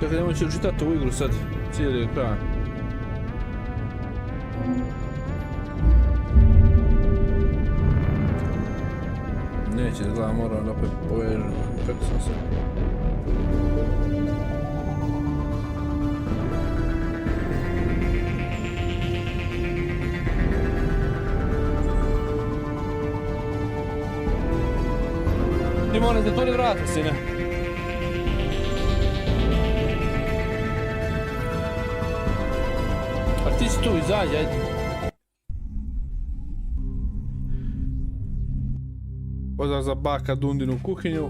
Dakle, nemoj će čitati ovu igru sad, cijeli ekran. Neće da gledam, moram da opet povežem, kako sam se. Ti moram da to ne vrati, sine. A ti si tu, izađi, ajde. Pozdrav za baka Dundinu kuhinju,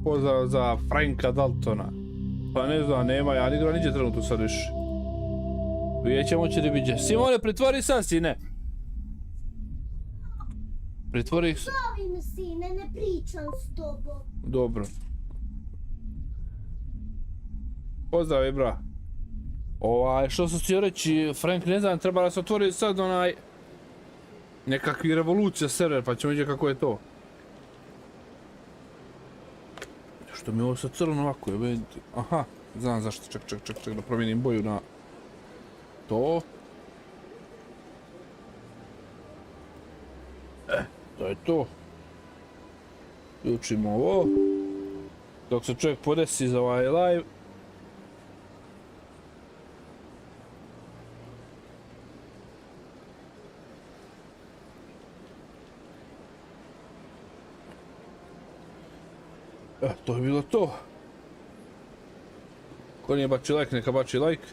pozdrav za Franka Daltona. Pa ne znam, nema, ja ni igra niđe trenutno sad više. Vidjet ćemo će li biđe. Simone, pretvori sad, sine. Pretvori se. Zovi me, sine, ne pričam s tobom. Dobro. Pozdrav, bra. Što sam htio reći, Frank, ne znam, treba da se otvori sad onaj... nekakvi revolucija server, pa ćemo vidjeti kako je to. Što mi je ovo sad crno ovako, je vidjeti. Aha, znam zašto, ček, da promijenim boju na... to. To je to. Uključimo ovo. Dok se čovjek podesi za ovaj live. To je bilo to. Ko nije bači like, neka bači like.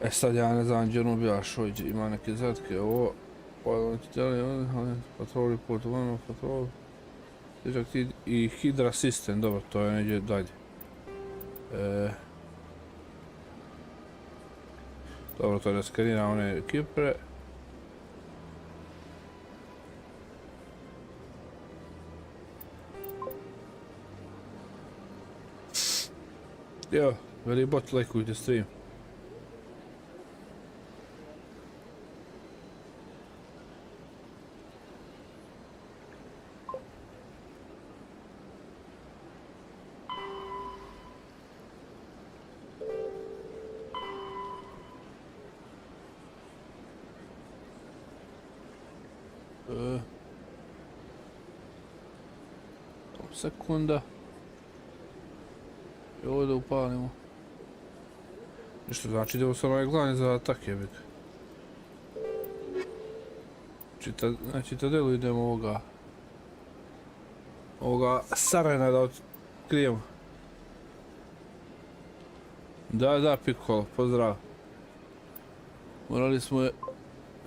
Sad ja ne znam gdje ono bijaš, ovdje ima neke zadatke, ovo. Patrol report, one patrol. I Hydra system, dobro, to je neđe dalje. Dobro, to je da skanira one ekipe. Jo, veli bot lajkujte stream. Sekunda. I ovdje upalimo. Ništa, znači idemo sa ovaj glavni zadatak, jebik. Znači, delu idemo ovoga sarena da otkrijemo. Da, Piccolo, pozdrav. Morali smo je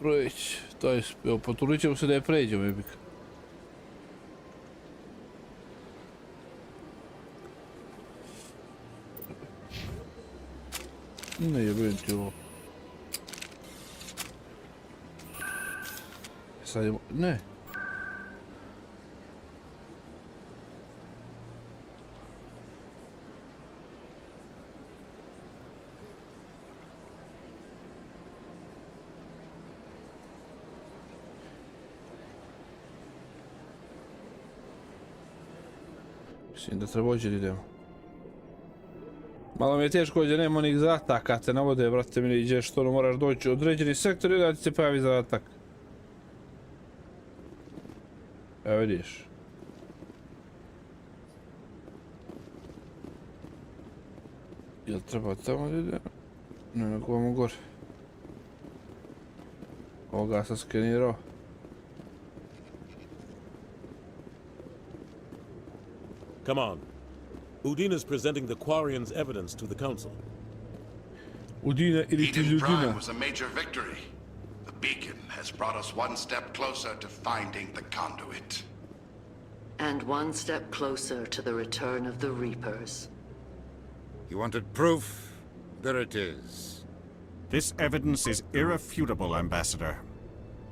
proći, to je, evo, poturit ćemo se da je pređemo, jebik. Ne jebim ti ovo. Sad idemo, ne. Mislim da treba ovdje idemo. Malo mi je teško ovdje, nema onih zadataka, te navode, brate mi, ideš što moraš doći u određeni sektor i da ti se pojavi zadatak. Evo vidiš. Jel treba tamo da ide? Ne, nego vamo gore. Ovoga sam skenirao. Come on. Udina is presenting the Quarians' evidence to the council. Udina ili ti Eden Prime Udina. was a major victory. The beacon has brought us one step closer to finding the conduit. And one step closer to the return of the Reapers. You wanted proof? There it is. This evidence is irrefutable, Ambassador.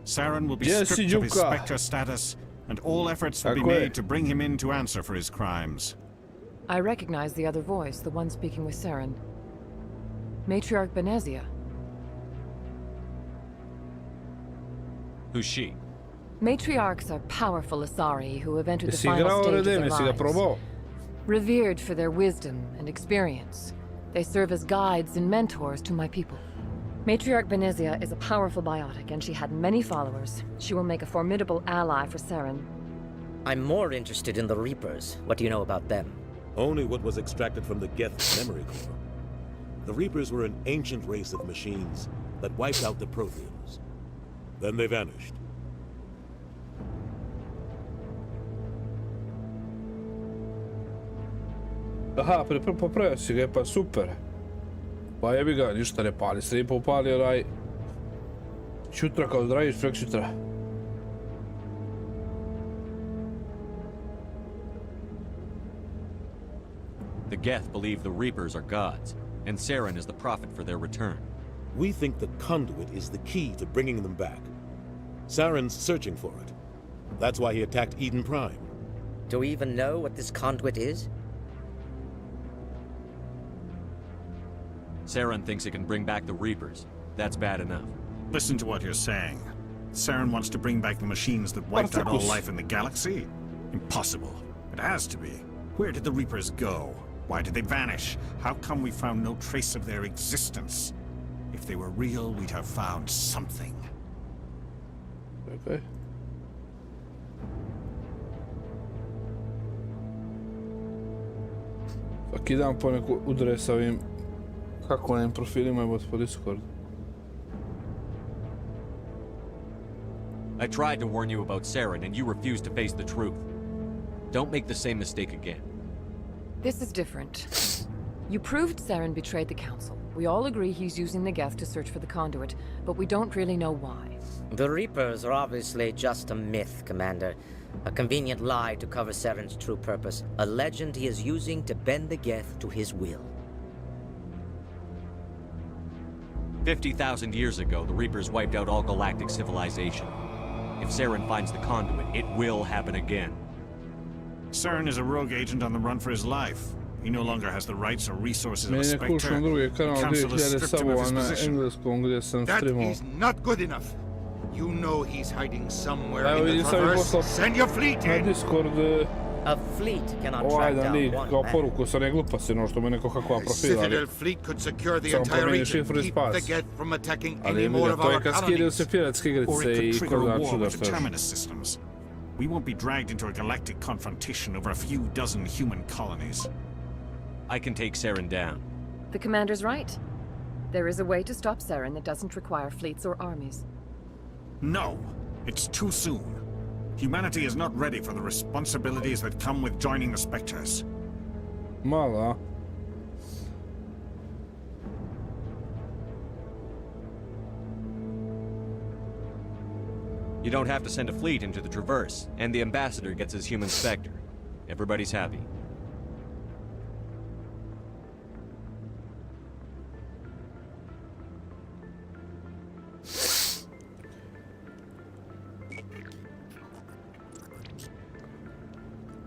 Saren will be Yes, stripped of his Sijuka. Spectre status, and all efforts will be Tako je. made to bring him in to answer for his crimes. I recognize the other voice, the one speaking with Saren. Matriarch Benezia. Who's she? Matriarchs are powerful Asari who have entered the Jesi final igrao stage of their Redem, jesi ga lives. probao? Revered for their wisdom and experience, they serve as guides and mentors to my people. Matriarch Benezia is a powerful biotic, and she had many followers. She will make a formidable ally for Saren. I'm more interested in the Reapers. What do you know about them? Only what was extracted from the Geth's memory core. The Reapers were an ancient race of machines that wiped out the Protheans. Then they vanished. Aha, popravio si ga, pa super. Pa jebi ga, ništa ne pali, se lijepo upali onaj... Šutra kao zdraviš, prek šutra. The Geth believe the Reapers are gods, and Saren is the prophet for their return. We think the conduit is the key to bringing them back. Saren's searching for it. That's why he attacked Eden Prime. Do we even know what this conduit is? Saren thinks it can bring back the Reapers. That's bad enough. Listen to what you're saying. Saren wants to bring back the machines that wiped out all life in the galaxy? Impossible. It has to be. Where did the Reapers go? Why did they vanish? How come we found no trace of their existence? If they were real, we'd have found something. Okay. Svaki dan poneku udre sa ovim kako onim profilima je po Discordu. I tried to warn you about Saren, and you refused to face the truth. Don't make the same mistake again. This is different. You proved Saren betrayed the Council. We all agree he's using the Geth to search for the conduit, but we don't really know why. The Reapers are obviously just a myth, Commander. A convenient lie to cover Saren's true purpose. A legend he is using to bend the Geth to his will. 50,000 years ago, the Reapers wiped out all galactic civilization. If Saren finds the conduit, it will happen again. Saren is a rogue agent on the run for his life. He no longer has the rights or resources of a Meni je Spectre. kušao drugi kanal The Council has 2000 stripped him of sabova his na position. engleskom gdje sam That streamao. is not good enough. You know he's hiding somewhere Evo in the vidim sam i traverse. poslao Send your fleet na in. Discord A fleet cannot ovaj track dan lik down one kao man. poruku sa ne gluposti, no što me neko kakva profila. Citadel fleet could secure the Samo entire promijeni region, šifru i keep spas. the Geth from attacking Ali any more vidim, of to je our kad skidaju se colonies. piratske Or igrice it i could trigger ko a zna war čuda with što the još. terminus systems. We won't be dragged into a galactic confrontation over a few dozen human colonies. I can take Saren down. The Commander's right. There is a way to stop Saren that doesn't require fleets or armies. No, it's too soon. Humanity is not ready for the responsibilities that come with joining the Spectres. Malo, a? You don't have to send a fleet into the Traverse, and the Ambassador gets his human Spectre. Everybody's happy.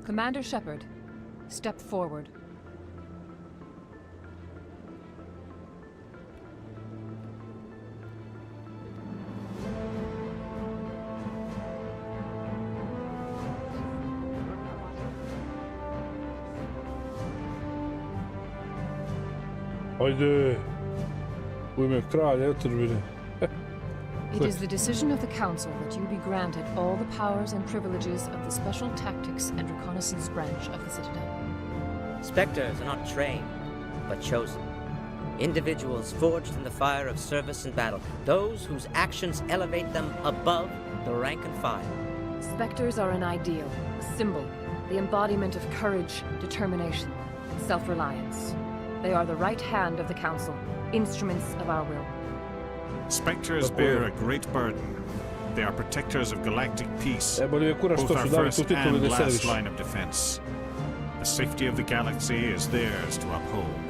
Commander Shepard, step forward. Ajde. U ime kralja Eturbine. It is the decision of the Council that you be granted all the powers and privileges of the Special Tactics and Reconnaissance branch of the Citadel. Spectres are not trained, but chosen. Individuals forged in the fire of service and battle. Those whose actions elevate them above the rank and file. Spectres are an ideal, a symbol, the embodiment of courage, determination, self-reliance. They are the right hand of the Council, instruments of our will. Spectres bear a great burden. They are protectors of galactic peace, Boli je kurac both što our su dali first tu titulu and da last serviš. line of defense. The safety of the galaxy is theirs to uphold.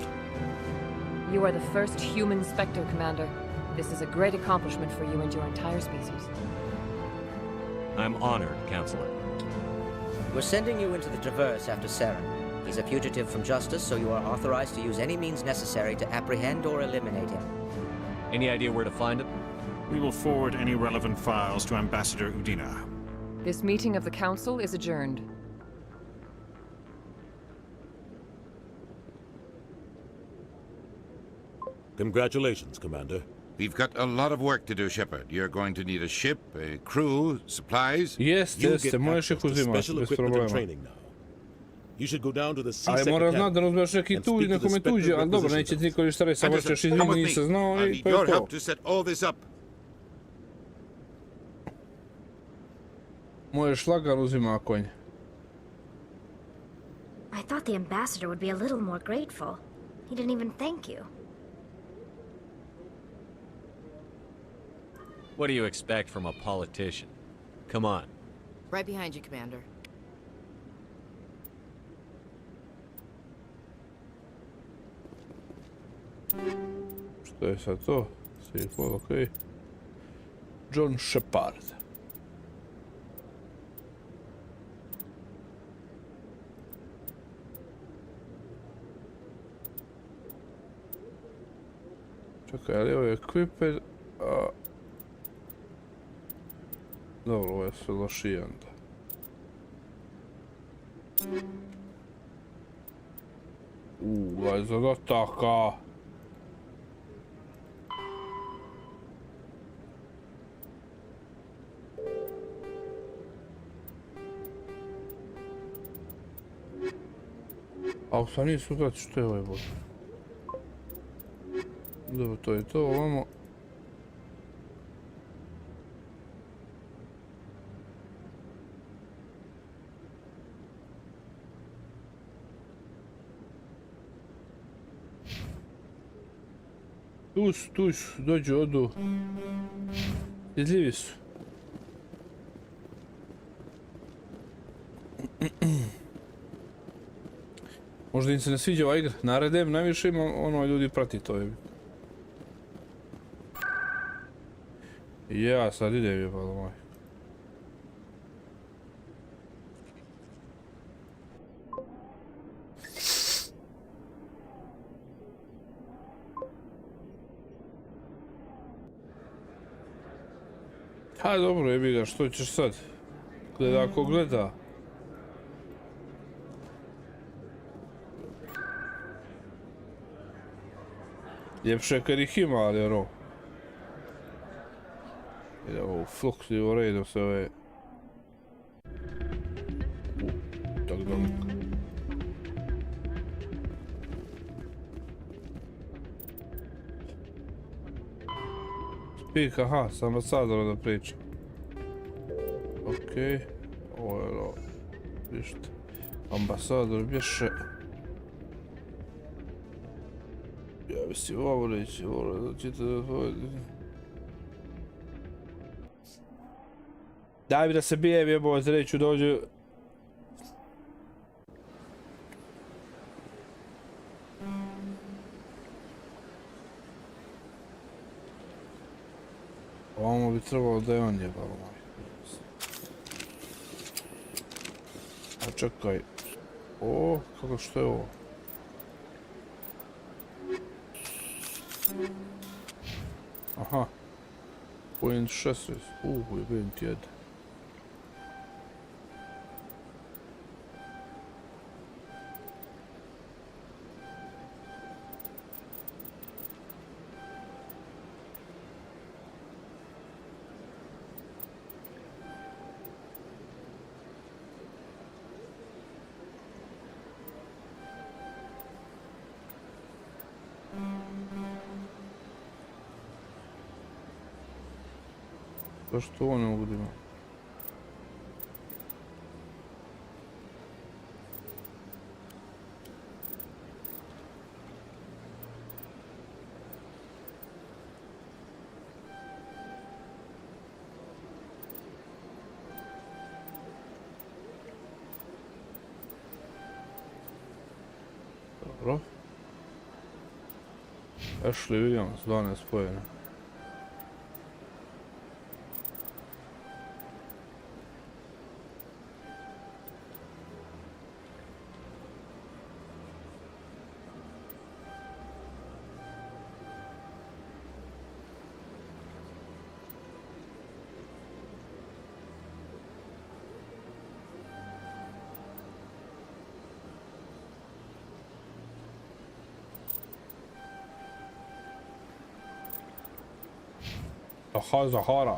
You are the first human Spectre, Commander. This is a great accomplishment for you and your entire species. I'm honored, Counselor. We're sending you into the Traverse after Saren. He's a fugitive from justice, so you are authorized to use any means necessary to apprehend or eliminate him. Any idea where to find him? We will forward any relevant files to Ambassador Udina. This meeting of the Council is adjourned. Congratulations, Commander. We've got a lot of work to do, Shepard. You're going to need a ship, a crew, supplies. Jeste, You jeste, get možeš ih access to uzimati, special bez equipment and problema. training now. You should go down to the Ali C-Sec mora znati da ne Academy uzmeš neki and tuđi, speak to the nekome tuđi, Spectre ali dobro, requisition neće ti desk. niko ništa reći, samo Anderson, ćeš come izvini, with nisam me. znao I i need to je your to. help to set all this up. Možeš lagano uzima konj. I thought the ambassador would be a little more grateful. He didn't even thank you. What do you expect from a politician? Come on. Right behind you, Commander. Što je sad to? C4, okej. John Shepard. Čekaj, ali ovo je equipped, a... Dobro, ovo je sve lošije onda. Gledaj zadataka. A sam nisu znati što je ovaj bod. Dobro, to je to, ovamo. Tu su, dođu, odu. Jedljivi su. Možda im se ne sviđa ova igra. Naredem, najviše ima ono ljudi prati to. Ja sad idem jebalo moj. Ha dobro jebi ga, što ćeš sad? Gleda ako gleda. Ljepše kad ih ima, ali ono. Ide ovo fluksljivo redom se ove... Tak daleko. Speak, aha, s ambasadorom da pričam. Okej. Ovo je ono... Vište. Ambasador bješe... Ja bi si ovo reći, da ćete da tvoj... Daj mi da se bijem jebovat, reću dođu... Ovamo bi trebalo da je on jebalo moj. A čekaj... O, kako što je ovo? Aha. Point 16. Jebim ti jede. Zašto ovo ne mogu da imam? Dobro. Ashley Williams, 12 pojena. Aha, Zahara.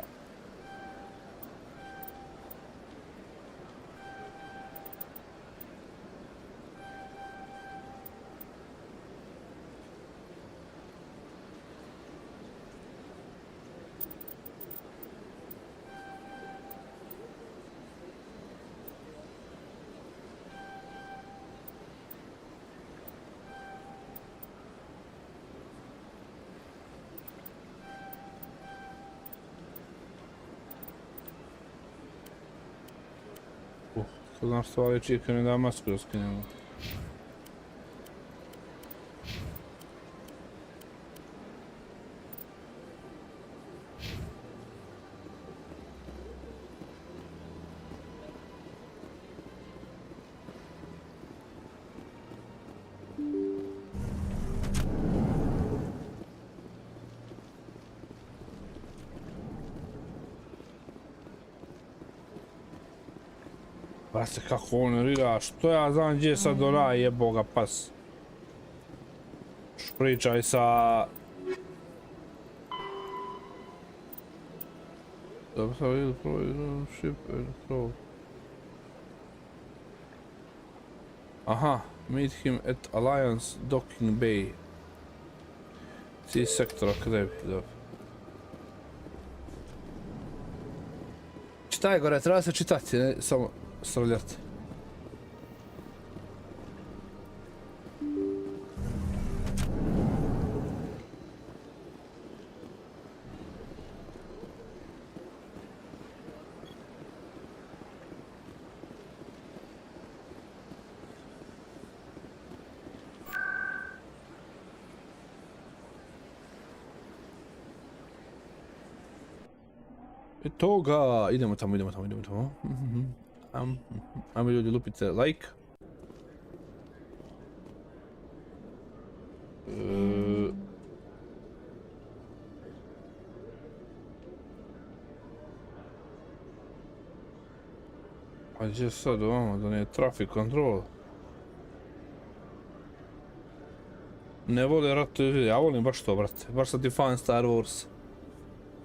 Znam stvari čekam da masku da skinemo. Brate, kako on rira, što ja znam gdje sad Dona, jebo ga pas. Pričaj sa... Dobro, sad vidim ship and pro. Aha, meet him at Alliance Docking Bay. C sektor akademije, dobro. Čitaj gore, treba se čitati, ne samo srljati. I toga, idemo tamo. Ajmo ljudi, lupite like. A gdje sad ovamo, da nije traffic control? Ne vole ratovi, ja volim baš to, brate. Baš sad ti fan Star Wars.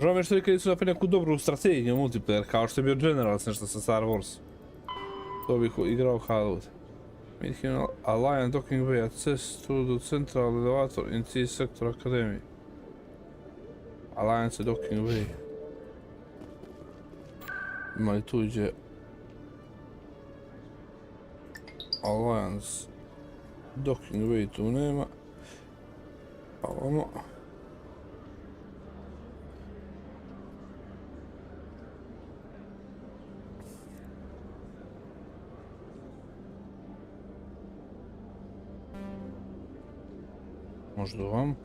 Žao mi je što nikad nisu napravili neku dobru strategiju multiplayer, kao što je bio Generals nešto sa Star Wars. To bih igrao Halo. Meet him Alliance Docking Bay, access to the central elevator in C sector academy. Alliance Docking Bay. Ima li tu gdje... Alliance Docking Bay tu nema. Pa ovamo. Možda vam.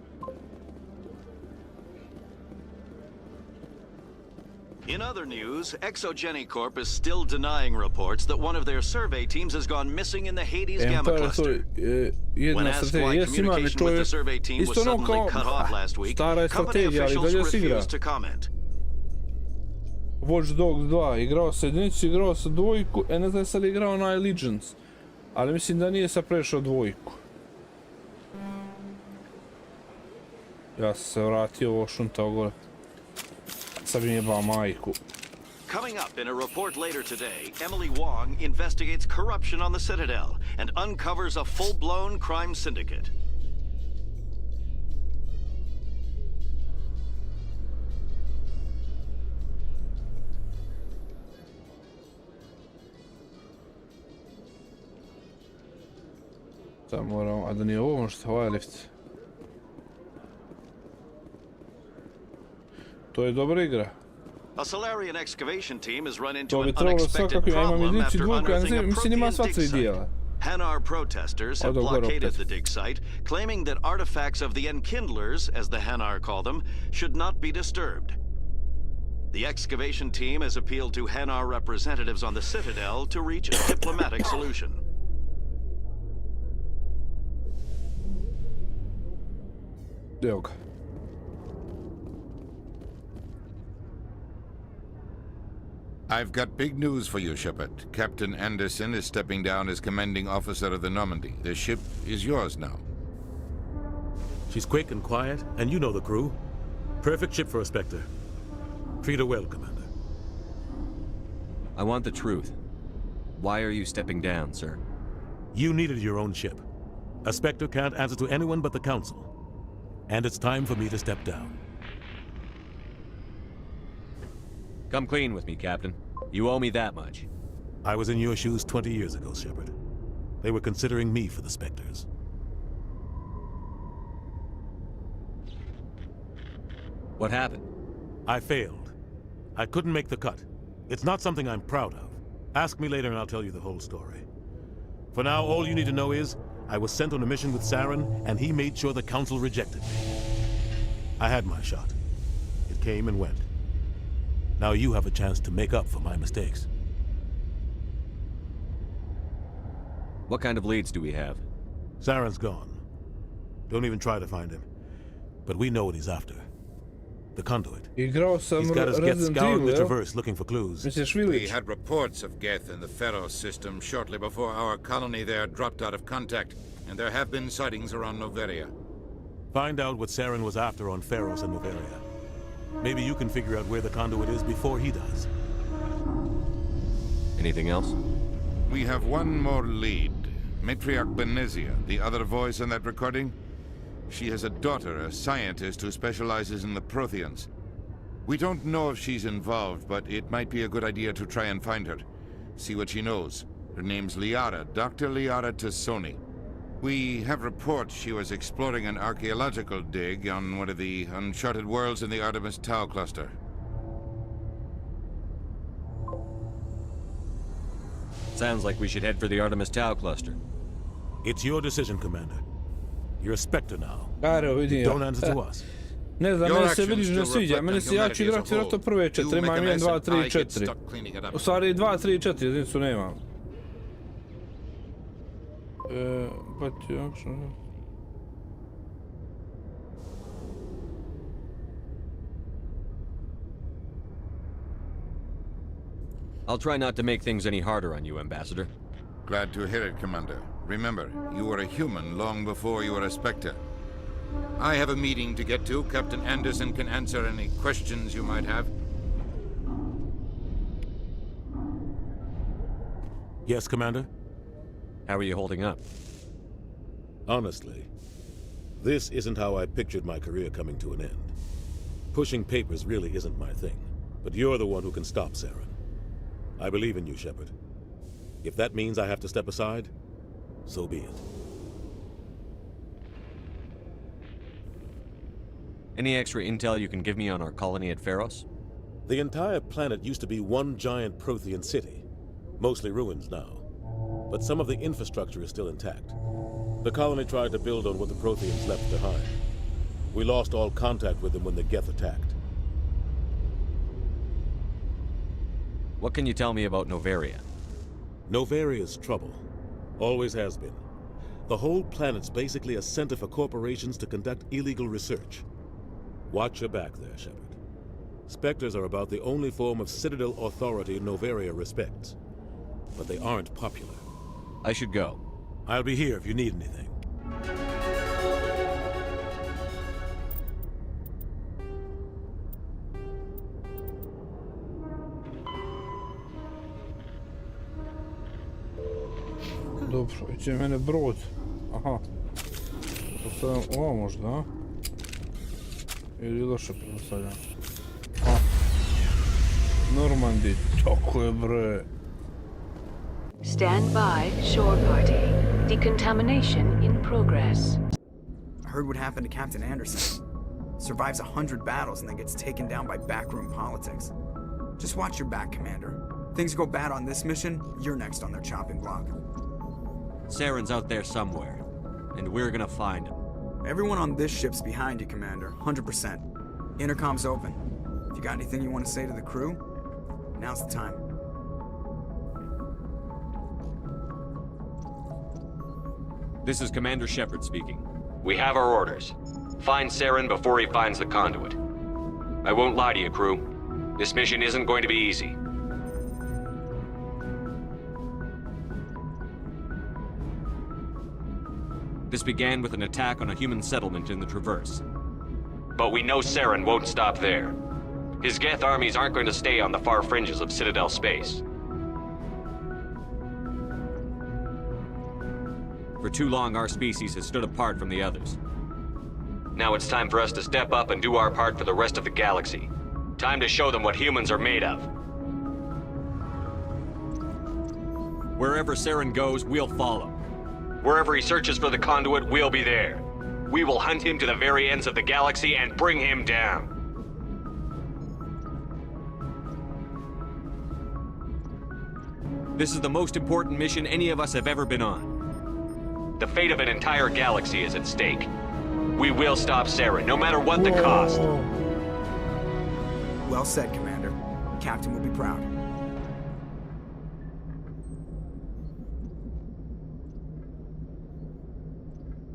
In other news, Exogeny Corp is still denying reports that one of their survey teams has gone missing in the Hades Gamma cluster. When asked why communication with the survey team was suddenly cut off last week, company officials refused to comment. Watch Dogs 2, igrao sa jedinicu, igrao sa dvojku, ne znam sad igrao na Allegiance, ali mislim da nije sad prešao dvojku. Ja sam se vratio ovo šuntao gore. Sad mi jebao majku. Coming up in a report later today, Emily Wong investigates corruption on the Citadel and uncovers a full-blown crime syndicate. Sad moram, a da nije ovo možda ovaj lift. To je dobra igra. A Solarian excavation team has run into an unexpected problem after unearthing a protean dig site. Hanar protesters have blockaded the dig site, claiming that artifacts of the Enkindlers, as the Hanar call them, should not be disturbed. The excavation team has appealed to Hanar representatives on the Citadel to reach a diplomatic solution. Evo ga. I've got big news for you, Shepard. Captain Anderson is stepping down as commanding officer of the Normandy. The ship is yours now. She's quick and quiet, and you know the crew. Perfect ship for a Spectre. Treat her well, Commander. I want the truth. Why are you stepping down, sir? You needed your own ship. A Spectre can't answer to anyone but the Council. And it's time for me to step down. Come clean with me, Captain. You owe me that much. I was in your shoes 20 years ago, Shepard. They were considering me for the Spectres. What happened? I failed. I couldn't make the cut. It's not something I'm proud of. Ask me later and I'll tell you the whole story. For now, all you need to know is, I was sent on a mission with Saren, and he made sure the Council rejected me. I had my shot. It came and went. Now you have a chance to make up for my mistakes. What kind of leads do we have? Saren's gone. Don't even try to find him. But we know what he's after. The conduit. He's got his Geth scouring the Traverse looking for clues. We had reports of Geth in the Pharos system shortly before our colony there dropped out of contact, and there have been sightings around Noveria. Find out what Saren was after on Pharos and Noveria. Maybe you can figure out where the conduit is before he does. Anything else? We have one more lead. Matriarch Benezia, the other voice in that recording. She has a daughter, a scientist who specializes in the Protheans. We don't know if she's involved, but it might be a good idea to try and find her. See what she knows. Her name's Liara, Dr. Liara Tassoni. We have reports she was exploring an archaeological dig on one of the uncharted worlds in the Artemis Tau cluster. Sounds like we should head for the Artemis Tau cluster. It's your decision, Commander. You're a Spectre now. Don't answer to us. Ne znam, meni se vidiš ne sviđa, meni se ja ću igrati vjerojatno prve 4, imam 1, 2, 3, 4. U stvari 2, 3, 4, jedinicu nemam. I'll try not to make things any harder on you, Ambassador. Glad to hear it, Commander. Remember, you were a human long before you were a Spectre. I have a meeting to get to. Captain Anderson can answer any questions you might have. Yes, Commander? How are you holding up? Honestly, this isn't how I pictured my career coming to an end. Pushing papers really isn't my thing, but you're the one who can stop Saren. I believe in you, Shepard. If that means I have to step aside, so be it. Any extra intel you can give me on our colony at Pharos? The entire planet used to be one giant Prothean city, mostly ruins now. But some of the infrastructure is still intact. The colony tried to build on what the Protheans left behind. We lost all contact with them when the Geth attacked. What can you tell me about Noveria? Noveria's trouble. Always has been. The whole planet's basically a center for corporations to conduct illegal research. Watch your back there, Shepard. Spectres are about the only form of Citadel authority Noveria respects. But they aren't popular. I should go. I'll be here if you need anything. Dobro, idzie mene brod. Aha. Postavljam ovo možda. Ili loše postavljam. A. Normandy, tako je bre. Stand by, shore party. Decontamination in progress. I heard what happened to Captain Anderson. Survives 100 battles and then gets taken down by backroom politics. Just watch your back, Commander. Things go bad on this mission, you're next on their chopping block. Saren's out there somewhere, and we're gonna find him. Everyone on this ship's behind you, Commander, 100%. Intercom's open. If you got anything you want to say to the crew, now's the time. This is Commander Shepard speaking. We have our orders. Find Saren before he finds the conduit. I won't lie to you, crew. This mission isn't going to be easy. This began with an attack on a human settlement in the Traverse. But we know Saren won't stop there. His Geth armies aren't going to stay on the far fringes of Citadel space. For too long, our species has stood apart from the others. Now it's time for us to step up and do our part for the rest of the galaxy. Time to show them what humans are made of. Wherever Saren goes, we'll follow. Wherever he searches for the conduit, we'll be there. We will hunt him to the very ends of the galaxy and bring him down. This is the most important mission any of us have ever been on. The fate of an entire galaxy is at stake. We will stop Saren, no matter what the cost. Well said, Commander. Captain will be proud.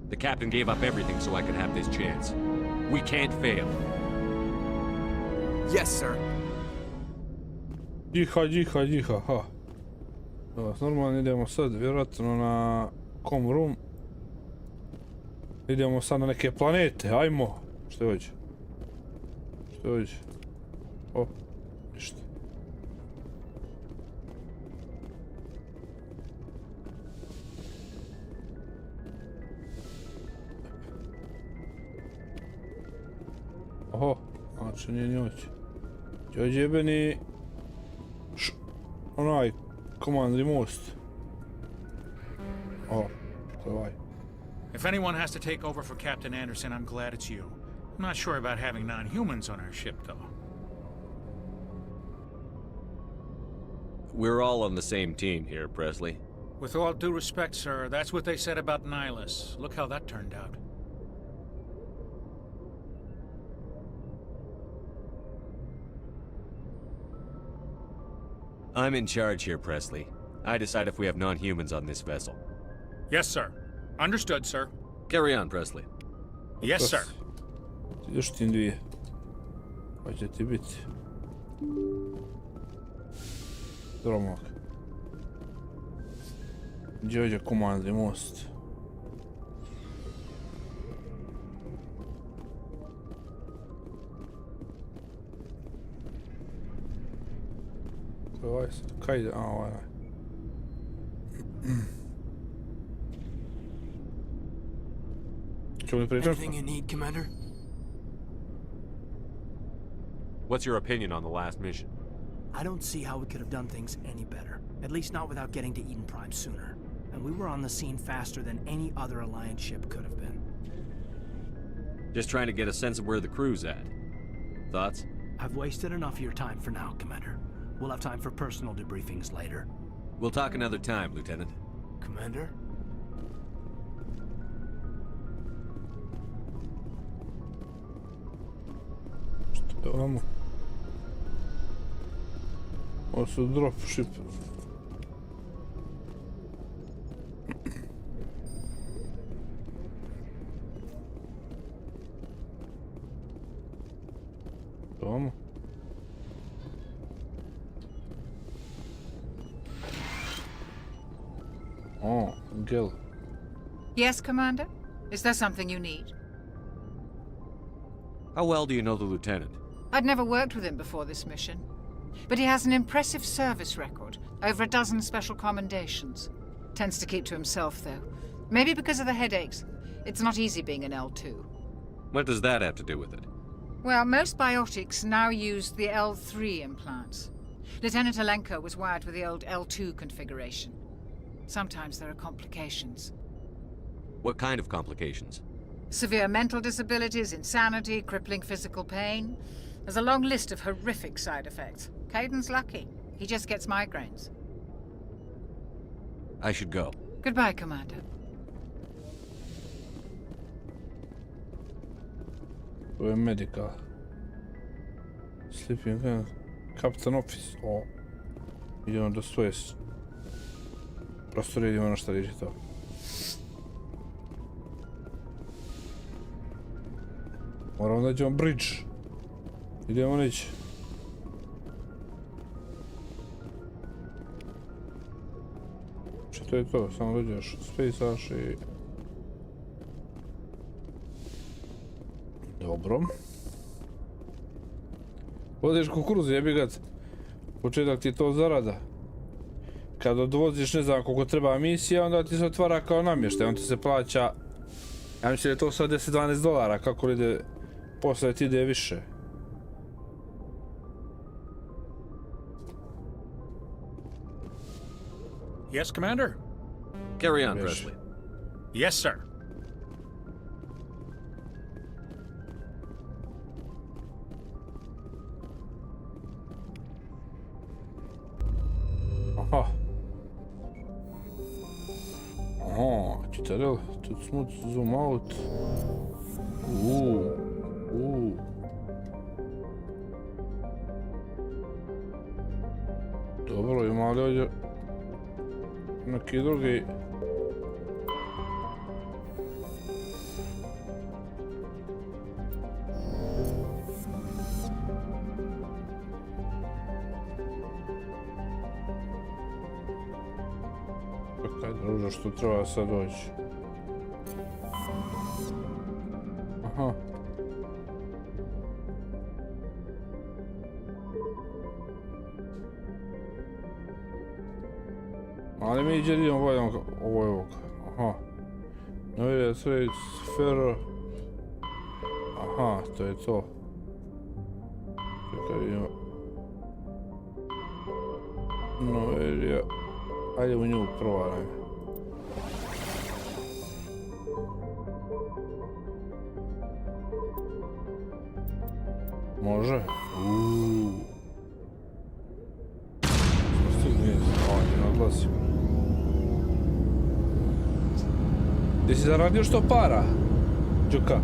The captain gave up everything so I could have this chance. We can't fail. Yes, sir. Jiha, ha. Normalno idemo sad vjerojatno na com room. Idemo sad na neke planete, ajmo. Što je ovdje? Što je ovdje? O, ništa. Oho, znači nije ni ovdje. Ovdje jebeni... onaj... komandni most. Oh, why? If anyone has to take over for Captain Anderson, I'm glad it's you. I'm not sure about having non-humans on our ship, though. We're all on the same team here, Presley. With all due respect, sir, that's what they said about Nihilus. Look how that turned out. I'm in charge here, Presley. I decide if we have non-humans on this vessel. Yes, sir. Understood, sir. Carry on, Presley. Yes, sir. Još ti dvije. Pa će ti biti. Dromak. Gdje ovdje komandni most? Ovaj sad, kaj ide? A, ovaj. Ćemo li pričati? Anything you need, Commander? What's your opinion on the last mission? I don't see how we could have done things any better. At least not without getting to Eden Prime sooner. And we were on the scene faster than any other Alliance ship could have been. Just trying to get a sense of where the crew's at. Thoughts? I've wasted enough of your time for now, Commander. We'll have time for personal debriefings later. We'll talk another time, Lieutenant. Commander? Što je ovamo? Ovo su dropship. Ovamo? Oh, Gil. Yes, Commander? Is there something you need? How well do you know the Lieutenant? I'd never worked with him before this mission. But he has an impressive service record, over a dozen special commendations. Tends to keep to himself, though. Maybe because of the headaches. It's not easy being an L2. What does that have to do with it? Well, most biotics now use the L3 implants. Lieutenant Alenko was wired with the old L2 configuration. Sometimes there are complications. What kind of complications? Severe mental disabilities, insanity, crippling physical pain. There's a long list of horrific side effects. Caden's lucky. He just gets migraines. I should go. Goodbye, Commander. Ovo je medical. Sleeping Captain Office. O. Idemo do svoje prostorije, idemo na šta riječi to. Moramo da idemo bridge. Idemo neći. Što je to? Samo dođeš, spaceaš i... Dobro. Voziš kukuruzu, jebi ga. Početak ti je to zarada. Kad odvoziš ne znam koliko treba misija, onda ti se otvara kao namještaj, on ti se plaća... Ja mislim da je to sad $10-12, kako li ide... Posle ti ide više. Yes, Commander? Carry on, Presley. Yes, sir. Aha. Aha, citadel, tut smooth, zoom out. Dobro, ima li ovdje neki drugi... Čekaj, druže, što treba sad doći? Aha. Ali mi idemo voljom ovog. Aha. NVIDIA GeForce RTX. Aha, to je to. Čekaj, idemo. NVIDIA. Ajde u nju provaram. Može? Odlazim. Gdje si zaradio što para? Đuka.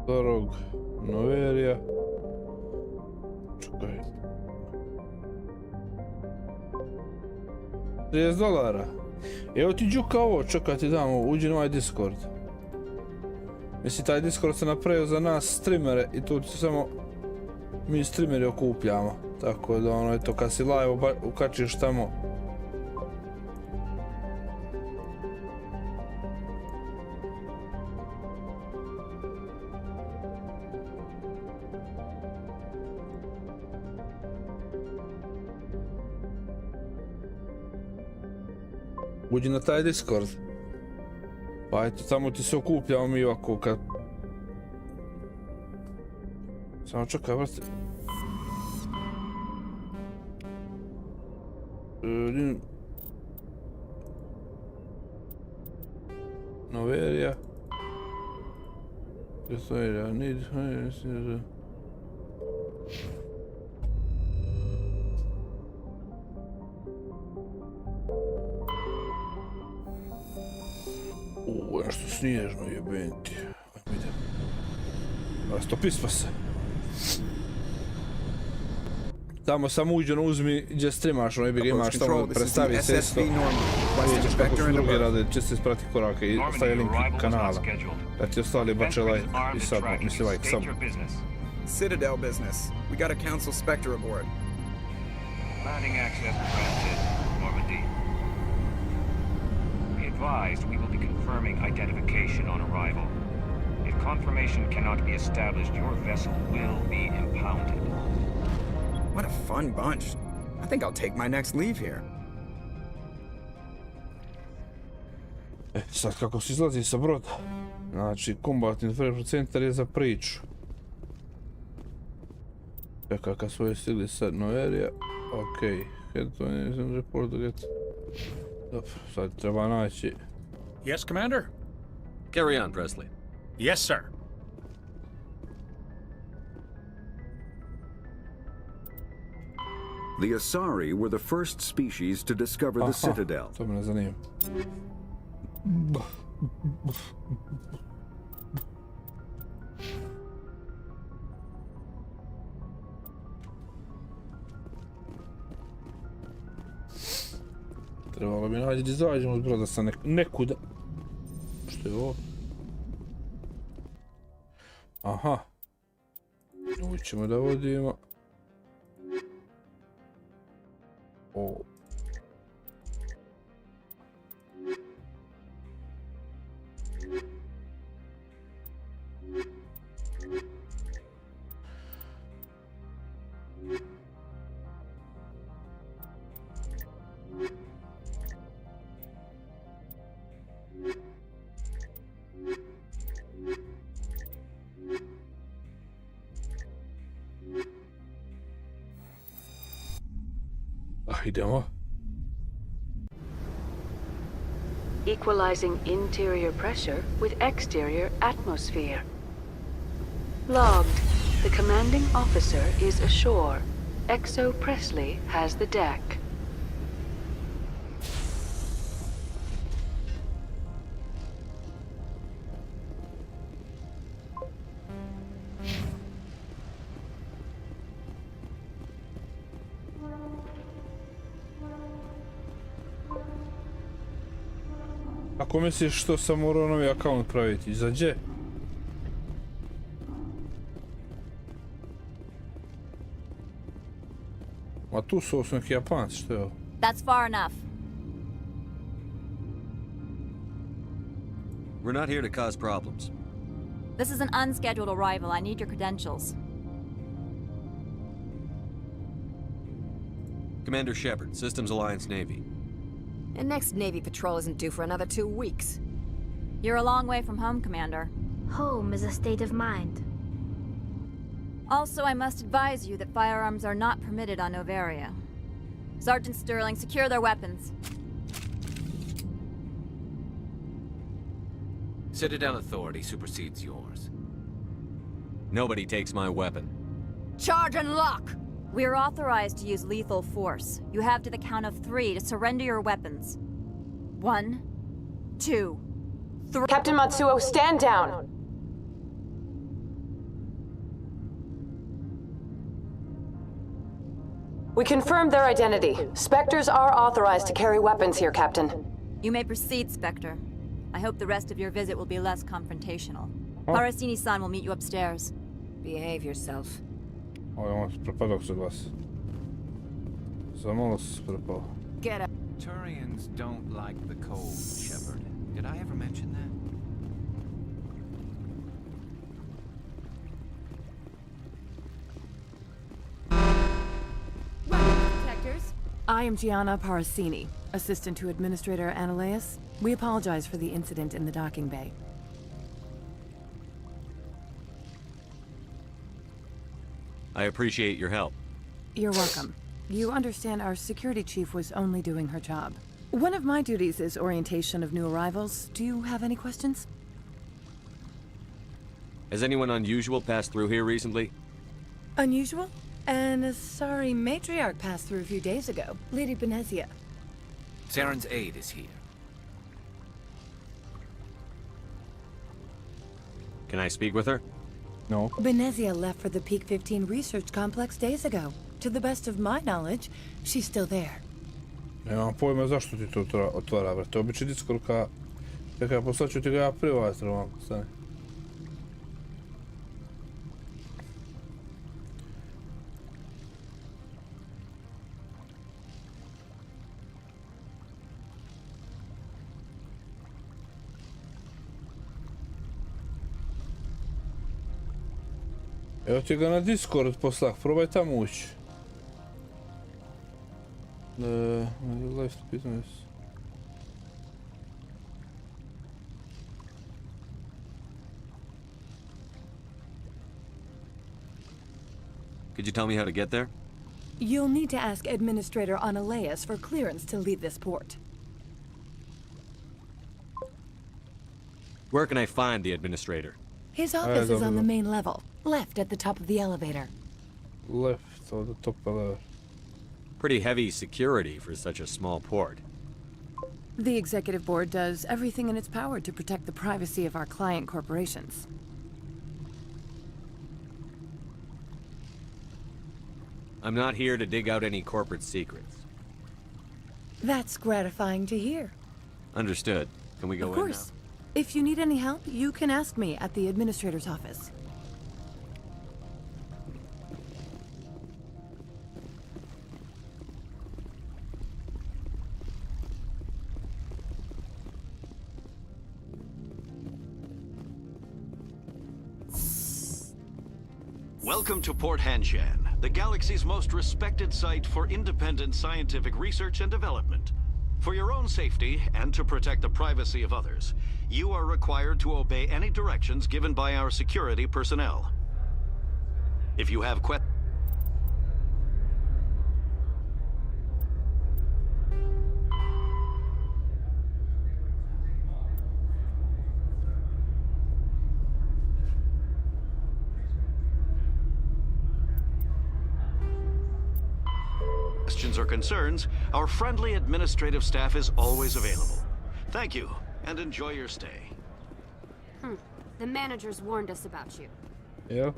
Dorog, Noverija. Čekaj. $30. Evo ti Đuka ovo, čekaj ti damo, uđi na ovaj diskord. Mislim, taj diskord se napravio za nas streamere i tu se samo mi streameri okupljamo. Tako da ono, eto, kad si live ukačiš tamo. Uđi na taj diskord. Pa eto, tamo ti se okupljamo mi ovako kad... Samo čekaj, vrsti. Noverija. Noverija, need... Nešto snježno jebenti. Ajmo idem. Rastopispa se. Tamo samo uđeno uzmi gdje streamaš, ono jebi imaš tamo predstavi se isto. Vidješ kako su drugi rade, čisto isprati korake i ostaje link kanala. Da ti ostali bače like i sub, misli like sub. Citadel business. We got a Council Spectre aboard. Landing access granted, Normandy. Be advised, we will be confirming identification on arrival. If confirmation cannot be established, your vessel will be impounded. What a fun bunch. I think I'll take my next leave here. Sad kako se izlazi sa broda. Znači, Combat Information Center je za priču. Čekaj, kad smo stigli sad Noverija. Okej, head to an report to get... Dobro, sad treba naći... Yes, Commander? Carry on, Presley. Yes, sir. The Asari were the first species to discover the Citadel. To me ne zanima. Trebalo bi naći da izađemo od broda sa nekuda. Što je ovo? Aha. Ovo ćemo da vodimo. O. Idemo. Equalizing interior pressure with exterior atmosphere. Logged. The commanding officer is ashore. Exo Presley has the deck. Ako misliš što sam morao novi akaunt praviti, za gdje? Ma tu su neki Japanci, što je ovo? That's far enough. We're not here to cause problems. This is an unscheduled arrival. I need your credentials. Commander Shepard, Systems Alliance Navy. And next Navy patrol isn't due for another 2 weeks. You're a long way from home, Commander. Home is a state of mind. Also, I must advise you that firearms are not permitted on Novaria. Sergeant Sterling, secure their weapons. Citadel authority supersedes yours. Nobody takes my weapon. Charge and lock! We are authorized to use lethal force. You have to the count of 3 to surrender your weapons. 1, 2, 3. Captain Matsuo, stand down! We confirmed their identity. Spectres are authorized to carry weapons here, Captain. You may proceed, Spectre. I hope the rest of your visit will be less confrontational. Parasini-san will meet you upstairs. Behave yourself. Ovo je propadao se glas. Za malo se propao. Get up. Turians don't like the cold, Shepard. Did I ever mention that? I am Gianna Parasini, assistant to Administrator Analeas. We apologize for the incident in the docking bay. I appreciate your help. You're welcome. You understand our security chief was only doing her job. One of my duties is orientation of new arrivals. Do you have any questions? Has anyone unusual passed through here recently? Unusual? And a sorry matriarch passed through a few days ago. Lady Benezia. Saren's aide is here. Can I speak with her? No. Benezia left for the Peak 15 research complex days ago. To the best of my knowledge, she's still there. Nemam pojma zašto ti to otvara, brate. Obični diskord kada poslaću ti ga ja privat, trebam, stane. Evo ti ga na Discord poslak, probaj tamo ući. Life business. Could you tell me how to get there? You'll need to ask Administrator Analeas for clearance to leave this port. Where can I find the administrator? His office is on the main level, left at the top of the elevator. Left on the top elevator. Pretty heavy security for such a small port. The executive board does everything in its power to protect the privacy of our client corporations. I'm not here to dig out any corporate secrets. That's gratifying to hear. Understood. Can we go in now? Of course. If you need any help, you can ask me at the administrator's office. Welcome to Port Hanshan, the galaxy's most respected site for independent scientific research and development. For your own safety and to protect the privacy of others, you are required to obey any directions given by our security personnel. If you have questions, or concerns, our friendly administrative staff is always available. Thank you, and enjoy your stay. The managers warned us about you. Yeah.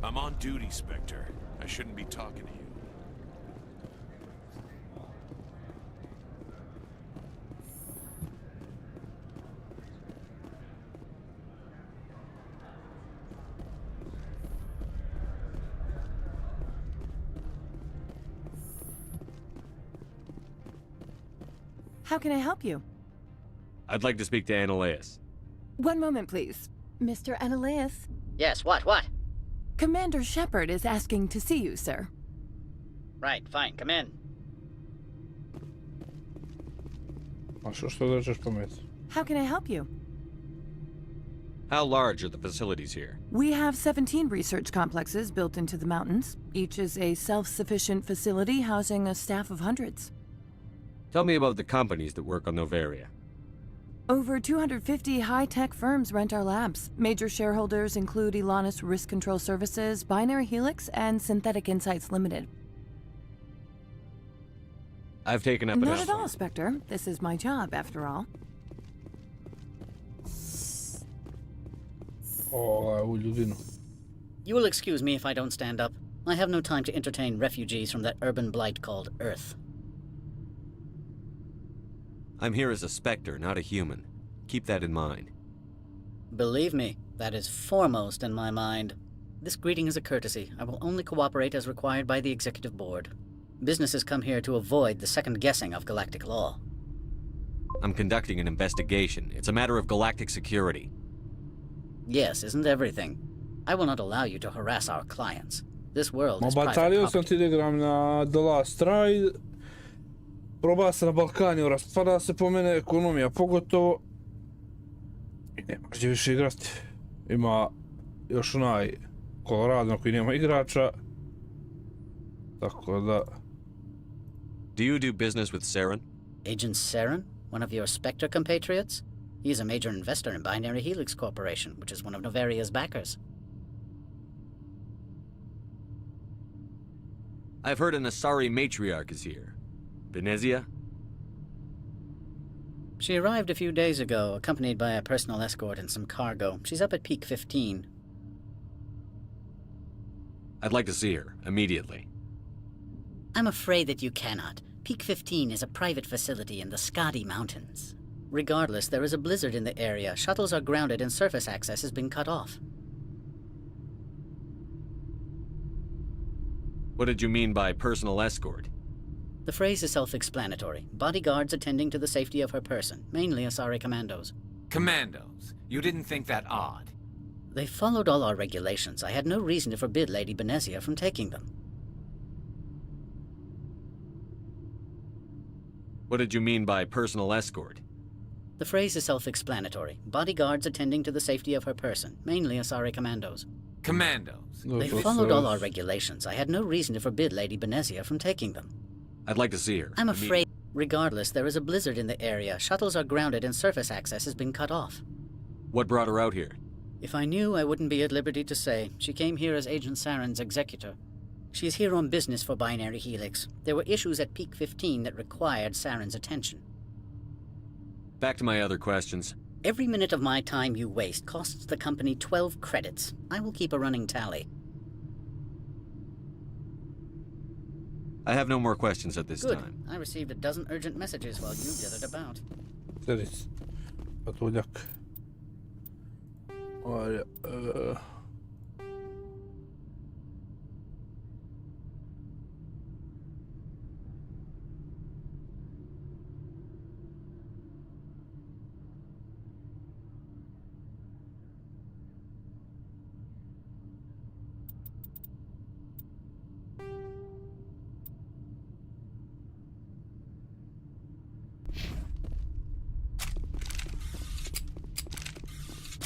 I'm on duty, Spectre. I shouldn't be talking to you. How can I help you? I'd like to speak to Annaleus. One moment, please. Mr. Annaleus? Yes, what? Commander Shepard is asking to see you, sir. Right, fine, come in. How can I help you? How large are the facilities here? We have 17 research complexes built into the mountains. Each is a self-sufficient facility housing a staff of hundreds. Tell me about the companies that work on Noveria. Over 250 high-tech firms rent our labs. Major shareholders include Elanus Risk Control Services, Binary Helix, and Synthetic Insights Limited. I've taken up Not at all, Spectre. This is my job, after all. You will excuse me if I don't stand up. I have no time to entertain refugees from that urban blight called Earth. I'm here as a Spectre, not a human. Keep that in mind. Believe me, that is foremost in my mind. This greeting is a courtesy. I will only cooperate as required by the Executive Board. Businesses come here to avoid the second guessing of galactic law. I'm conducting an investigation. It's a matter of galactic security. Yes, isn't everything? I will not allow you to harass our clients. This world is private Batalio sam property. Telegram na The Last Ride. Proba se na Balkaniju, raspada se po mene ekonomija, pogotovo. I nema gdje više igrati. Ima još onaj Colorado koji nema igrača. Tako da... Do you do business with Saren? Agent Saren? One of your Spectre compatriots? He is a major investor in Binary Helix Corporation, which is one of Noveria's backers. I've heard an Asari matriarch is here. Benezia? She arrived a few days ago, accompanied by a personal escort and some cargo. She's up at Peak 15. I'd like to see her, immediately. I'm afraid that you cannot. Peak 15 is a private facility in the Skadi Mountains. Regardless, there is a blizzard in the area. Shuttles are grounded and surface access has been cut off. What did you mean by personal escort? The phrase is self-explanatory. Bodyguards attending to the safety of her person, mainly Asari commandos. Commandos? You didn't think that odd? They followed all our regulations. I had no reason to forbid Lady Benezia from taking them. What did you mean by personal escort? The phrase is self-explanatory. Bodyguards attending to the safety of her person, mainly Asari commandos. Commandos? They followed all our regulations. I had no reason to forbid Lady Benezia from taking them. I'd like to see her. I'm afraid... Regardless, there is a blizzard in the area. Shuttles are grounded and surface access has been cut off. What brought her out here? If I knew, I wouldn't be at liberty to say. She came here as Agent Saren's executor. She is here on business for Binary Helix. There were issues at Peak 15 that required Saren's attention. Back to my other questions. Every minute of my time you waste costs the company 12 credits. I will keep a running tally. I have no more questions at this Good. time. I received a dozen urgent messages while you gathered about. Sedic. Patuljak.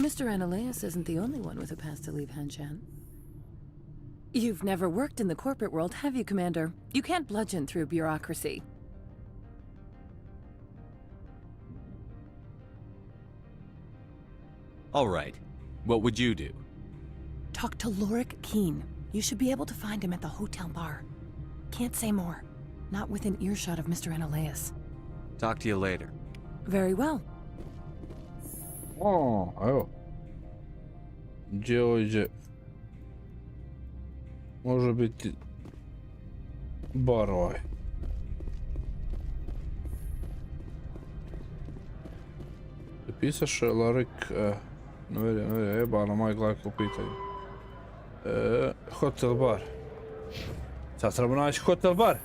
Mr. Ananias isn't the only one with a past to leave Hanshan. You've never worked in the corporate world, have you, Commander? You can't bludgeon through bureaucracy. All right. What would you do? Talk to Lorik Keen. You should be able to find him at the hotel bar. Can't say more. Not within earshot of Mr. Ananias. Talk to you later. Very well. O, evo. Gdje ovo iđe? Može biti bar ovaj. Pisaš Lorik, ne vjerujem, jebano moj gledako pitanje. Hotel bar. Sad treba naći hotel bar.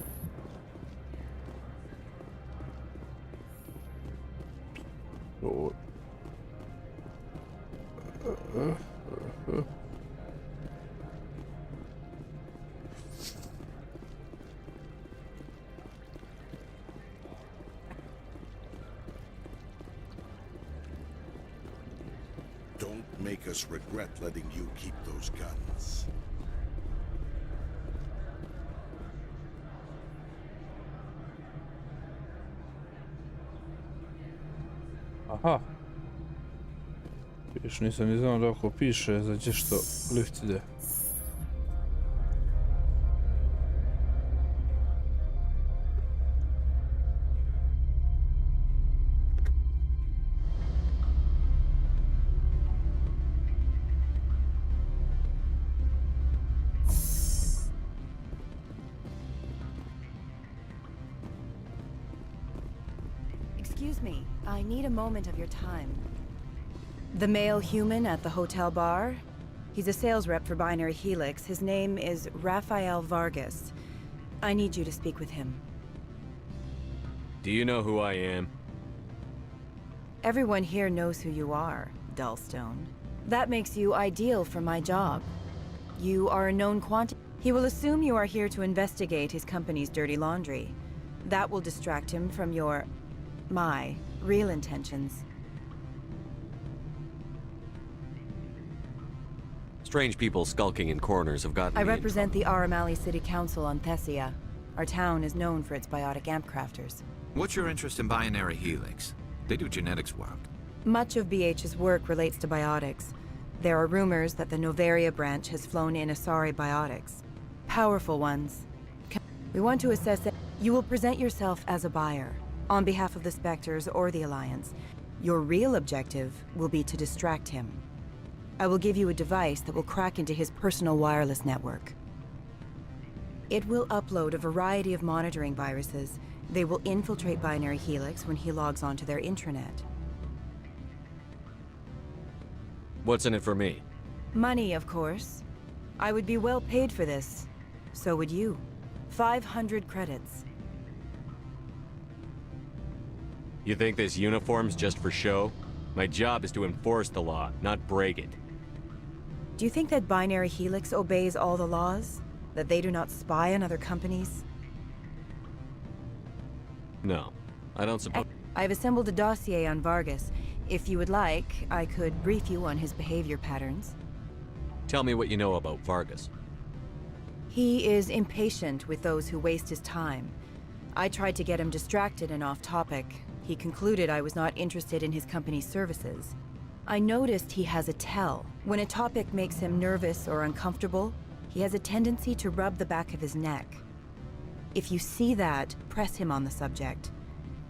Don't make us regret letting you keep those guns. Aha. Još nisam ni znao da oko piše za gdje što lift ide. Excuse me, I need a moment of your time. The male human at the hotel bar? He's a sales rep for Binary Helix. His name is Rafael Vargas. I need you to speak with him. Do you know who I am? Everyone here knows who you are, Dullstone. That makes you ideal for my job. You are a known quantity. He will assume you are here to investigate his company's dirty laundry. That will distract him from my real intentions. Strange people skulking in corners have gotten I me in represent the Aramali City Council on Thessia. Our town is known for its biotic amp crafters. What's your interest in Binary Helix? They do genetics work. Much of BH's work relates to biotics. There are rumors that the Novaria branch has flown in Asari biotics. Powerful ones. We want to assess it. You will present yourself as a buyer, on behalf of the Spectres or the Alliance. Your real objective will be to distract him. I will give you a device that will crack into his personal wireless network. It will upload a variety of monitoring viruses. They will infiltrate Binary Helix when he logs onto their intranet. What's in it for me? Money, of course. I would be well paid for this. So would you. 500 credits. You think this uniform's just for show? My job is to enforce the law, not break it. Do you think that Binary Helix obeys all the laws? That they do not spy on other companies? No, I don't suppose. I've assembled a dossier on Vargas. If you would like, I could brief you on his behavior patterns. Tell me what you know about Vargas. He is impatient with those who waste his time. I tried to get him distracted and off topic. He concluded I was not interested in his company's services. I noticed he has a tell. When a topic makes him nervous or uncomfortable, he has a tendency to rub the back of his neck. If you see that, press him on the subject.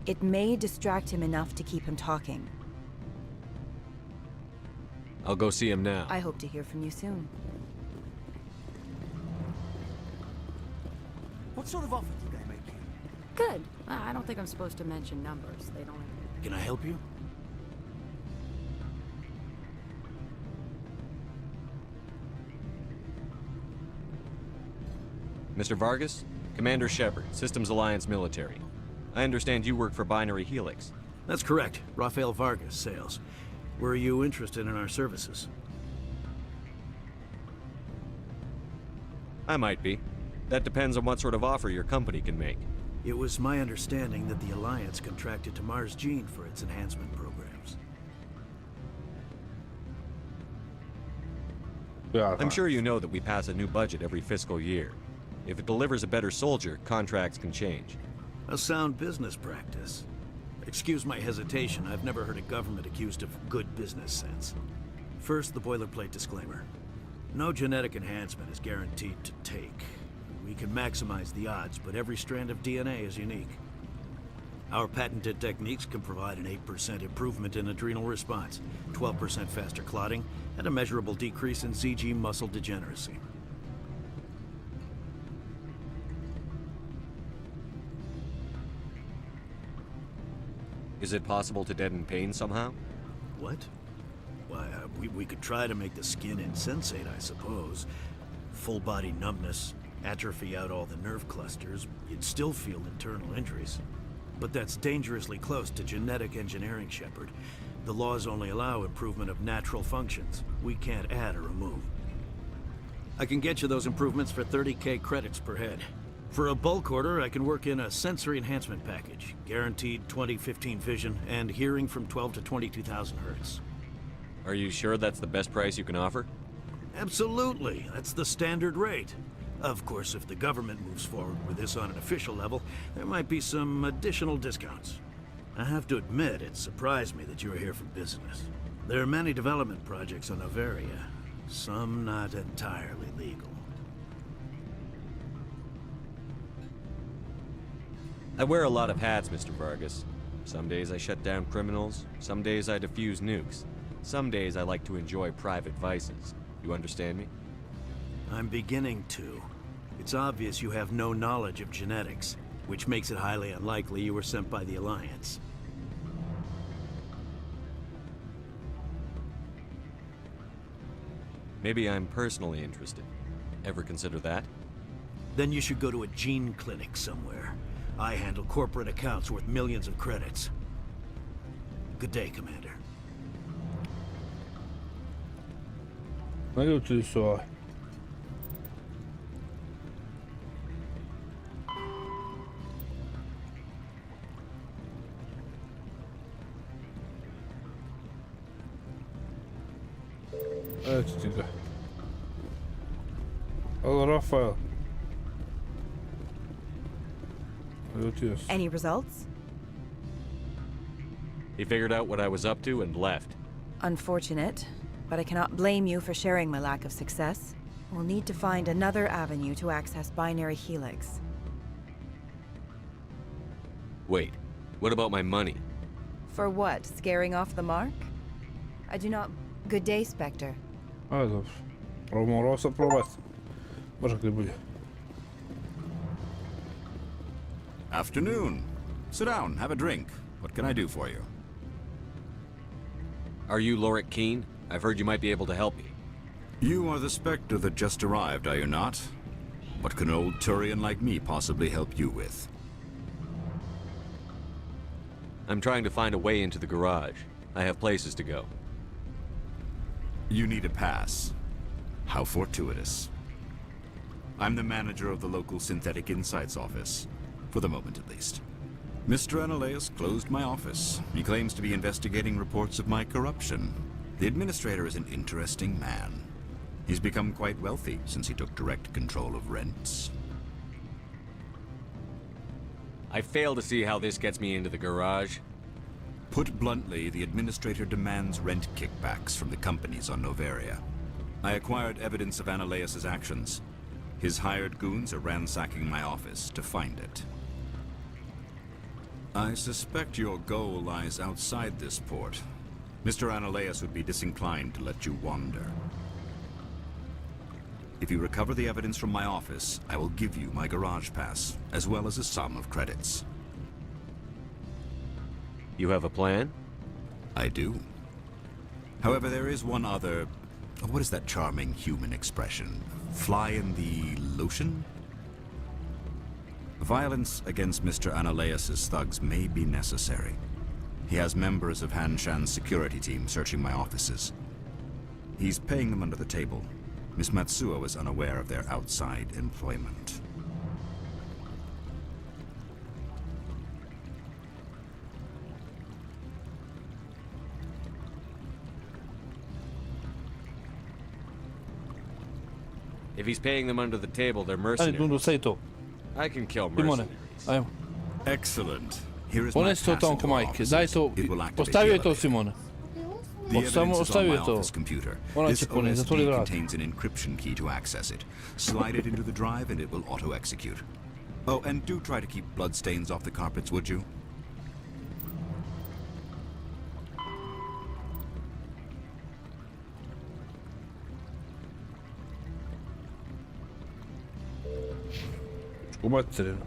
It may distract him enough to keep him talking. I'll go see him now. I hope to hear from you soon. What sort of offer did they make you? Good. I don't think I'm supposed to mention numbers. They don't... Can I help you? Mr. Vargas? Commander Shepard, Systems Alliance Military. I understand you work for Binary Helix. That's correct. Rafael Vargas, sales. Were you interested in our services? I might be. That depends on what sort of offer your company can make. It was my understanding that the Alliance contracted to Mars Gene for its enhancement programs. I'm sure you know that we pass a new budget every fiscal year. If it delivers a better soldier, contracts can change. A sound business practice. Excuse my hesitation, I've never heard a government accused of good business sense. First, the boilerplate disclaimer. No genetic enhancement is guaranteed to take. We can maximize the odds, but every strand of DNA is unique. Our patented techniques can provide an 8% improvement in adrenal response, 12% faster clotting, and a measurable decrease in ZG muscle degeneracy. Is it possible to deaden pain somehow? What? Why, we could try to make the skin insensate, I suppose. Full body numbness, atrophy out all the nerve clusters, you'd still feel internal injuries. But that's dangerously close to genetic engineering, Shepard. The laws only allow improvement of natural functions. We can't add or remove. I can get you those improvements for 30K credits per head. For a bulk order, I can work in a sensory enhancement package. Guaranteed 20/15 vision and hearing from 12 to 22,000 hertz. Are you sure that's the best price you can offer? Absolutely. That's the standard rate. Of course, if the government moves forward with this on an official level, there might be some additional discounts. I have to admit, it surprised me that you were here for business. There are many development projects on Noveria, some not entirely legal. I wear a lot of hats, Mr. Vargas. Some days I shut down criminals, some days I defuse nukes. Some days I like to enjoy private vices. You understand me? I'm beginning to. It's obvious you have no knowledge of genetics, which makes it highly unlikely you were sent by the Alliance. Maybe I'm personally interested. Ever consider that? Then you should go to a gene clinic somewhere. I handle corporate accounts worth millions of credits. Good day, Commander. Naljutili su ovaj. Eto ti ga. Hello, Rafael. Naljutio se. Any results? He figured out what I was up to and left. Unfortunate, but I cannot blame you for sharing my lack of success. We'll need to find another avenue to access binary helix. Wait, what about my money? For what? Scaring off the mark? I do not... Good day, Spectre. A, dobro. Morao sam probat. Može li bolje. Afternoon. Sit down, have a drink. What can I do for you? Are you Lorik Keen? I've heard you might be able to help me. You are the Spectre that just arrived, are you not? What can an old Turian like me possibly help you with? I'm trying to find a way into the garage. I have places to go. You need a pass. How fortuitous. I'm the manager of the local Synthetic Insights office. For the moment, at least. Mr. Analeus closed my office. He claims to be investigating reports of my corruption. The administrator is an interesting man. He's become quite wealthy since he took direct control of rents. I fail to see how this gets me into the garage. Put bluntly, the administrator demands rent kickbacks from the companies on Noveria. I acquired evidence of Analeus' actions. His hired goons are ransacking my office to find it. I suspect your goal lies outside this port. Mr. Analeus would be disinclined to let you wander. If you recover the evidence from my office, I will give you my garage pass, as well as a sum of credits. You have a plan? I do. However, there is one other... What is that charming human expression? Fly in the lotion? Violence against Mr. Analeus' thugs may be necessary. He has members of Han Shan's security team searching my offices. He's paying them under the table. Miss Matsuo is unaware of their outside employment. If he's paying them under the table, they're Ajde, Dundu, mercenaries. sad to. I can kill Simone, mercenaries. ajmo. Excellent. Here is my Ponesi to tamo ko majke. Daj to, ostavio je to Simone. The evidence is on my Ostavio je to. office computer. Ona This će poneti, zatvori OSD vrat. contains an encryption key to access it. Slide it into the drive and it will auto-execute. Oh, and do try to keep blood stains off the carpets, would you? U materinu.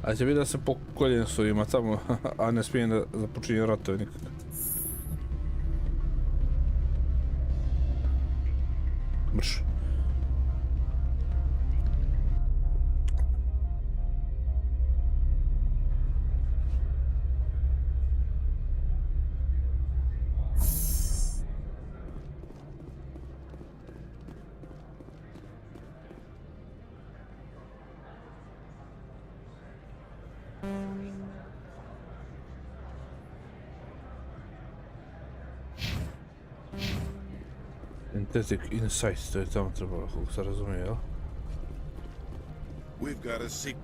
A će biti da se pokoljen s ovima tamo, a ne smijem da započinje ratove nikako. Mrš. Synthetic insights, to je tamo trebalo, kako se razumije, jel? We've got a secret.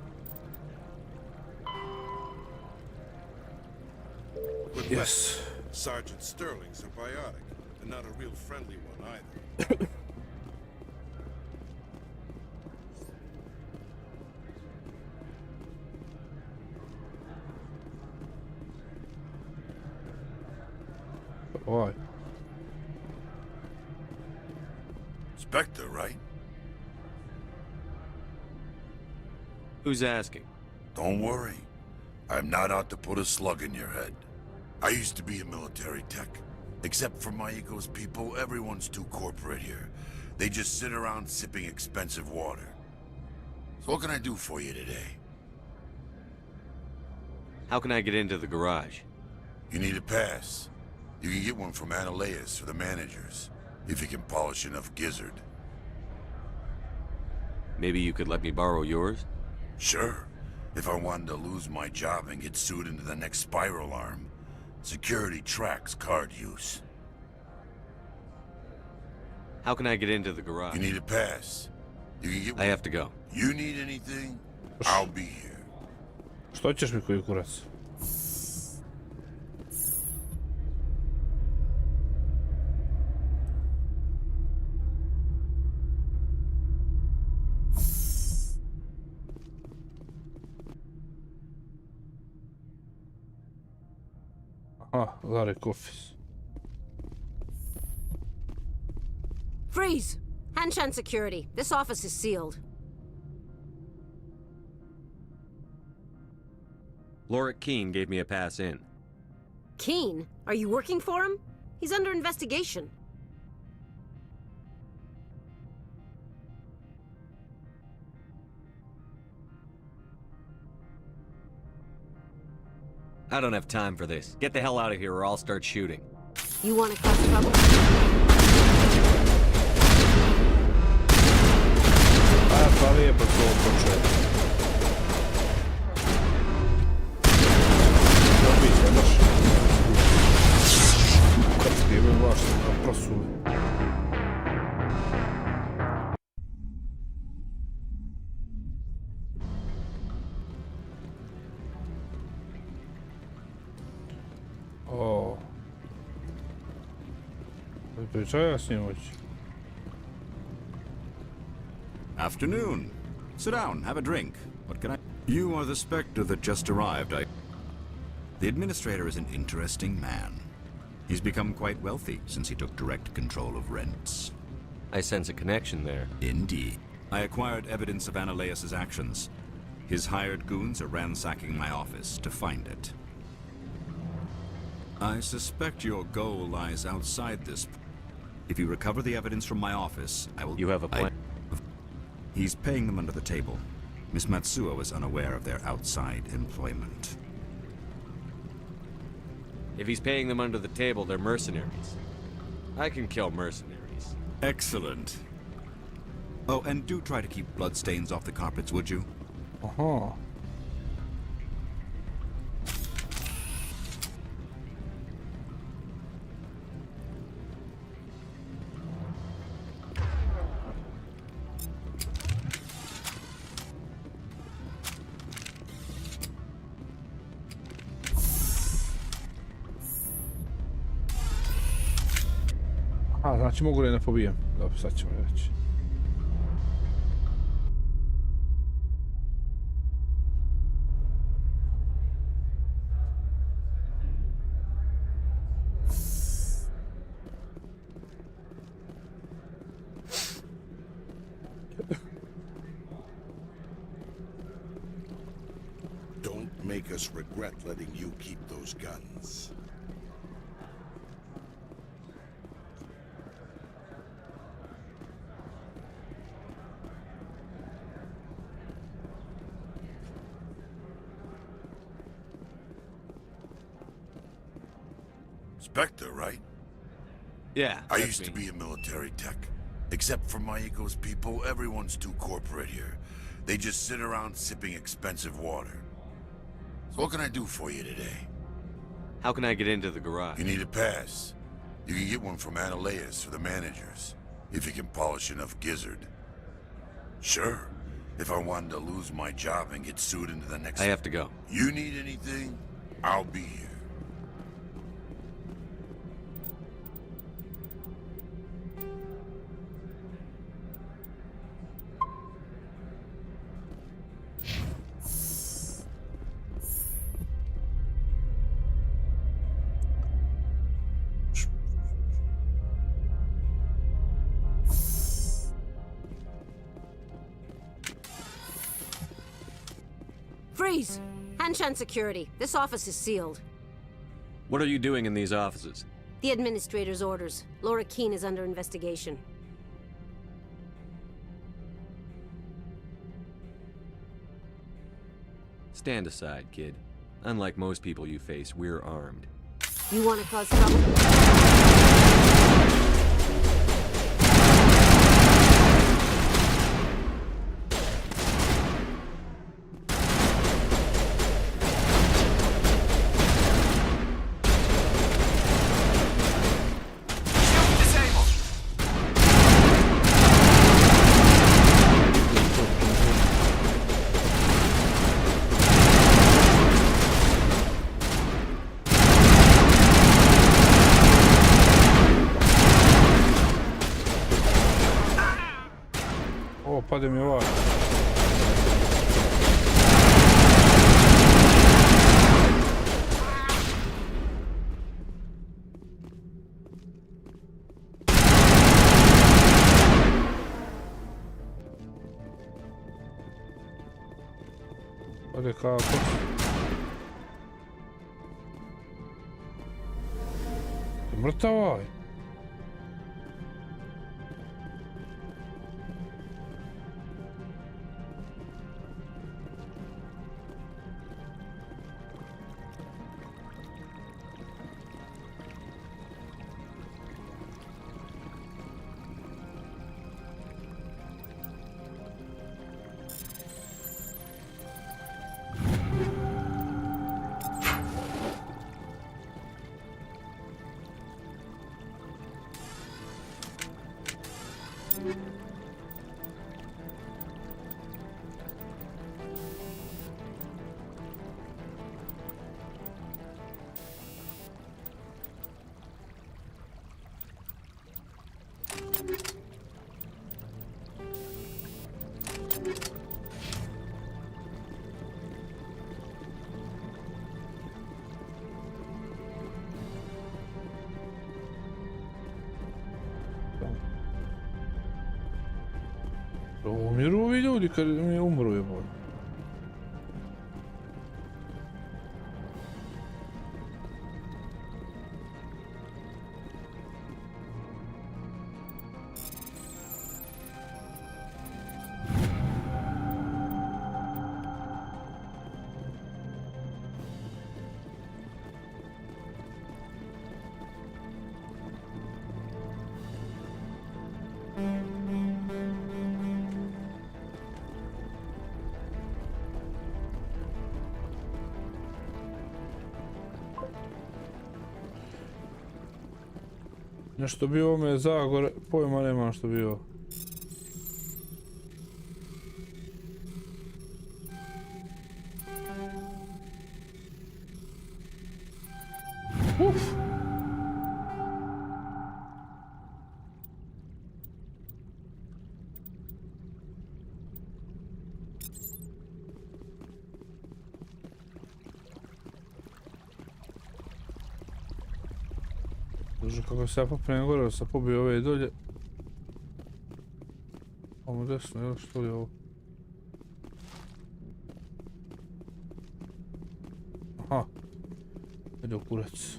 Yes. Sergeant Sterling's a biotic, and not a real friendly one either. Why? Spectre, right? Who's asking? Don't worry. I'm not out to put a slug in your head. I used to be a military tech. Except for my ego's people, everyone's too corporate here. They just sit around sipping expensive water. So what can I do for you today? How can I get into the garage? You need a pass. You can get one from Ananias or the managers, if you can polish enough gizzard. Maybe you could let me borrow yours? Sure. If I wanted to lose my job and get sued into the next spiral arm, security tracks card use. How can I get into the garage? You need a pass. You can get one. I have to go. You need anything? I'll be here. Što ćeš mi koji kurac? Aha, Larek office. Freeze! Hanshan security. This office is sealed. Lorik Keene gave me a pass in. Keene? Are you working for him? He's under investigation. I don't have time for this. Get the hell out of here or I'll start shooting. You want to cause trouble? Pa lijepo to počeo. Dobijte, baš. Krski, imam baš na prosuve. O. Pričaj ja s njim hoći. Afternoon. Sit down, have a drink. What can I... You are the Spectre that just arrived, The administrator is an interesting man. He's become quite wealthy since he took direct control of rents. I sense a connection there. Indeed. I acquired evidence of Ananias' actions. His hired goons are ransacking my office to find it. I suspect your goal lies outside this. If you recover the evidence from my office, I will... You have a plan? He's paying them under the table. Miss Matsuo is unaware of their outside employment. If he's paying them under the table, they're mercenaries. I can kill mercenaries. Excellent. Oh, and do try to keep bloodstains off the carpets, would you? Aha. A, znači mogu li ne pobijem? Dobro, sad ćemo reći. Don't make us regret letting you keep those guns. Spectre, right? Yeah, I used to be a military tech. Except for my ego's people, everyone's too corporate here. They just sit around sipping expensive water. So what can I do for you today? How can I get into the garage? You need a pass. You can get one from Ananias or the managers, if you can polish enough gizzard. Sure, if I wanted to lose my job and get sued into the next... I have to go. You need anything, I'll be here. Freeze! Hanshan security. This office is sealed. What are you doing in these offices? The administrator's orders. Laura Keene is under investigation. Stand aside, kid. Unlike most people you face, we're armed. You want to cause trouble? Pade mi ovaj. Pade kako. Mrtav ovaj. Umiru ovi ljudi kad mi umru je bolj. Nešto bi ovome Zagore, pojma nema što bi ovo. Duže kako se ja popremem gore, da sam pobio ove dolje. Ovo desno, jel što li je ovo? Aha. Ide u kurac.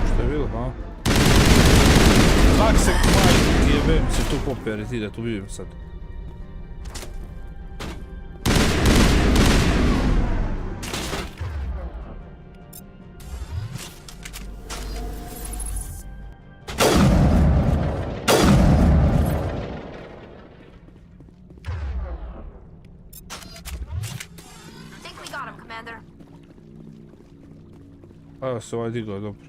Što je bilo, ha? Tak se majke, jebem se tu popere, ti da tu vidim sad. A, se ovaj digao, dobro.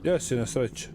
Jesi na sreće.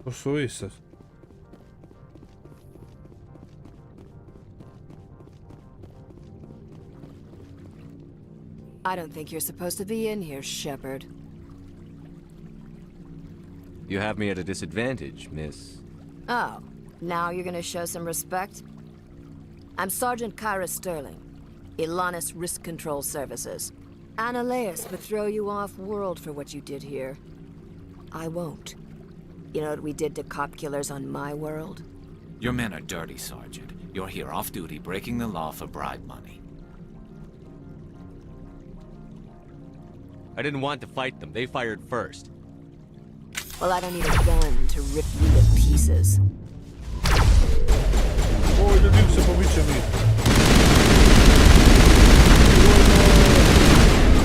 Ko su ovi sad? I don't think you're supposed to be in here, Shepard. You have me at a disadvantage, miss. Oh, now you're gonna show some respect? I'm Sergeant Kyra Sterling, Ilanis Risk Control Services. Annaleus would throw you off world for what you did here. I won't. You know what we did to cop killers on my world? Your men are dirty, Sergeant. You're here off duty, breaking the law for bribe money. I didn't want to fight them. They fired first. Well, I don't need a gun to rip you to pieces. Oj, da dim se pobiće mi.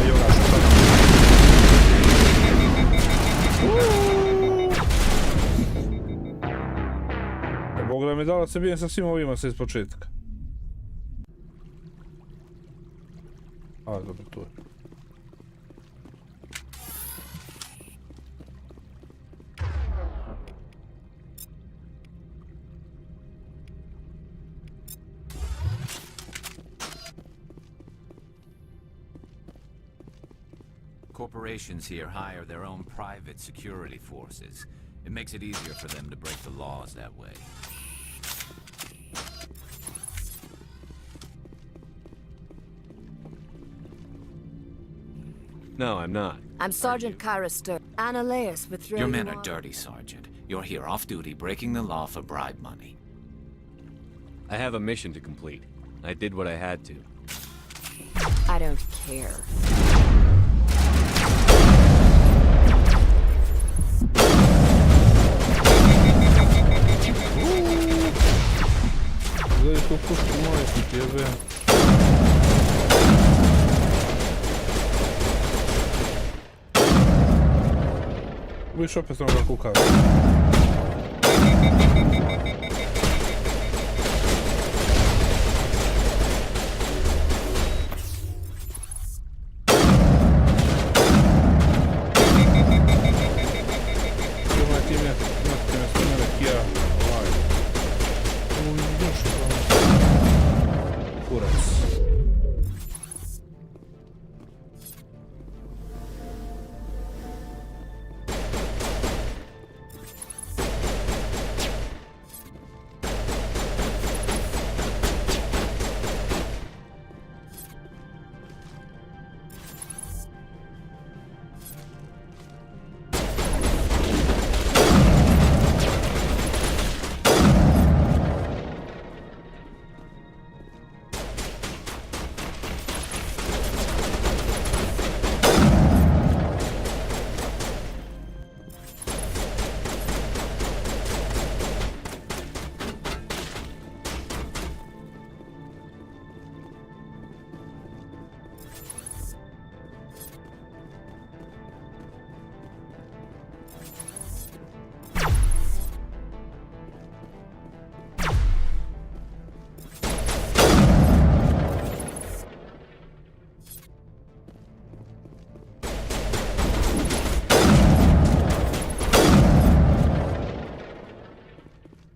Evo ga, što sada. Bog da mi dala se bijem sa svim ovima sve iz početka. A, dobro, tu je. Corporations here hire their own private security forces. It makes it easier for them to break the laws that way. No, I'm not. I'm Sergeant Kyra Sterling. Annaleus would throw you Your men are off. dirty, Sergeant. You're here off duty, breaking the law for bribe money. I have a mission to complete. I did what I had to. I don't care. Gledaj ko pušku moje ti jebem. Viš opet sam ga kukao.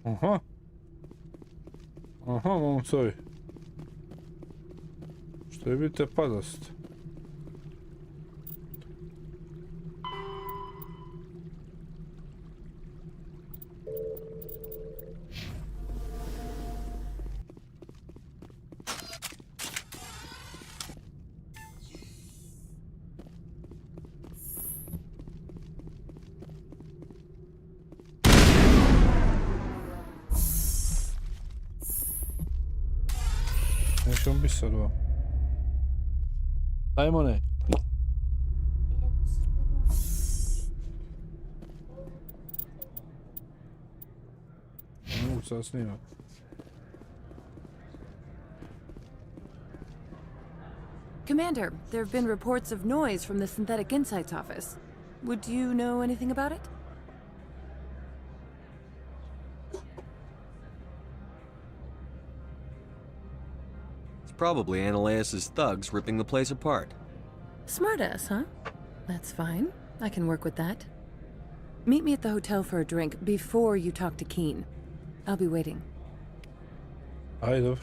Aha. Aha, momcovi. Što je bite padast? Nećemo biti sad ovo. Ajmo ne. Ne mogu sad snimat. Commander, there have been reports of noise from the Synthetic Insights office. Would you know anything about it? Probably Ananias's thugs ripping the place apart. Smartass, huh? That's fine. I can work with that. Meet me at the hotel for a drink before you talk to Keen. I'll be waiting. Ajde, dobro.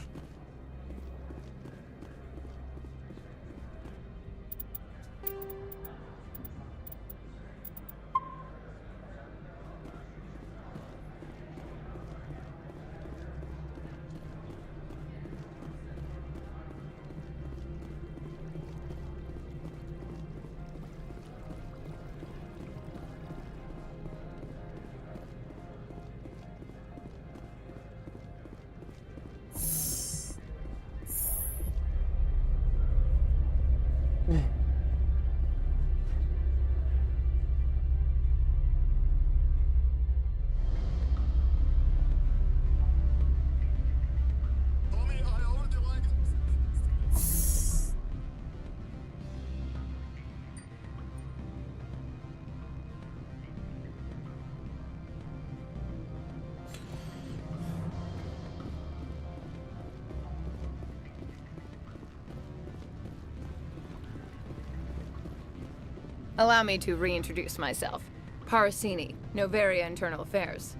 Allow me to reintroduce myself. Parasini, Novaria Internal Affairs.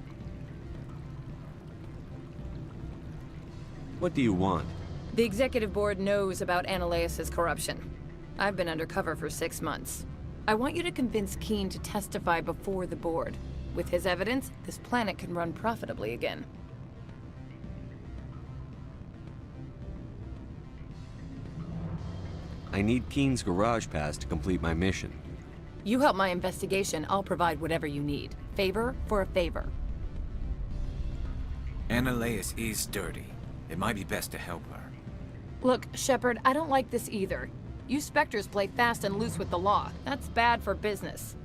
What do you want? The executive board knows about Ananias's corruption. I've been undercover for 6 months. I want you to convince Keen to testify before the board. With his evidence, this planet can run profitably again. I need Keen's garage pass to complete my mission. You help my investigation, I'll provide whatever you need. Favor for a favor. Ananias is dirty. It might be best to help her. Look, Shepard, I don't like this either. You Spectres play fast and loose with the law. That's bad for business.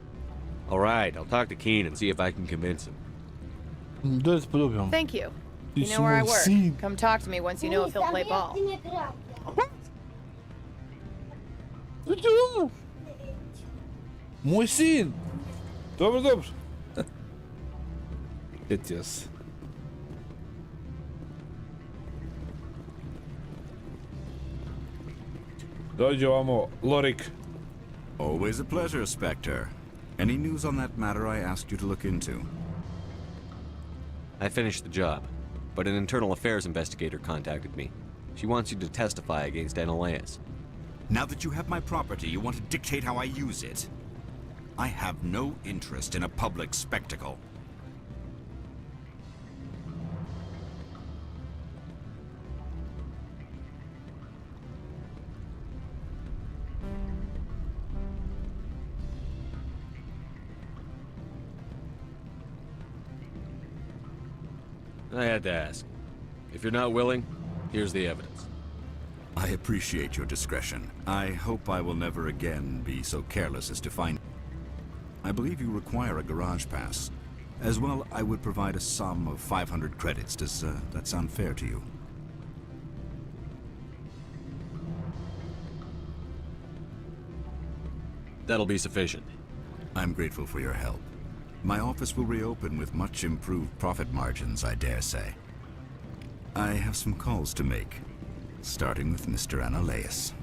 Alright, I'll talk to Keen and see if I can convince him. Thank you. You know where I work. Come talk to me once you know if he'll play ball. Moj sin! Dobro, dobro. Sjetio se. Dođi ovamo, Lorik. Always a pleasure, Spectre. Any news on that matter I asked you to look into? I finished the job, but an internal affairs investigator contacted me. She wants you to testify against Ananias. Now that you have my property, you want to dictate how I use it? I have no interest in a public spectacle. I had to ask. If you're not willing, here's the evidence. I appreciate your discretion. I hope I will never again be so careless as to find... I believe you require a garage pass. As well, I would provide a sum of 500 credits. Does that sound fair to you? That'll be sufficient. I'm grateful for your help. My office will reopen with much improved profit margins, I dare say. I have some calls to make, starting with Mr. Ananias.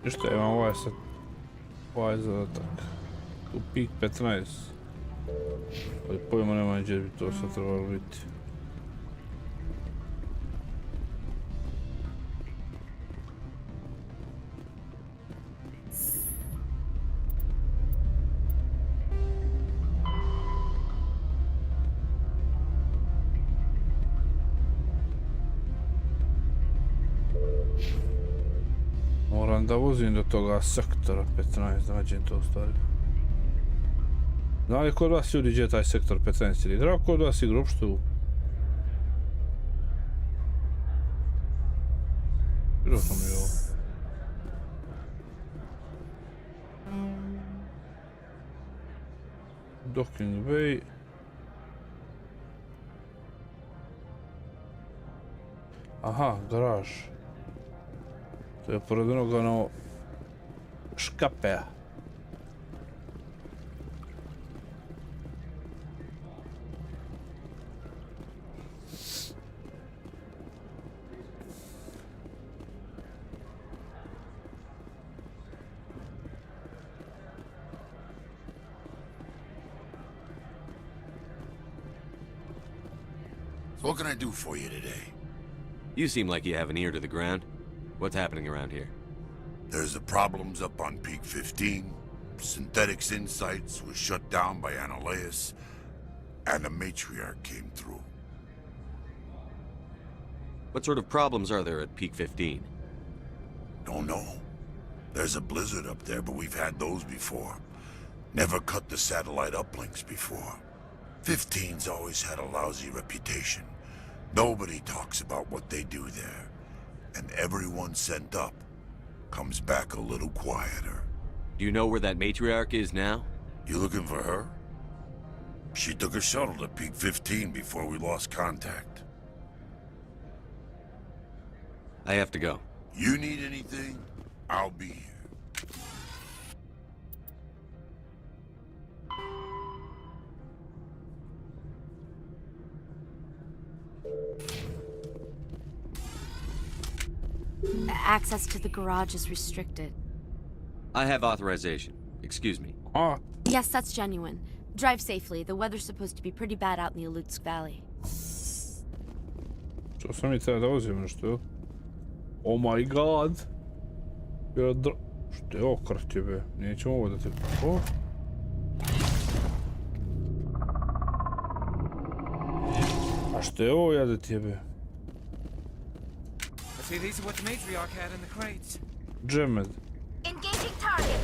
Ništa, imam ovaj zadatak. U pik 15. Ali pojma nema gdje bi to sad trebalo biti. Moram da vozim do toga sektora 15, da nađem to u stvari. Zna li kod vas ljudi gdje je taj sektor 15 ili drago kod vas igra uopšte u? Vjerojatno mi je ovo. Docking Bay. Aha, garaž. To je pored onoga ono škapeja. What can I do for you today? You seem like you have an ear to the ground. What's happening around here? There's the problems up on Peak 15. Synthetics Insights was shut down by Analyus, and the matriarch came through. What sort of problems are there at Peak 15? Don't know. There's a blizzard up there, but we've had those before. Never cut the satellite uplinks before. 15's always had a lousy reputation. Nobody talks about what they do there. And everyone sent up comes back a little quieter. Do you know where that matriarch is now? You looking for her? She took a shuttle to Peak 15 before we lost contact. I have to go. You need anything? I'll be here. Access to the garage is restricted. I have authorization. Excuse me. Yes, that's genuine. Drive safely. The weather's supposed to be pretty bad out in the Alutsk Valley. Što sam mi treba da uzim nešto? Oh my god! Što je ovo krtje be? Nećemo ovo da te... O? A što je ovo jade ti jebe? See, these are what the matriarch had in the crates. Džemed. Engaging target.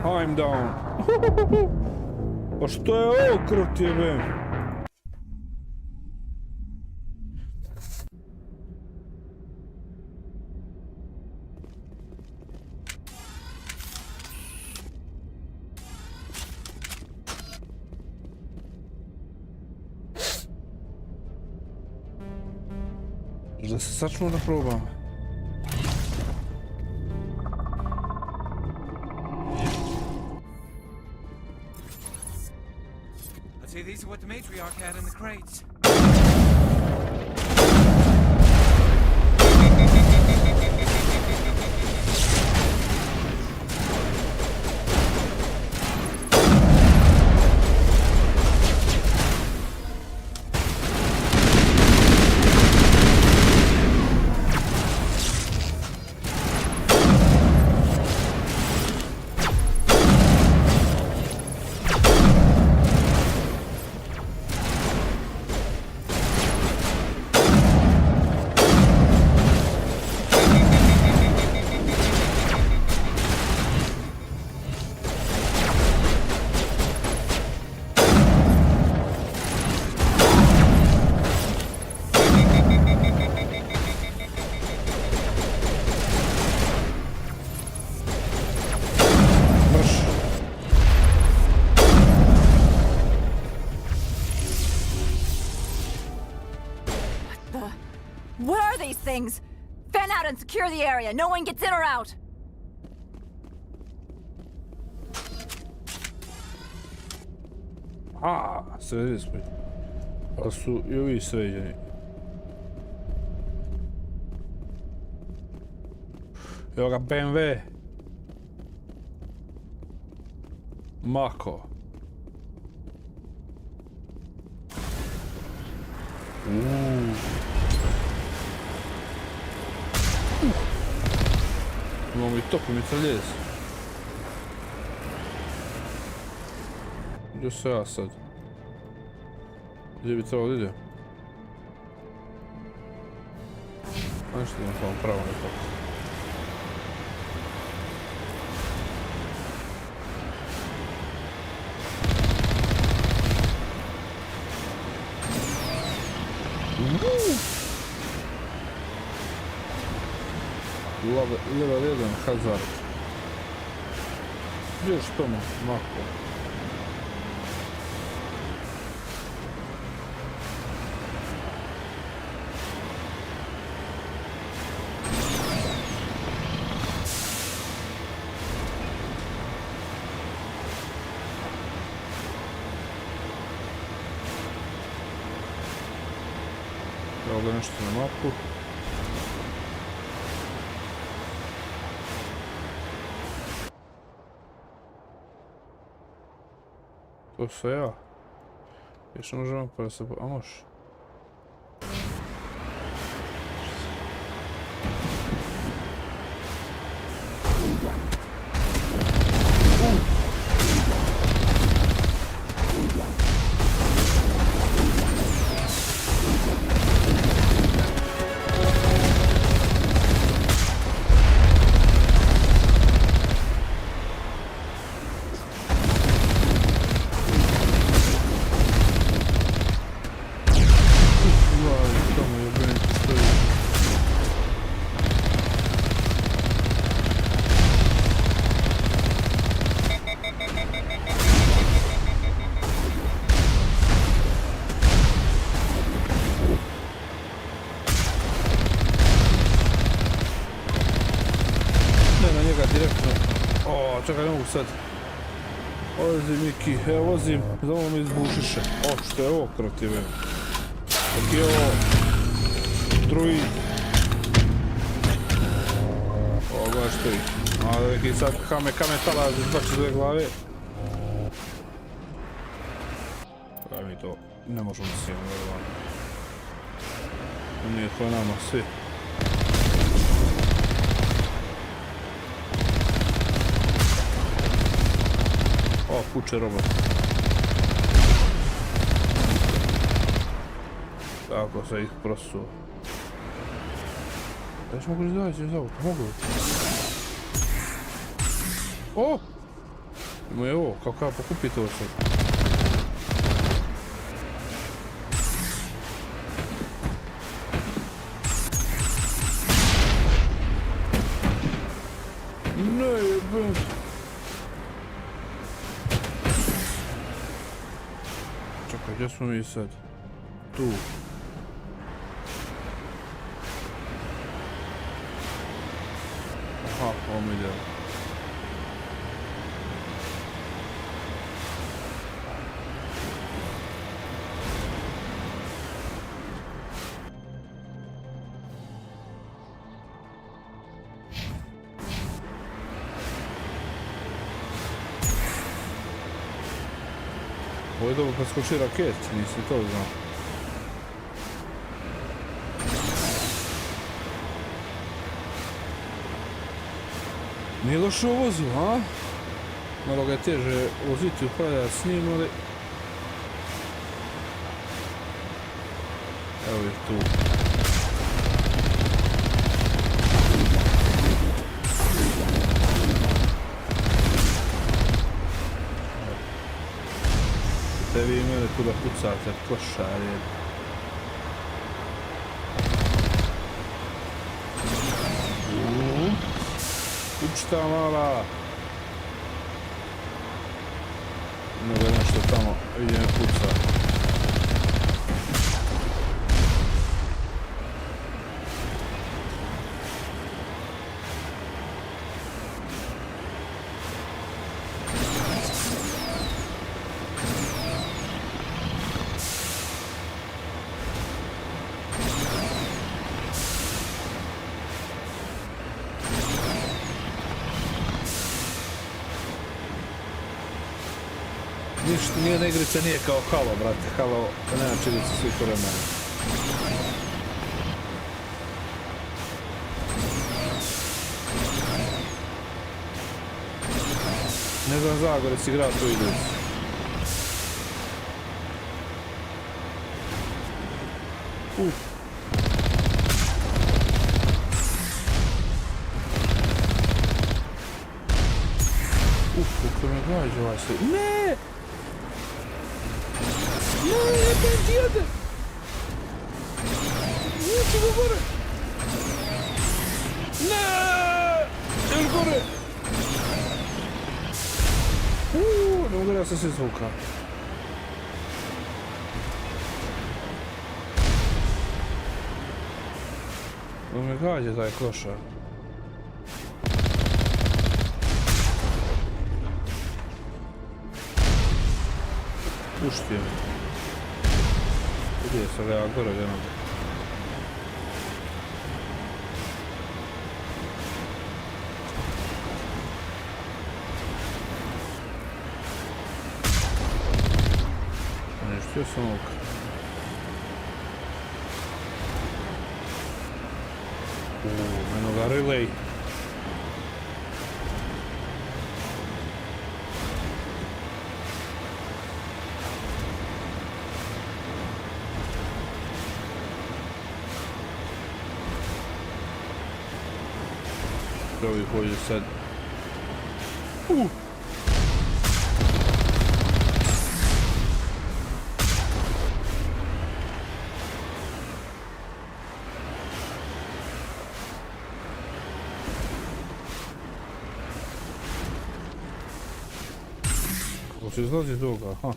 I'm down. Pa što je ovo krut jebe? Da se sačnu da probam. See, these are what the matriarch had in the crates. things. Fan out and secure the area. No one gets in or out. Sredili smo. Pa su i ovi sređeni. Evo ga BMW. Mako. Imamo i topi mitraljez. Gdje se ja sad? Gdje bi trebalo da idem? Nešto idem tamo pravo nekako. Level 1 Hazard. Gdje je što mu? Mako. Evo ga nešto na mapu. To sam ja. Još ne možemo pa da se... A može. Čekaj, ne mogu sad. Vozim Miki, evo vozim, za ovo me izbušiše. O, što je ovo krotive? Dok je ovo... Drugi... O, gledaj što je. A neki sad kame talazi, zbači dve glave. Daj mi to, ne možemo da svijem, verovatno. Nije to nama svi. O, kuće robot. Tako se ih prosuo. Da ću mogu izaći iz auta, mogu li? O! Ima je ovo, kako ja pokupiti ovo sad. Ne jebem. Čekaj, gdje smo mi sad? Tu. Aha, ovo mi ide. Ovo je dobro preskoči raket, nisi to znao. Nije loše u vozu, a? Malo ga je teže voziti, upravljati s njim, ali... Evo je tu. Te vi imali tu da pucate, klošari. Učita mala. Ima ga nešto tamo, vidim puca. Ništa, nijedna igrica nije kao Halo, brate. Halo, nema čilice svih vremena. Ne znam, Zagorec igra tu igricu. Kako me gađa ovaj sve. Ne! Ne, jebem djede! Neću ga gore! Ne! Jel gore? Ne mogu da sam se zvuka. Da me gađa taj košar. Puštio me. Vidio sam ga ja gore jednom. Uništio sam ovog. Meno ga relay. Ovi hođe sad. Kako se izlazi toga, aha.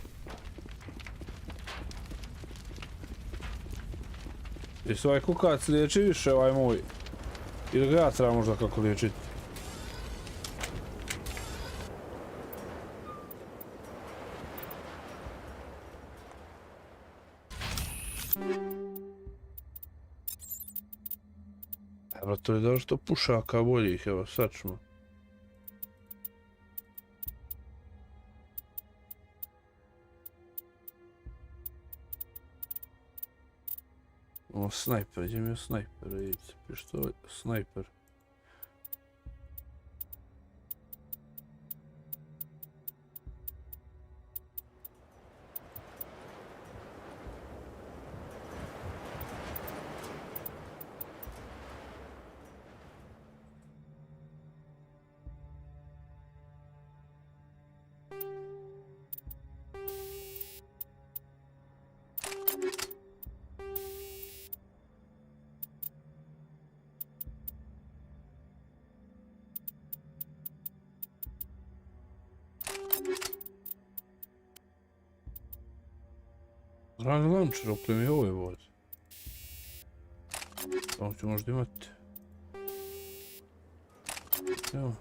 Jesi ovaj kukac liječi više, ovaj moj? Ili ga ja treba možda kako liječiti? Evo to je da što pušaka boljih, evo sad ćemo. Ovo snajper, gdje mi je snajper, vidite, pištolj, snajper. Rani launcher, opet mi je ovaj vod. Ovo ću možda imati. Evo.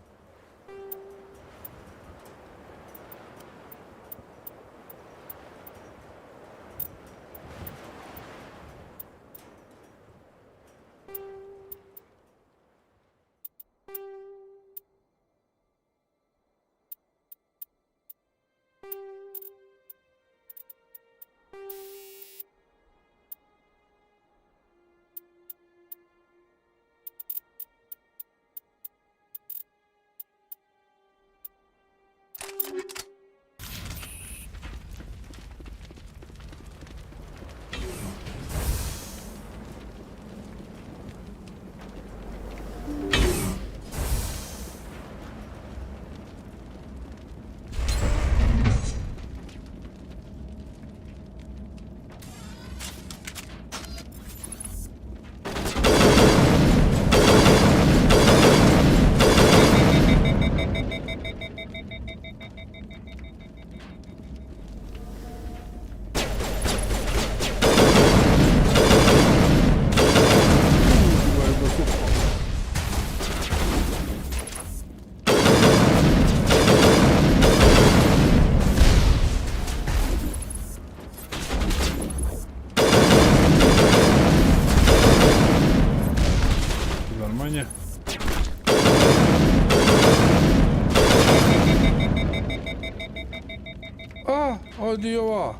Odi ova.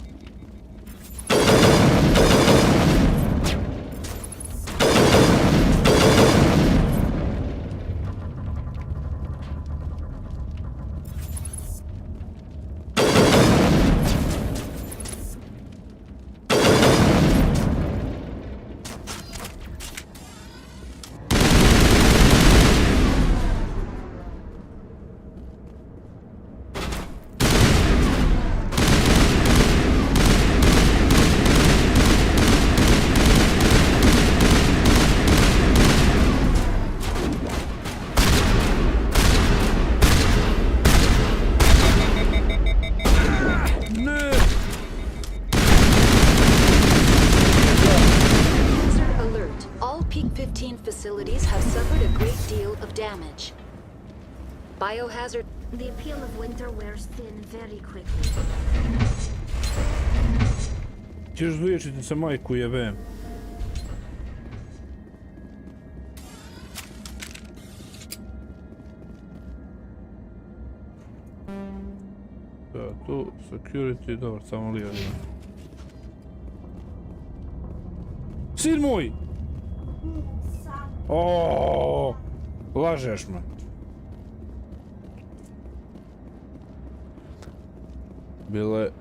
Facilities have suffered a great deal of damage. Biohazard. The appeal of winter wears thin very quickly. Ćeš zliječiti se, majku jebem. Da, tu, security, dobro, samo lijevo. Sin moj! Oooo, lažeš me. Bilo je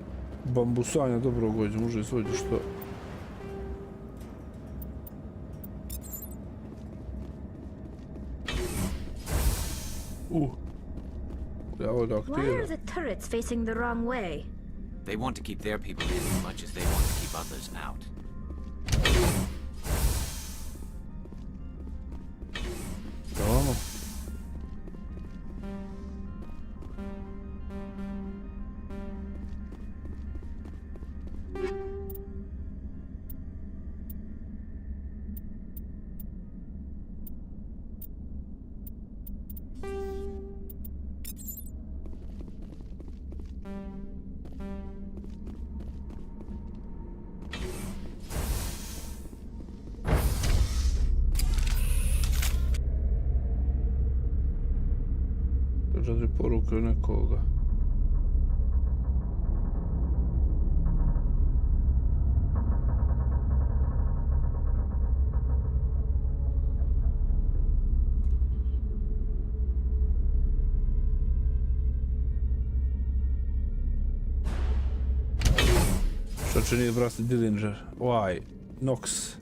bambusanja dobrog gođa, može svođe što... Why are the turrets facing the wrong way? They want to keep their people in as much as they want to keep others out. Vamos. Žadri poruke nekoga. Što će nije brati Dillinger? Why? Nox.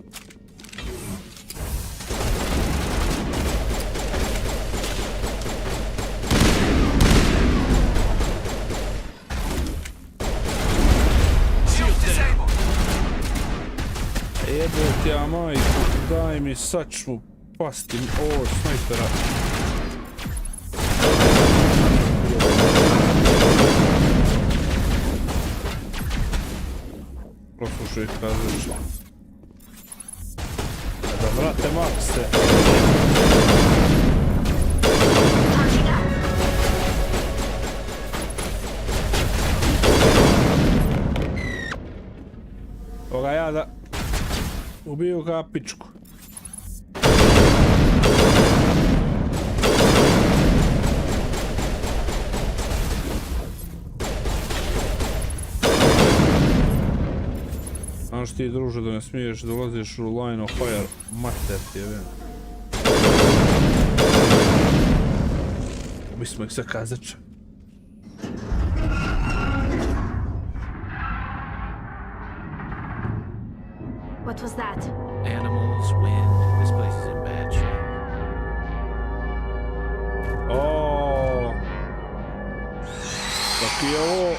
Jebot ja majku, daj mi sačmu pasti ovo snajpera. Proslušaj kazač. Da vrate makse. Oga ja da ubiju ga pičku. Znaš ti, druže, da ne smiješ dolaziš u line of fire, mater ti je vem. Ubismo ih sa kazača. What was that? Animals, wind. This place is in bad shape. Oh. Taki je ovo.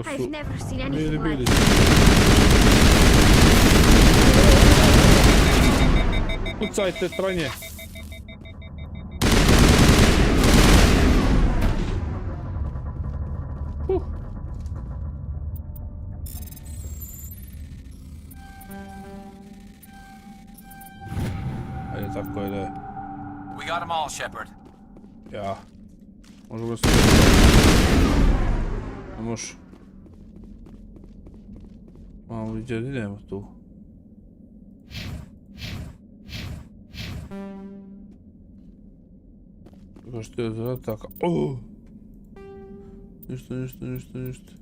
I've never seen anything like it. Pucajte tranje. got them all, Shepard. Ja. Možu ga ne može. Malo idemo tu. Kako što je zadatak? Ništa.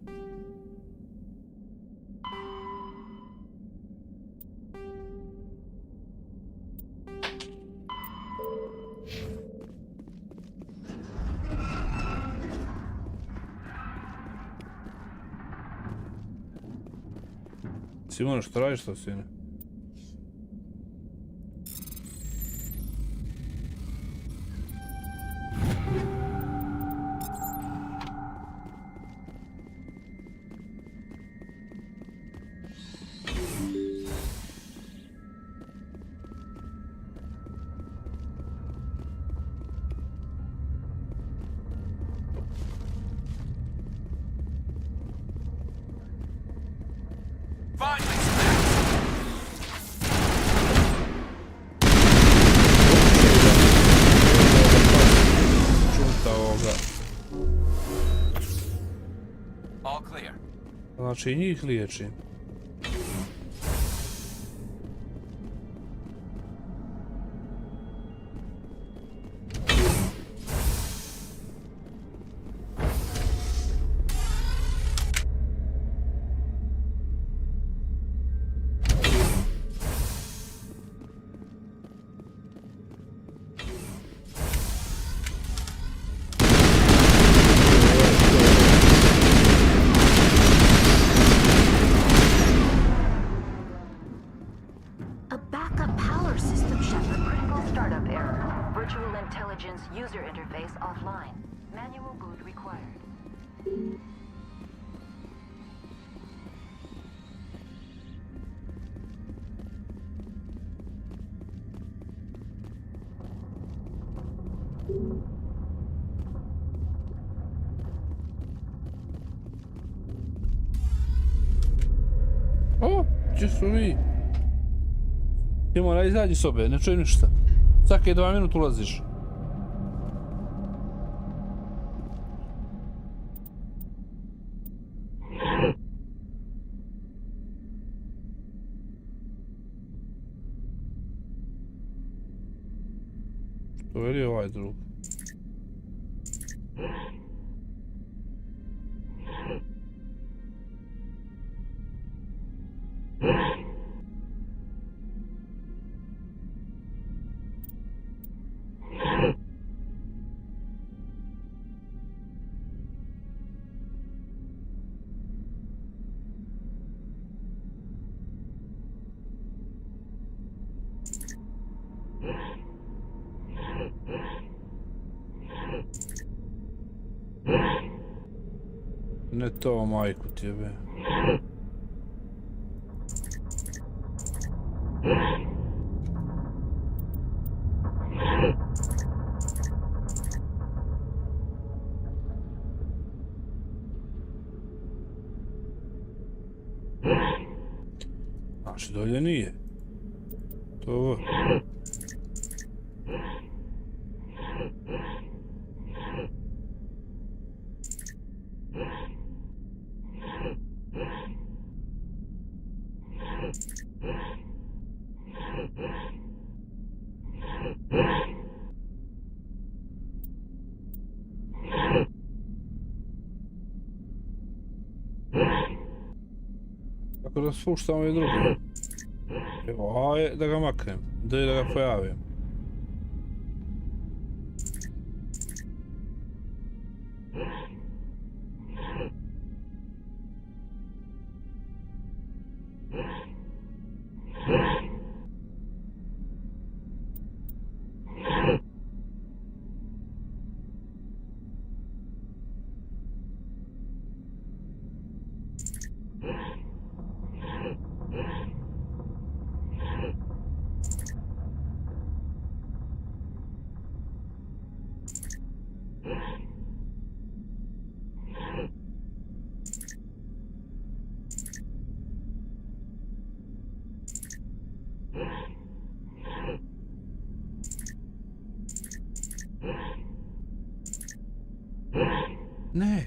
Simone, što radiš to, sine? Znači i njih liječim. O, gdje su vi? Ti mora izađi iz sobe, ne čujem ništa. Svake 2 minuta ulaziš. Što veli ovaj drug? Ne to, majku tjebe. Znači dolje nije. To ovo. Kako da spuštam ovaj drugi? Evo, ajde da ga maknem, da ga pojavim. Ne,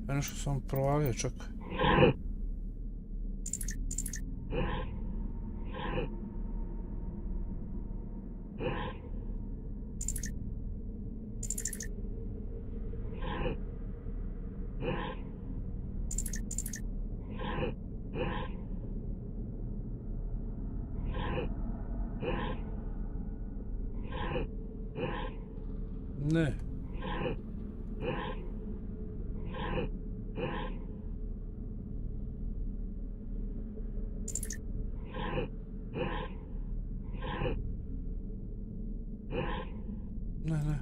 nešto sam provalio, čekaj. Ne. Ne.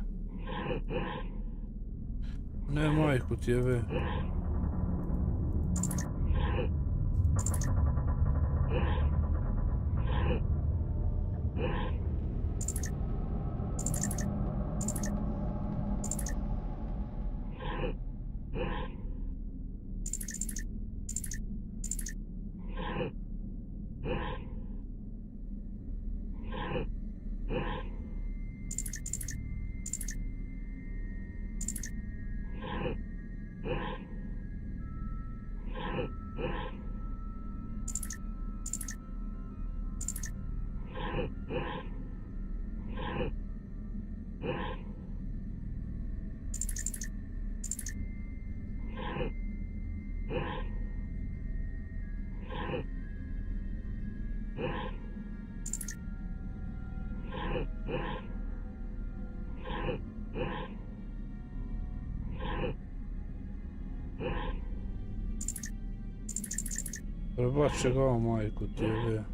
Ne, majku ti jebe. Prebače ga ovo, majku ti jebe.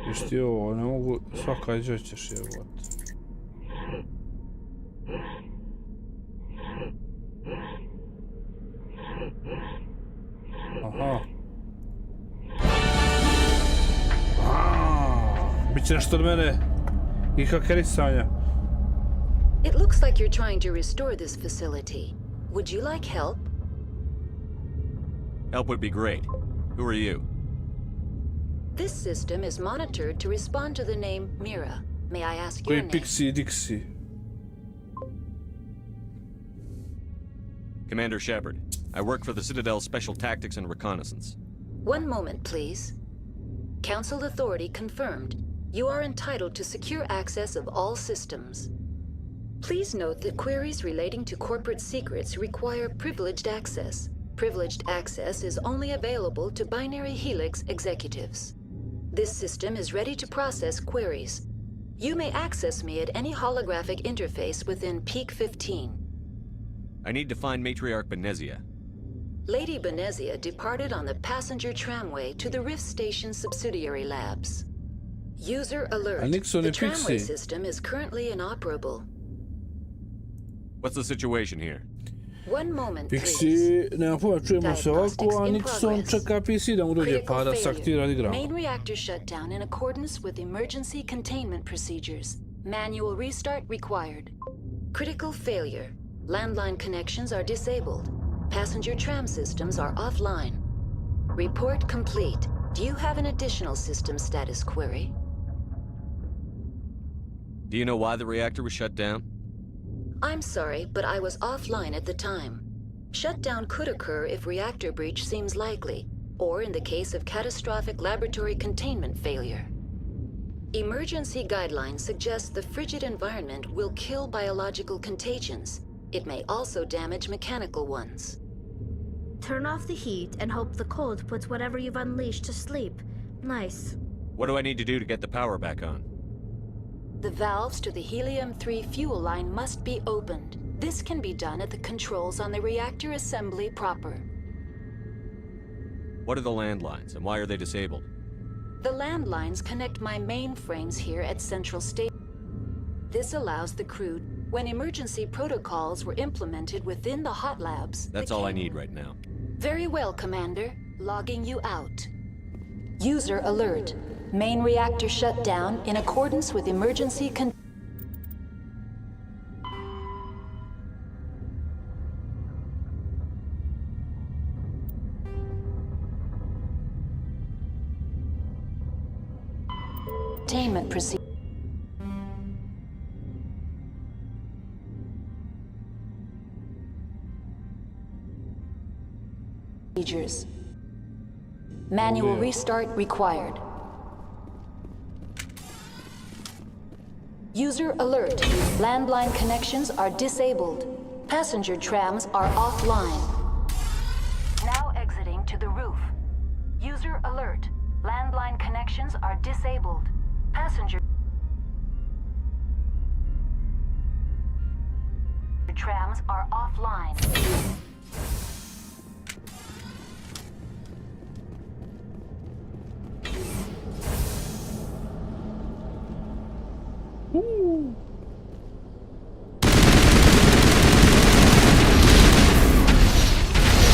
Viš ti ovo, ne mogu, svaka iđećeš jebot. Aha. Biće nešto od mene i hakerisanja. It looks like you're trying to restore this facility. Would you like help? Help would be great. Who are you? This system is monitored to respond to the name Mira. May I ask your Koji name? Pixie Dixie? Commander Shepard. I work for the Citadel's Special Tactics and Reconnaissance. One moment, please. Council authority confirmed. You are entitled to secure access of all systems. Please note that queries relating to corporate secrets require privileged access. Privileged access is only available to binary helix executives. This system is ready to process queries. You may access me at any holographic interface within Peak 15. I need to find Matriarch Benezia. Lady Benezia departed on the passenger tramway to the Rift Station subsidiary labs. User alert. The tramway system is currently inoperable. What's the situation here? One moment, Pixi, nemam pojma, čujemo se ovako, a Nixon čeka PC da mu dođe pa da se aktivira igra. Main reactor shutdown in accordance with emergency containment procedures. Manual restart required. Critical failure. Landline connections are disabled. Passenger tram systems are offline. Report complete. Do you have an additional system status query? Do you know why the reactor was shut down? I'm sorry, but I was offline at the time. Shutdown could occur if reactor breach seems likely, or in the case of catastrophic laboratory containment failure. Emergency guidelines suggest the frigid environment will kill biological contagions. It may also damage mechanical ones. Turn off the heat and hope the cold puts whatever you've unleashed to sleep. Nice. What do I need to do to get the power back on? The valves to the helium-3 fuel line must be opened. This can be done at the controls on the reactor assembly proper. What are the landlines, and why are they disabled? The landlines connect my mainframes here at Central Station. This allows the crew, when emergency protocols were implemented within the hot labs... That's all I need right now. Very well, Commander. Logging you out. User alert. Main reactor shut down in accordance with emergency containment procedures. Manual restart required. User alert. Landline connections are disabled. Passenger trams are offline. Now exiting to the roof. User alert. Landline connections are disabled. Passenger trams are offline. Ooh. User alert.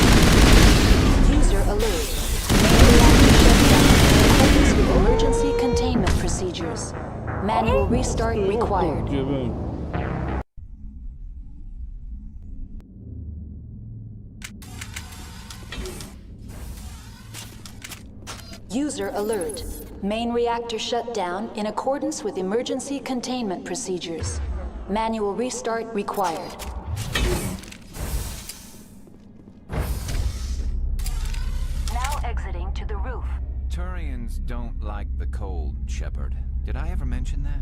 Main reactor shut down in accordance with emergency containment procedures. Manual restart required. User alert. Main reactor shut down in accordance with emergency containment procedures. Manual restart required. Now exiting to the roof. Turians don't like the cold, Shepard. Did I ever mention that?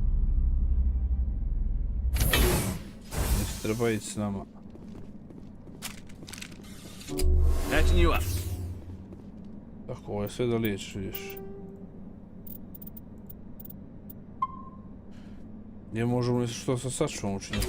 Treba ići s nama. Patching you up. Tako, ovo je sve da liječiš, vidiš. Gdje možemo li što sa sačuvom učiniti?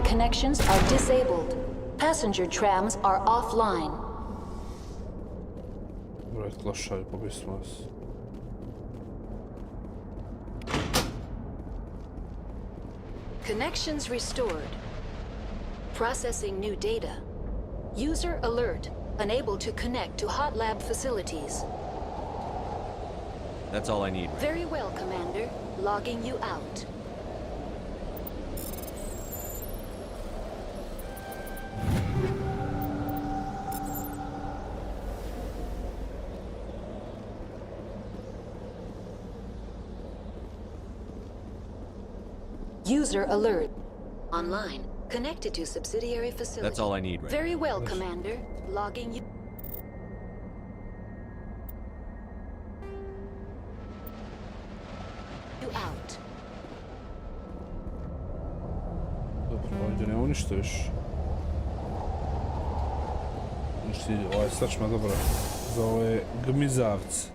Connections are disabled. Passenger trams are offline. Broj tlošaj, pobismo vas. Connections restored. Processing new data. User alert. Unable to connect to hot lab facilities. That's all I need. Very well, Commander. Logging you out. User alert. Online. Connected to subsidiary facility. That's all I need right Very now. well, Commander. Logging you out. Dobro, ovdje nema ništa još. Ništa, ovaj sačma dobra za ove gmizavce.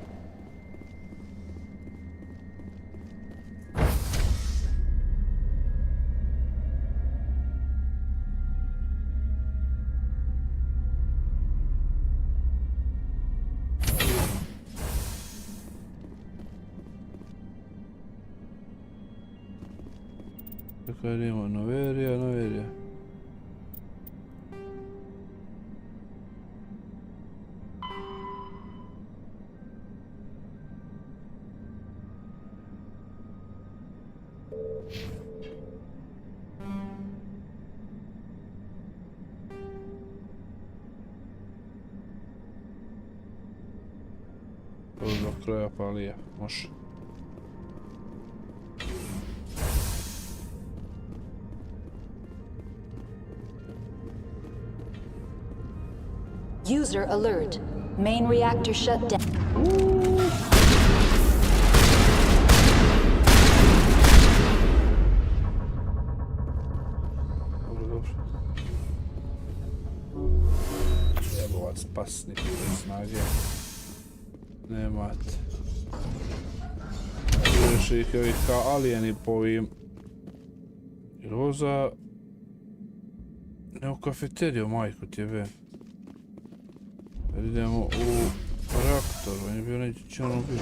Kako idemo? Noverija. Ovo do kraja palija, može. User alert. Main reactor shut down. Dobro. Evo vas spasnik snage. Nemate. Još ih ovih kao alijeni po ovim. Jer ovo za... Ne u kafeteriju, majku ti je ven. Idemo u reaktor, on je bio neće ono bio.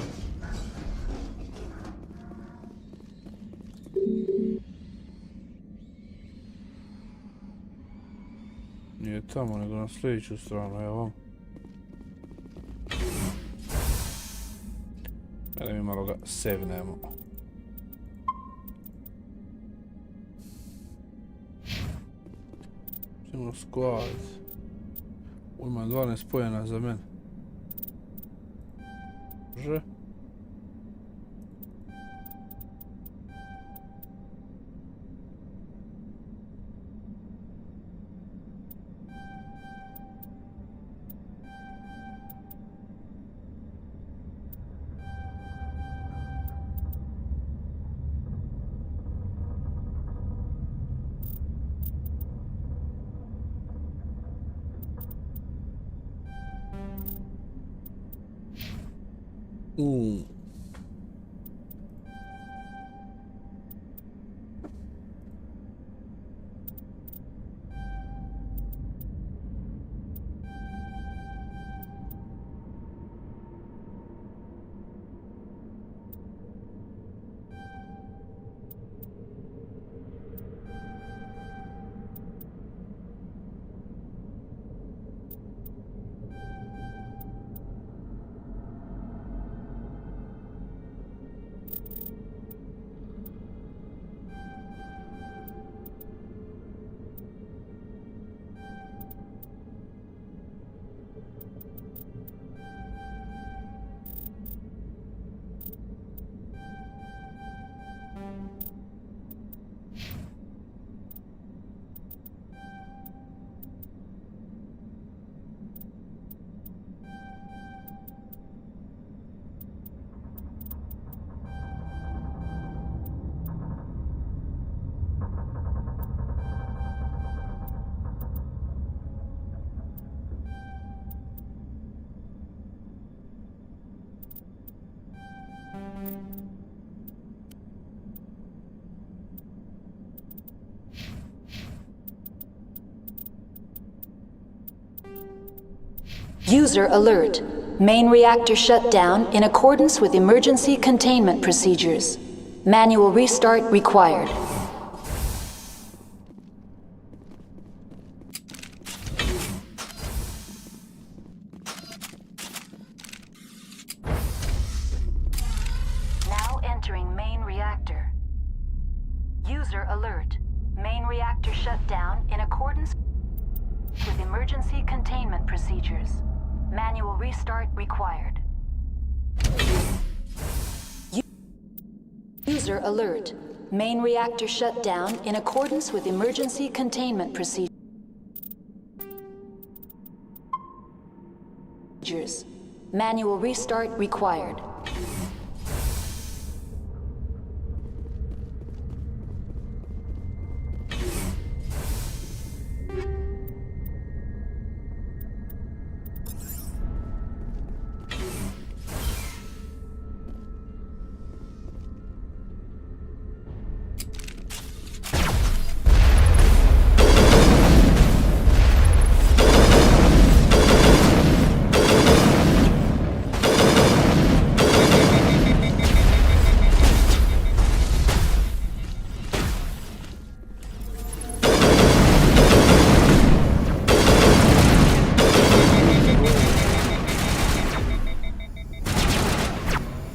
Nije tamo, nego na sljedeću stranu, evo vam. Da mi malo ga sevnemo. Imamo squad. Imam 12 pojena za mene. Može? User alert. Main reactor shut down in accordance with emergency containment procedures. Manual restart required. User alert. Main reactor shut down in accordance with emergency containment procedures. Manual restart required. User alert. Main reactor shut down in accordance with emergency containment procedures. Manual restart required.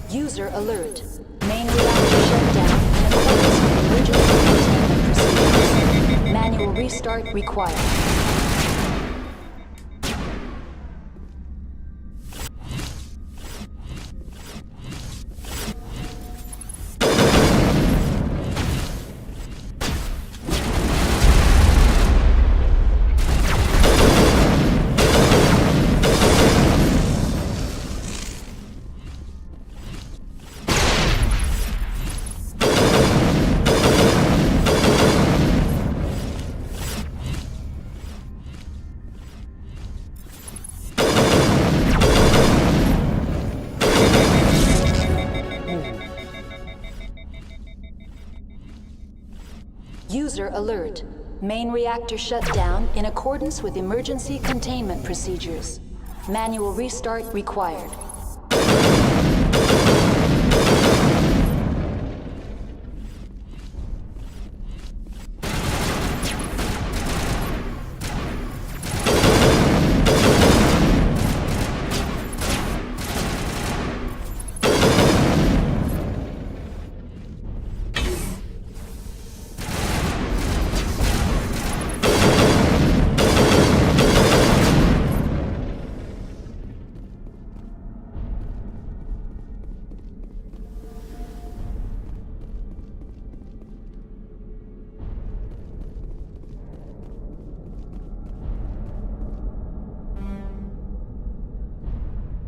User alert. Main reactor shut down in accordance with emergency containment procedures. Manual restart required. User alert. Main reactor shut down in accordance with emergency containment procedures. Manual restart required.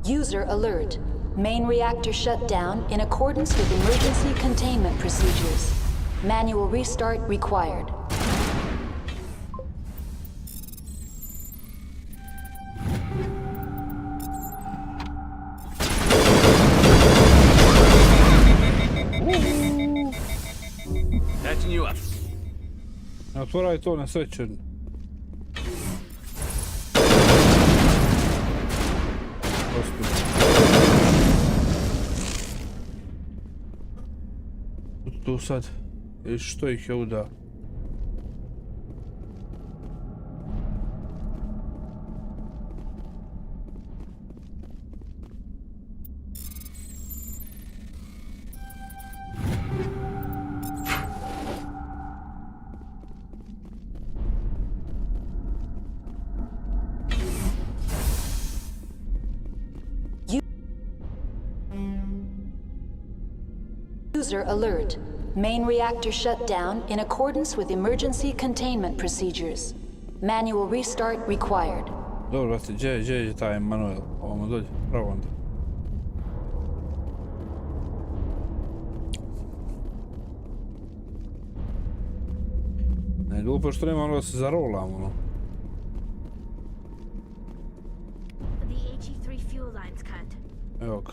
User alert. Main reactor shut down in accordance with emergency containment procedures. Manual restart required. Patching you up. Otvoraj to na sreću. Tu sad, što ih je udao? User alert. Main reactor shut down in accordance with emergency containment procedures. Manual restart required. Dobro, brate, gdje je taj Manuel? Ovamo dolje, pravo onda. Ne, glupo što nema ono da se zarolam, ono. The AG3 fuel lines cut. Evo ga.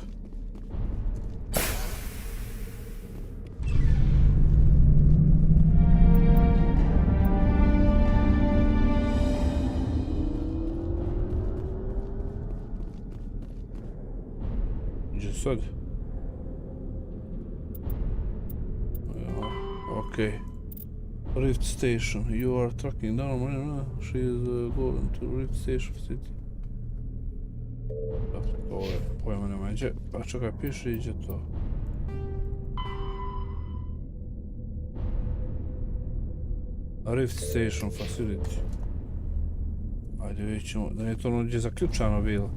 Sad. Okay. Rift Station. You are tracking down. She is going to Rift Station City. Ovo je pojma nema iđe. Pa čekaj, piše iđe to. Rift Station Facility. Ajde vidjet ćemo, da nije to ono gdje je zaključano bilo.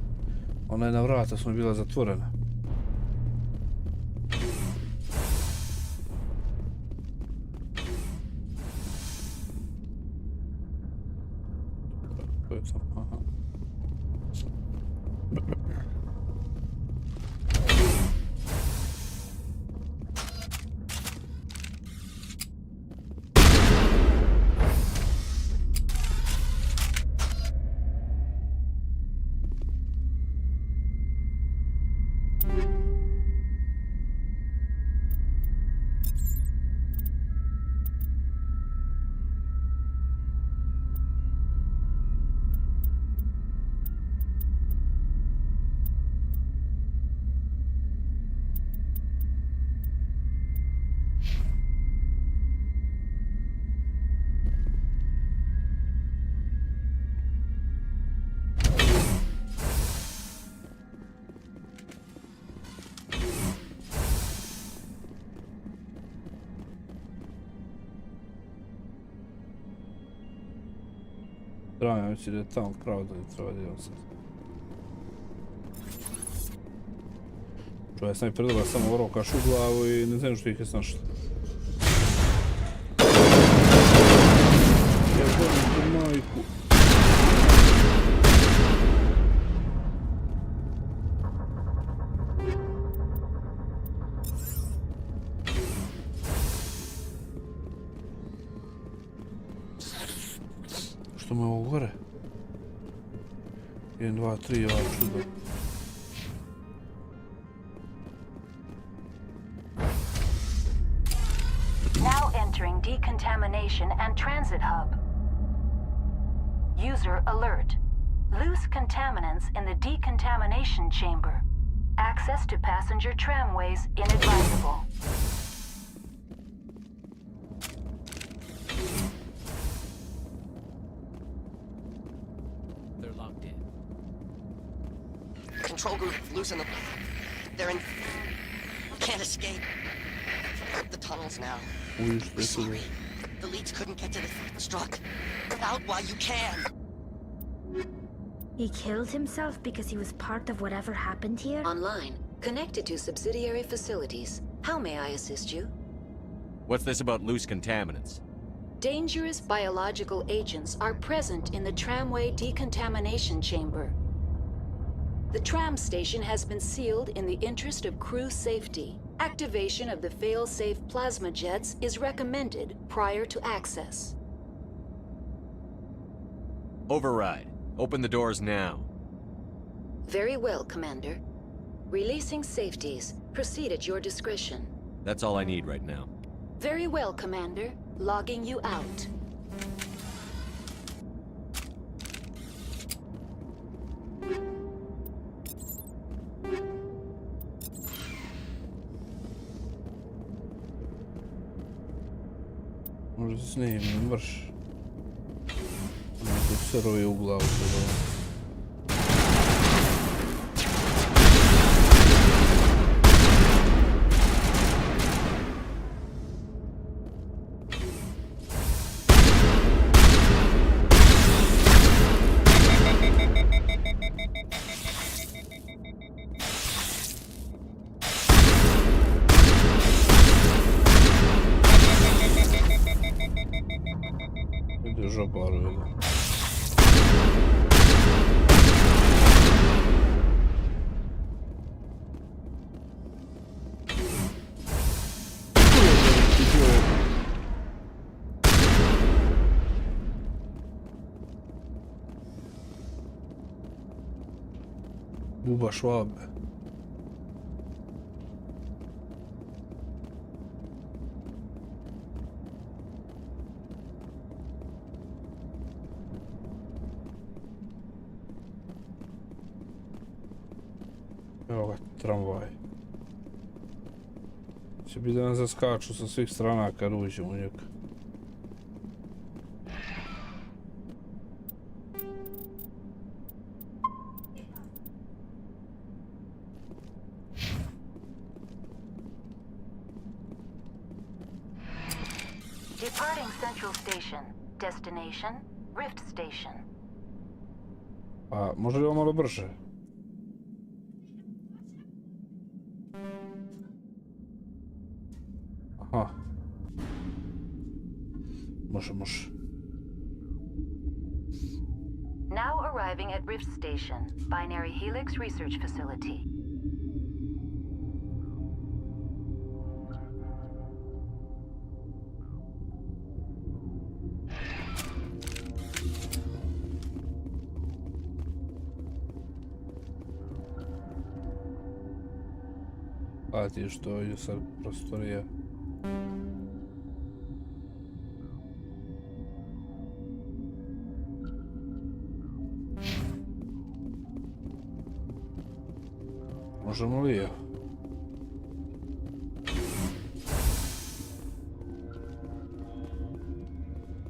Ona jedna vrata smo bila zatvorena. To je tam, aha. Pravim, ja mislim da je tamo pravo da je treba da idem sad. Čuvaj, sam je predala samo orokaš u glavu i ne znam što ih je snašla. Ja volim tu majku. Što mu je ovo gore? 1, 2, 3, ova čudo. Now entering decontamination and transit hub. User alert. Loose contaminants in the decontamination chamber. Access to passenger tramways inadvisable. They're locked in. Control group loosen them. They're in. Can't escape. The tunnels now. Sorry. The leads couldn't get to the struck. Get out while you can. He killed himself because he was part of whatever happened here? Online, connected to subsidiary facilities. How may I assist you? What's this about loose contaminants? Dangerous biological agents are present in the tramway decontamination chamber. The tram station has been sealed in the interest of crew safety. Activation of the fail-safe plasma jets is recommended prior to access. Override. Open the doors now. Very well, Commander. Releasing safeties. Proceed at your discretion. That's all I need right now. Very well, Commander. Logging you out. Možda snimim, vrš. Tu srvi u glavu. Buba švabe. Evo ga, tramvaj. Će biti da nas zaskaču sa svih strana kad uđemo u njega. Departing Central Station. Destination, Rift Station. Pa, može li ovo malo brže? Aha. Može. Now arriving at Rift Station, Binary Helix Research Facility. Pati što je sad prostorija. Možemo li je?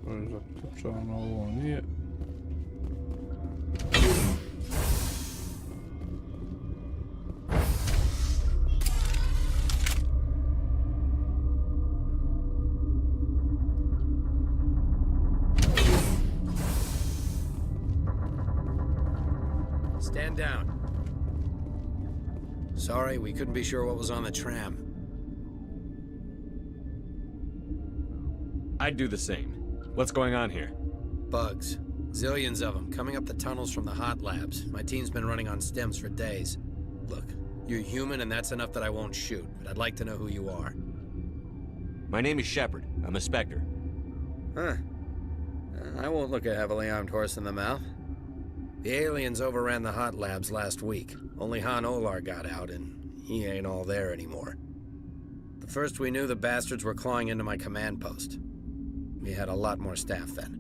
To je zaključano, ovo nije. Stand down. Sorry, we couldn't be sure what was on the tram. I'd do the same. What's going on here? Bugs. Zillions of them, coming up the tunnels from the hot labs. My team's been running on stems for days. Look, you're human and that's enough that I won't shoot, but I'd like to know who you are. My name is Shepard. I'm a Spectre. Huh. I won't look a heavily armed horse in the mouth. The aliens overran the hot labs last week. Only Han Olar got out, and he ain't all there anymore. The first we knew, the bastards were clawing into my command post. We had a lot more staff then.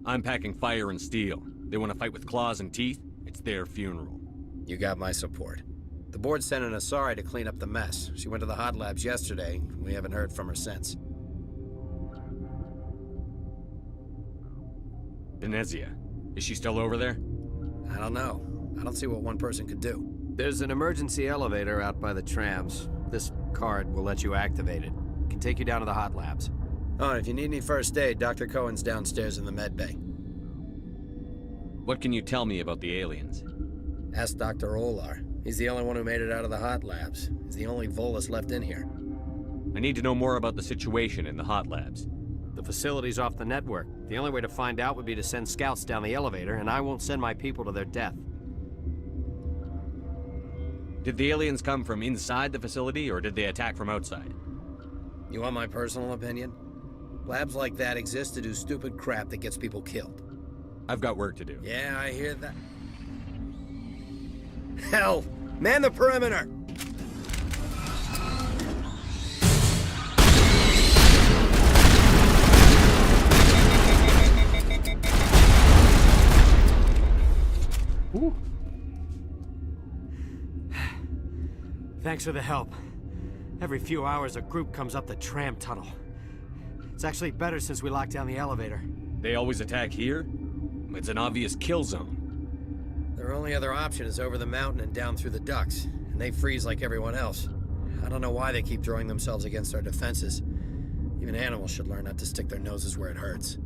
I'm packing fire and steel. They want to fight with claws and teeth? It's their funeral. You got my support. The board sent an Asari to clean up the mess. She went to the hot labs yesterday. We haven't heard from her since. Venezia. Is she still over there? I don't know. I don't see what one person could do. There's an emergency elevator out by the trams. This card will let you activate it. It can take you down to the hot labs. Oh, and if you need any first aid, Dr. Cohen's downstairs in the med bay. What can you tell me about the aliens? Ask Dr. Olar. He's the only one who made it out of the hot labs. He's the only Volus left in here. I need to know more about the situation in the hot labs. The facility's off the network. The only way to find out would be to send scouts down the elevator, and I won't send my people to their death. Did the aliens come from inside the facility, or did they attack from outside? You want my personal opinion? Labs like that exist to do stupid crap that gets people killed. I've got work to do. Yeah, I hear that. Hell! Man the perimeter! Ooh. Thanks for the help. Every few hours, a group comes up the tram tunnel. It's actually better since we locked down the elevator. They always attack here? It's an obvious kill zone. Their only other option is over the mountain and down through the ducts, and they freeze like everyone else. I don't know why they keep throwing themselves against our defenses. Even animals should learn not to stick their noses where it hurts.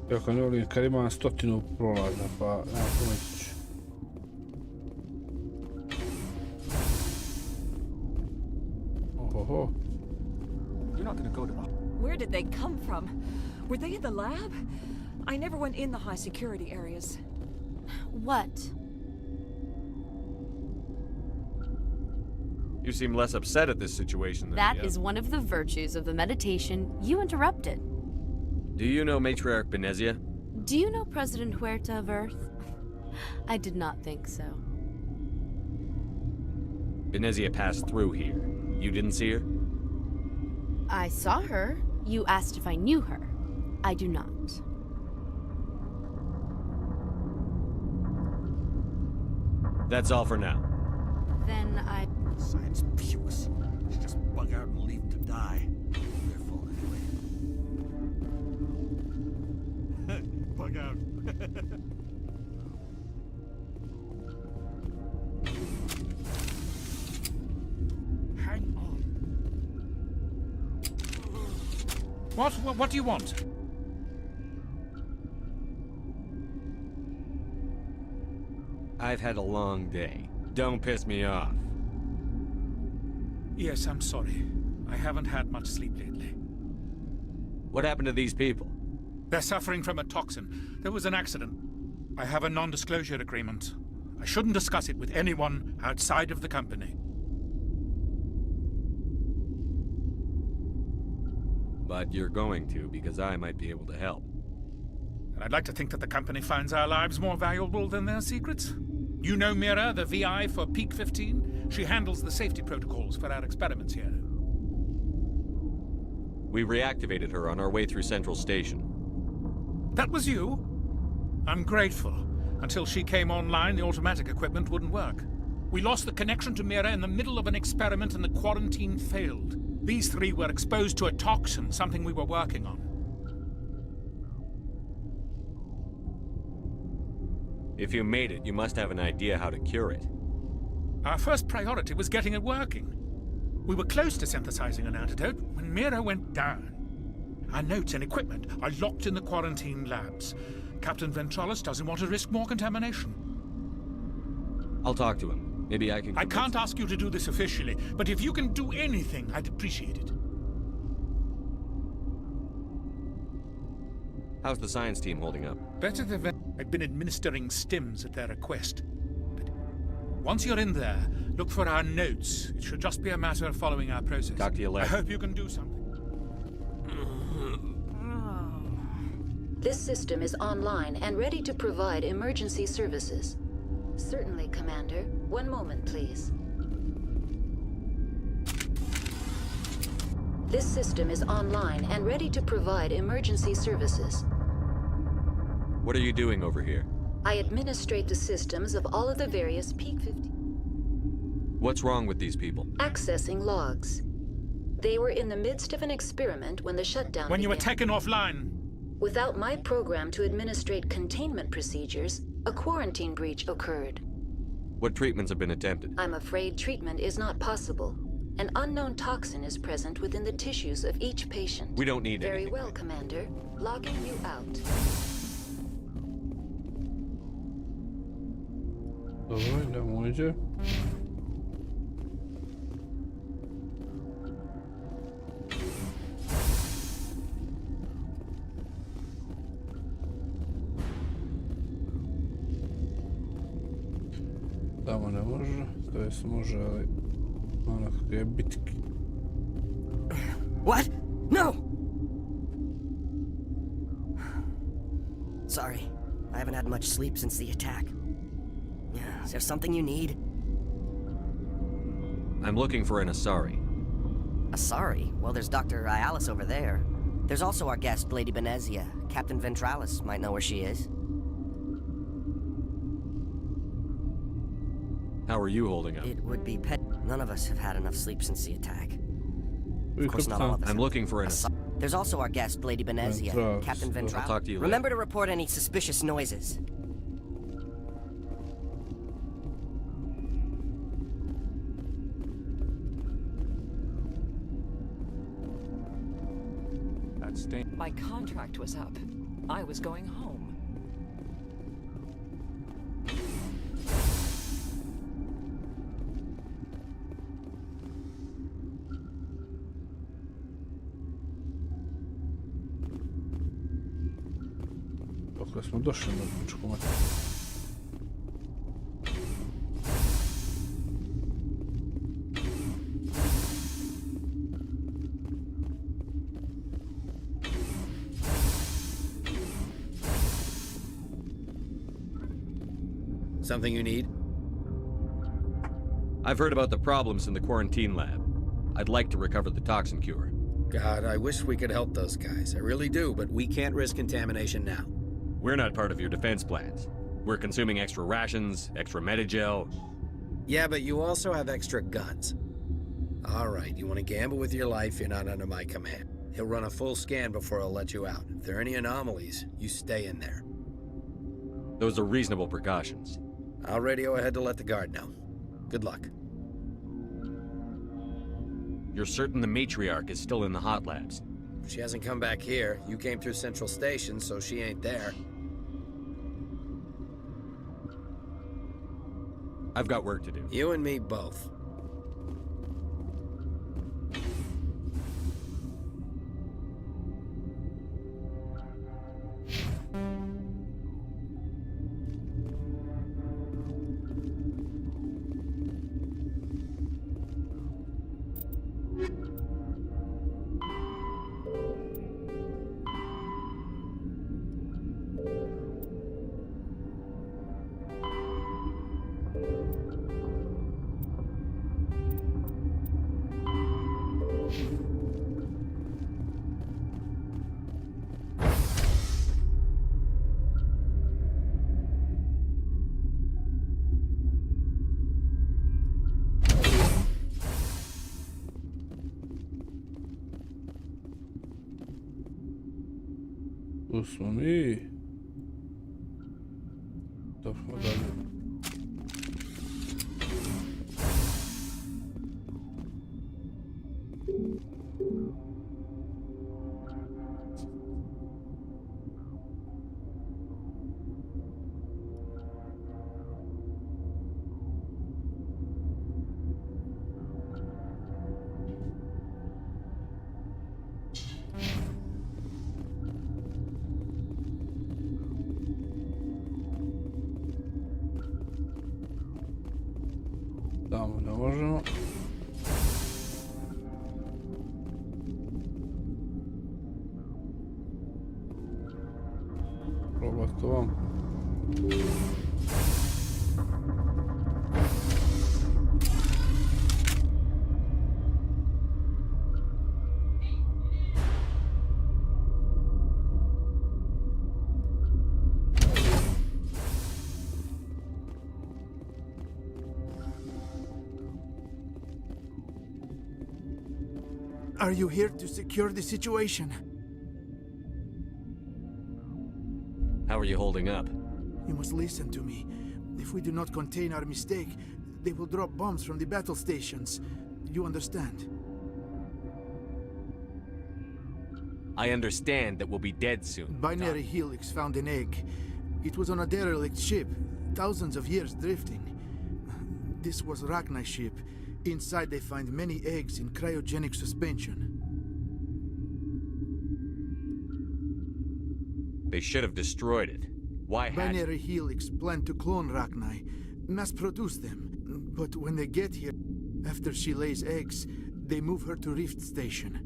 Iako ne volim kad ima 100 prolaza, pa nema pomoći. Ohoho. You're not gonna go to the... Where did they come from? Were they in the lab? I never went in the high security areas. What? You seem less upset at this situation than That is one of the virtues of the meditation you interrupted. Do you know Matriarch Venezia? Do you know President Huerta of Earth? I did not think so. Venezia passed through here. You didn't see her? I saw her. You asked if I knew her. I do not. That's all for now. Then I... Science puce. Should just bug out and leave them to die. Their fault anyway. Bug out. Hang on. What do you want? I've had a long day. Don't piss me off. Yes, I'm sorry. I haven't had much sleep lately. What happened to these people? They're suffering from a toxin. There was an accident. I have a non-disclosure agreement. I shouldn't discuss it with anyone outside of the company. But you're going to, because I might be able to help. And I'd like to think that the company finds our lives more valuable than their secrets. You know Mira, the VI for Peak 15? She handles the safety protocols for our experiments here. We reactivated her on our way through Central Station. That was you? I'm grateful. Until she came online, the automatic equipment wouldn't work. We lost the connection to Mira in the middle of an experiment and the quarantine failed. These three were exposed to a toxin, something we were working on. If you made it, you must have an idea how to cure it. Our first priority was getting it working. We were close to synthesizing an antidote when Mira went down. Our notes and equipment are locked in the quarantine labs. Captain Ventralis doesn't want to risk more contamination. I'll talk to him. Maybe I can... I can't ask you to do this officially, but if you can do anything, I'd appreciate it. How's the science team holding up? Better than... I've been administering stims at their request. But once you're in there, look for our notes. It should just be a matter of following our process. Talk to you later. I hope you can do something. This system is online and ready to provide emergency services. Certainly, Commander. One moment, please. This system is online and ready to provide emergency services. What are you doing over here? I administrate the systems of all of the various Peak 15... What's wrong with these people? Accessing logs. They were in the midst of an experiment when the shutdown When you were began. taken offline. Without my program to administrate containment procedures, a quarantine breach occurred. What treatments have been attempted? I'm afraid treatment is not possible. An unknown toxin is present within the tissues of each patient. We don't need Very anything. well, Commander. Logging you out. Dobro, idemo uđe. Tamo ne može, to jest može, ali ono kakve bitke. What? No! Sorry, I haven't had much sleep since the attack. Is there something you need? I'm looking for an Asari. Asari? Well, there's Dr. Ialis over there. There's also our guest, Lady Benezia. Captain Ventralis might know where she is. How are you holding up? It would be none of us have had enough sleep since the attack. Of course, not all of us. I'm looking for an There's also our guest, Lady Benezia. Captain Ventralis. I'll talk to you later. Remember to report any suspicious noises. My contract was up. I was going home. Dokle smo došli na ručku, mate. Something you need? I've heard about the problems in the quarantine lab. I'd like to recover the toxin cure. God, I wish we could help those guys. I really do, but we can't risk contamination now. We're not part of your defense plans. We're consuming extra rations, extra Metagel. Yeah, but you also have extra guns. All right, you want to gamble with your life, you're not under my command. He'll run a full scan before he'll let you out. If there are any anomalies, you stay in there. Those are reasonable precautions. I'll radio ahead to let the guard know. Good luck. You're certain the matriarch is still in the hot labs? She hasn't come back here. You came through Central Station, so she ain't there. I've got work to do. You and me both. Tu smo mi. Dobro, dalje. Tamo ne možemo. Probat to vam. Are you here to secure the situation? How are you holding up? You must listen to me. If we do not contain our mistake, they will drop bombs from the battle stations. You understand? I understand that we'll be dead soon. Binary Helix found an egg. It was on a derelict ship, thousands of years drifting. This was Rachni's ship. Inside they find many eggs in cryogenic suspension. They should have destroyed it. Why had... Binary Helix planned to clone Rachni, mass-produce them. But when they get here, after she lays eggs, they move her to Rift Station.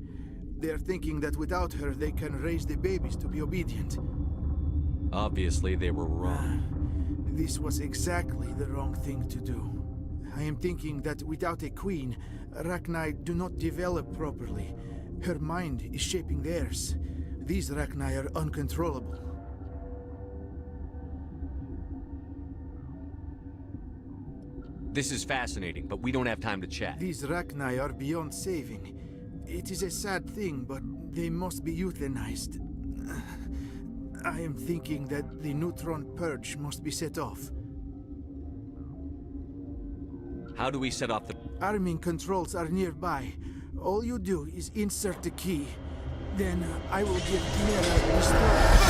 They are thinking that without her, they can raise the babies to be obedient. Obviously, they were wrong. This was exactly the wrong thing to do. I am thinking that without a queen, Rachni do not develop properly. Her mind is shaping theirs. These Rachni are uncontrollable. This is fascinating, but we don't have time to chat. These Rachni are beyond saving. It is a sad thing, but they must be euthanized. I am thinking that the neutron purge must be set off. How do we set off the... Arming controls are nearby. All you do is insert the key. Then I will give Mira the start.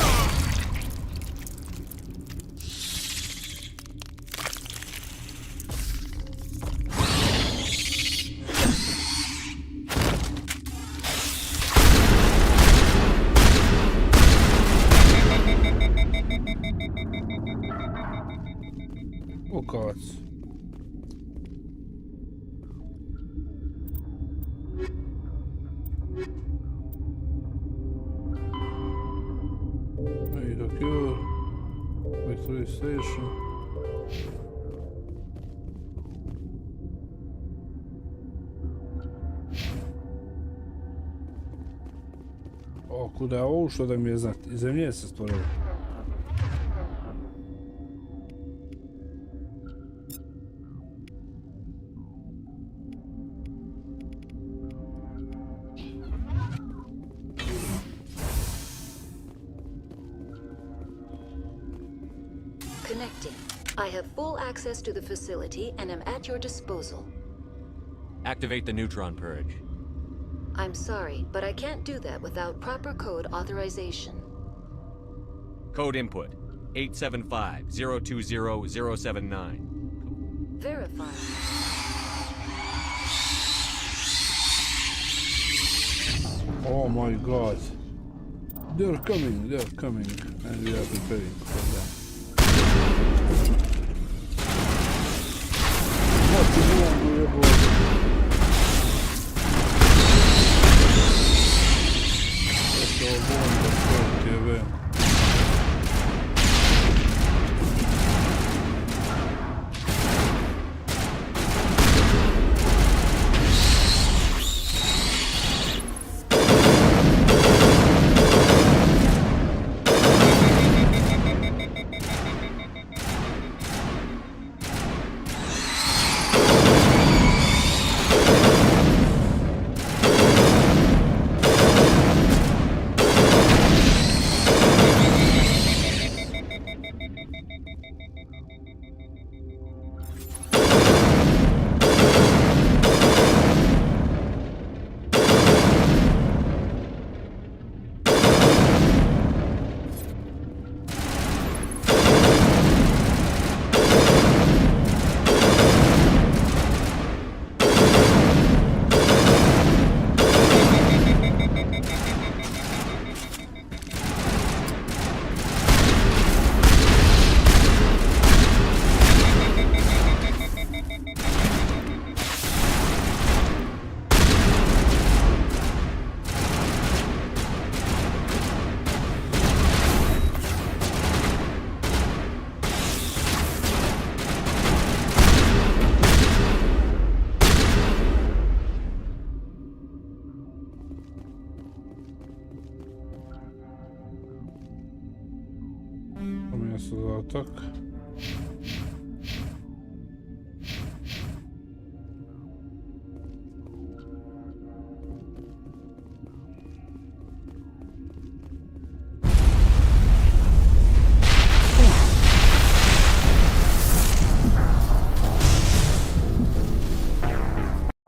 O kovac. Station. O, kuda je ovo što da mi je znati? Iz zemlje se stvorilo. Connecting. I have full access to the facility and am at your disposal. Activate the neutron purge. I'm sorry, but I can't do that without proper code authorization. Code input 875-020-079. Verify. Oh my god. They're coming, and we are preparing for them. What the hell do you want? Let's go TV. Tak.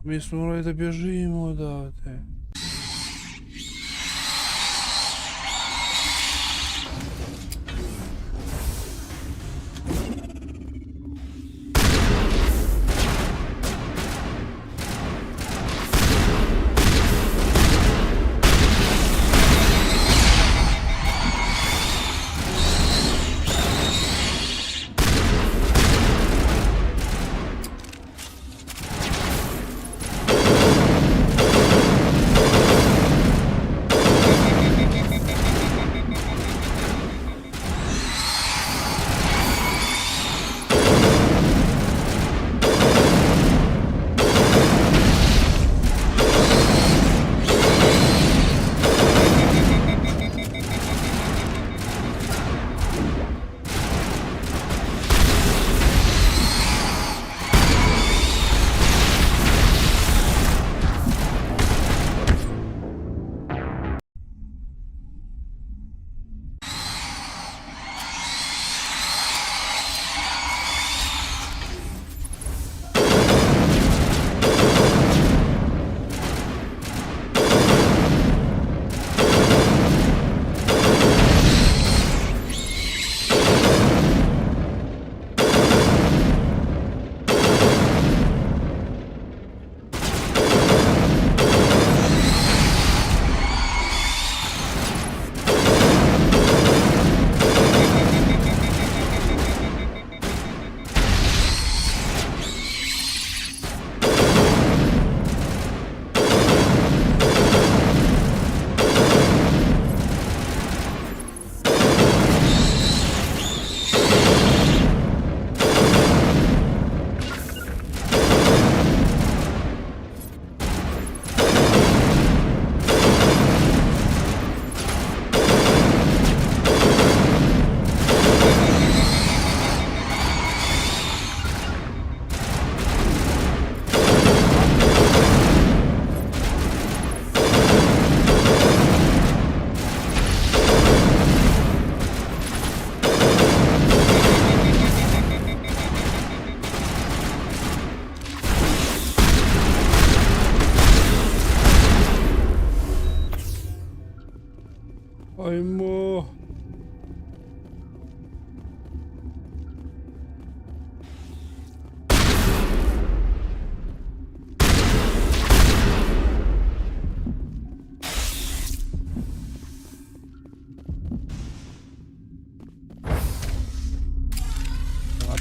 Mi smo morali da bježimo odavde.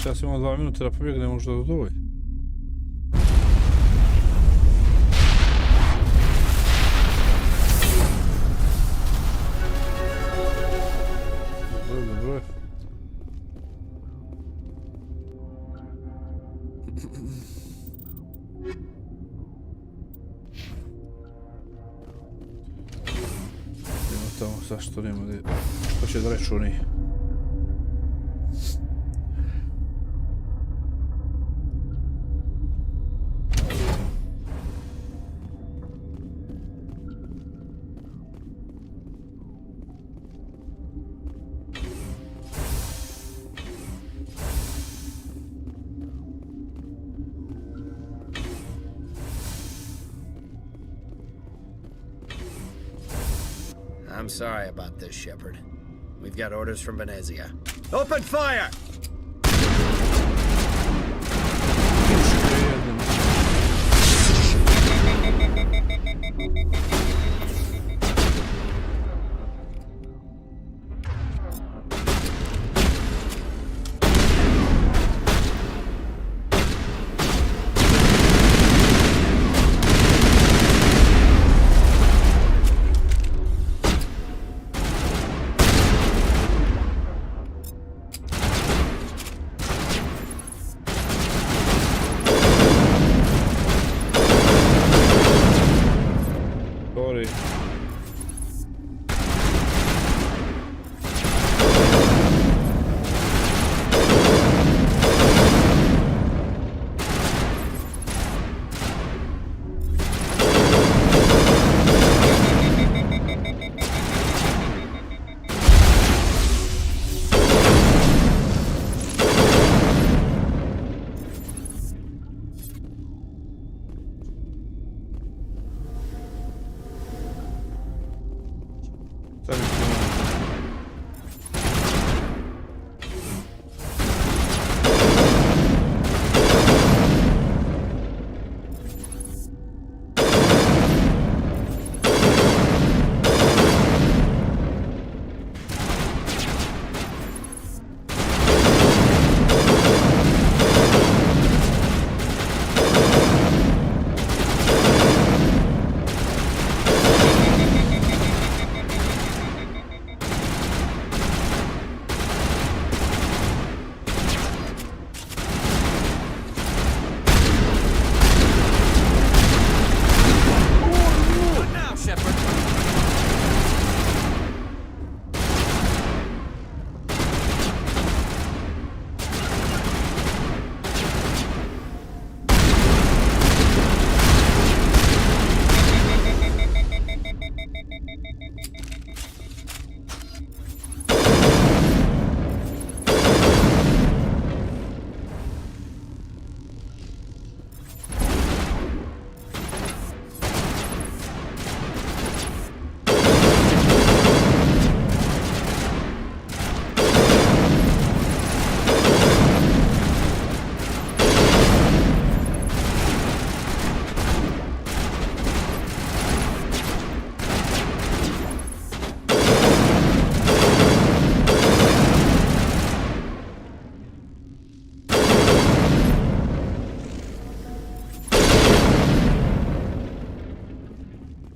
Ja sam imao 2 minuta da pobjegne, možda do dovoljno. Dobro. Idemo tamo, zašto nema da... Ko će da računi? I'm sorry about this, Shepard. We've got orders from Venezia. Open fire!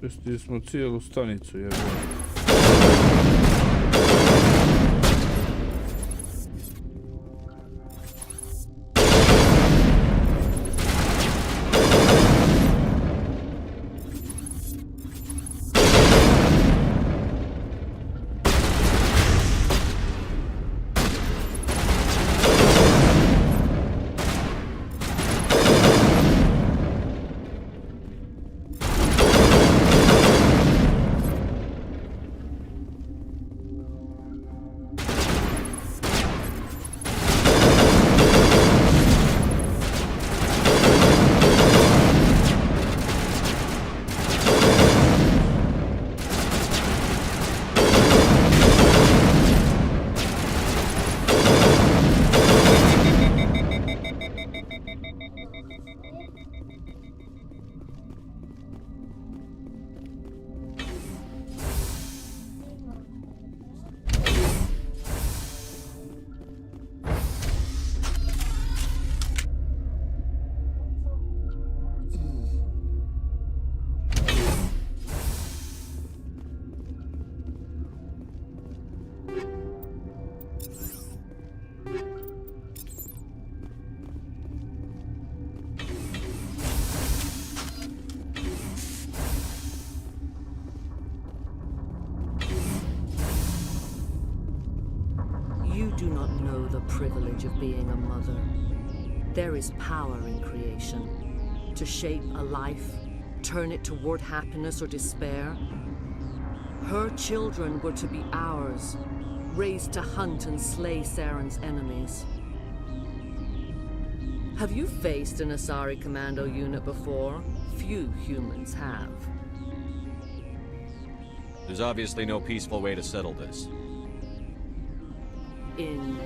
Pustili smo cijelu stanicu, jebe. do not know the privilege of being a mother. There is power in creation. To shape a life, turn it toward happiness or despair. Her children were to be ours, raised to hunt and slay Saren's enemies. Have you faced an Asari commando unit before? Few humans have. There's obviously no peaceful way to settle this. Indeed.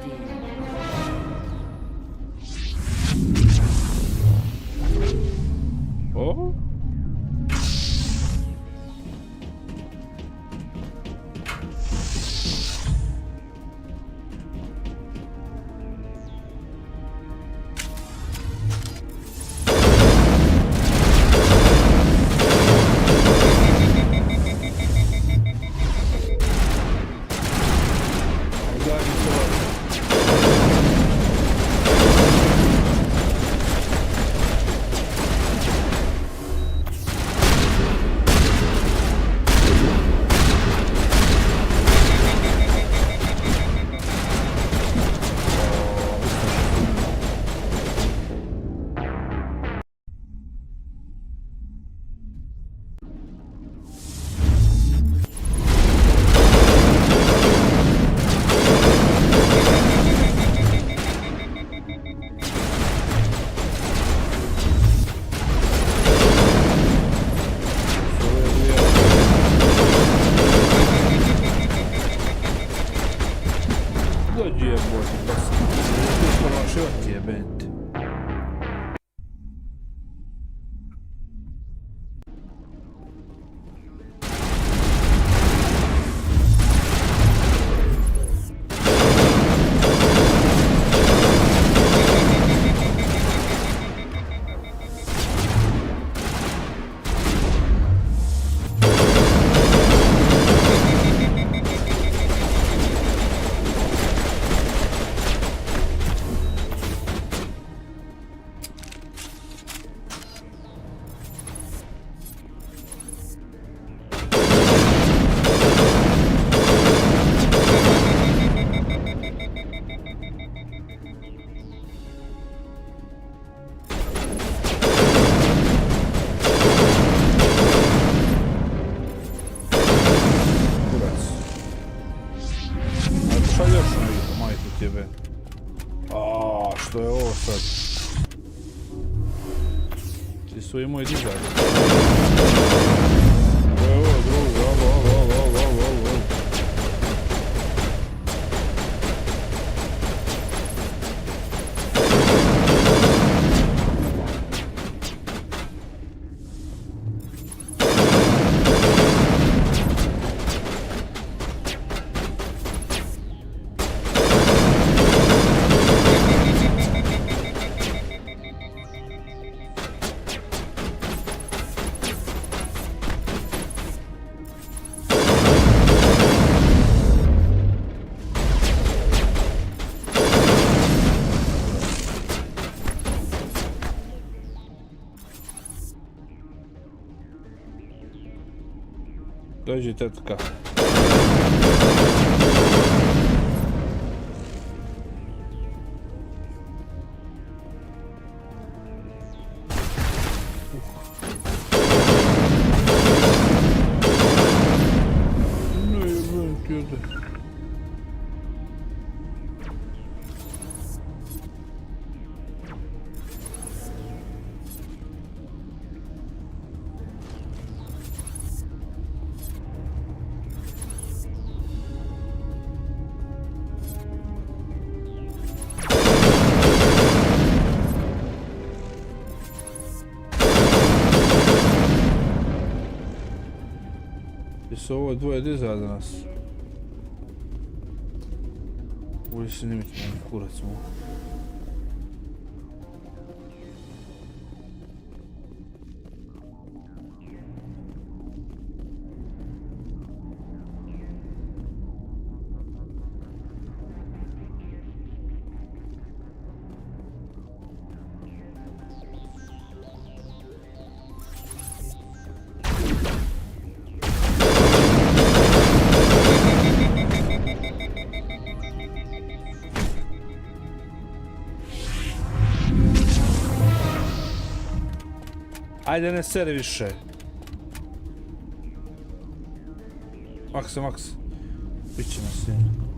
Oh? Ti su imao i dizak. Evo, drugi, ovo. Dođi, tetka. No jebem ti ovdje. Su ovo dvoje dizala danas. Ovdje se ne biti kurac mu. Ajde, ne seri više. Maks. Biće nas svima.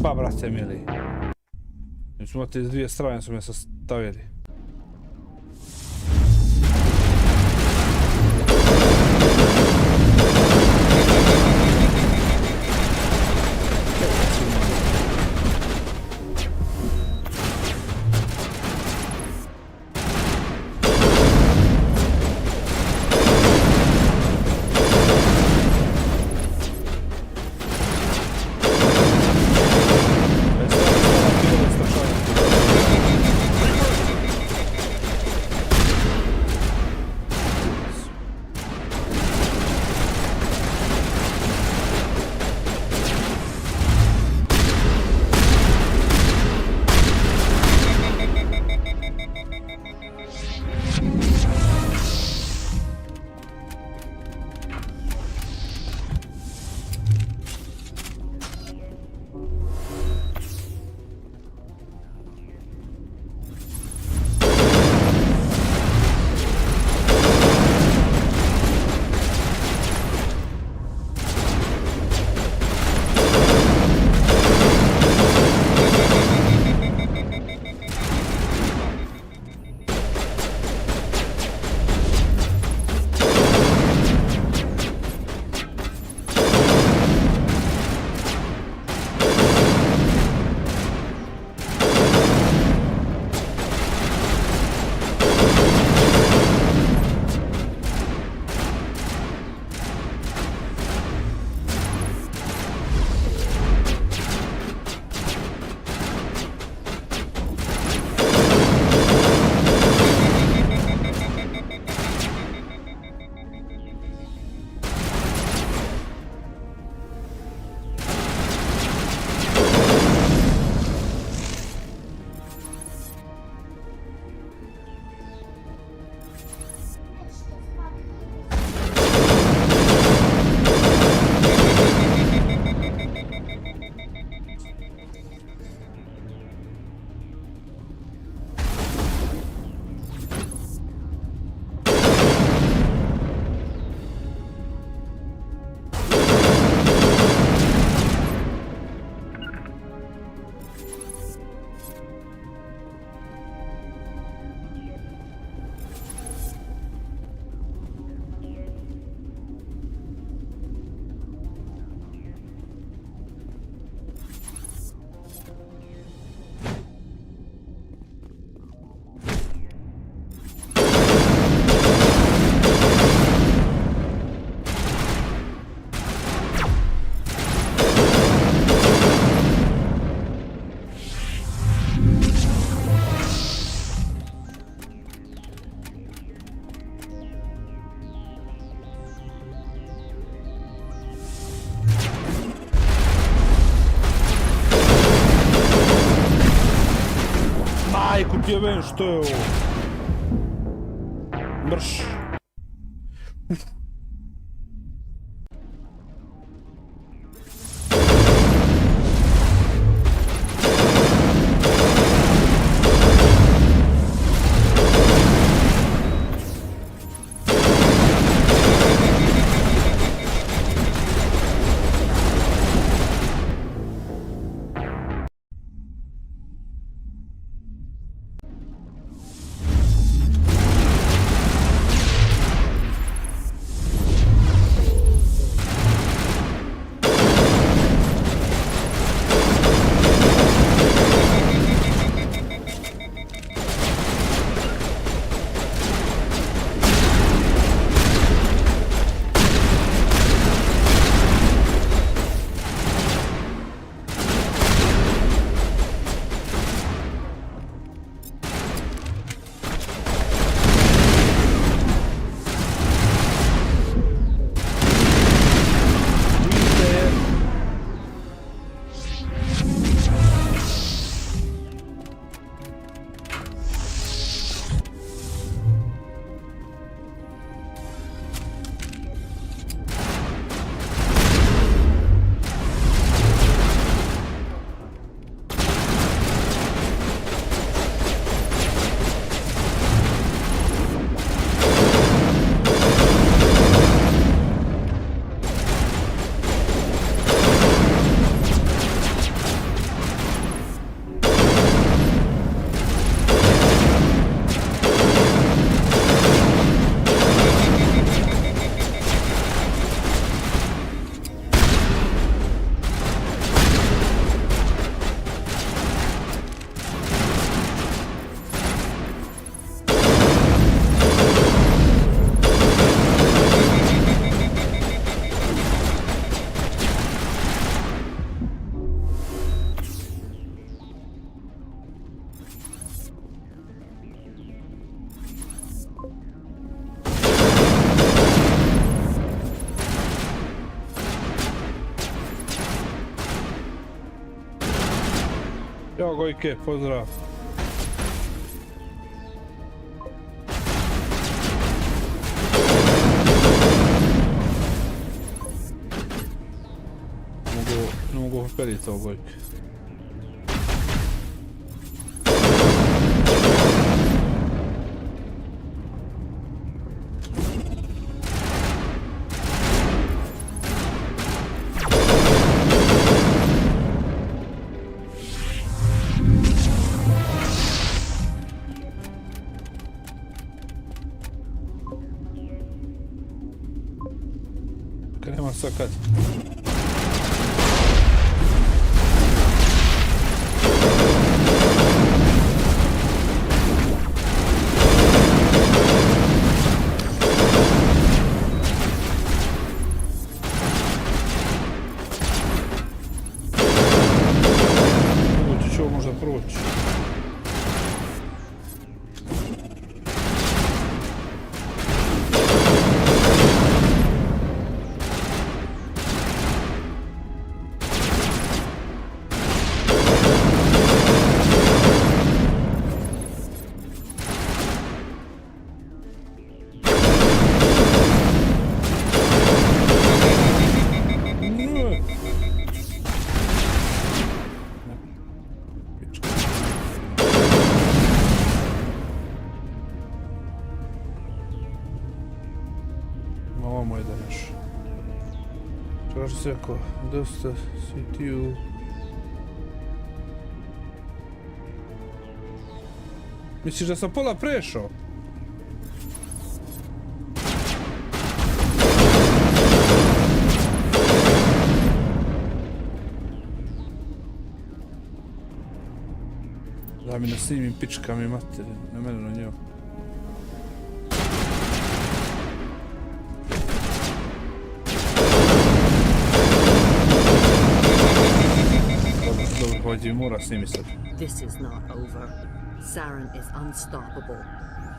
Pa, brate mili. Smo te s dvije strane su me sastavili. Jeben, što je ovo? Mrš. Ćao Gojke, pozdrav. Ne mogu periti ovo Gojke. Nema sad kad. Moguće će ovo možda proći. Ovamo je da neš. Traži se ako dosta CPU. Misliš da sam pola prešao? Da mi nasnimim pička mi materi, ne mene na njegu. This is not over. Saren is unstoppable.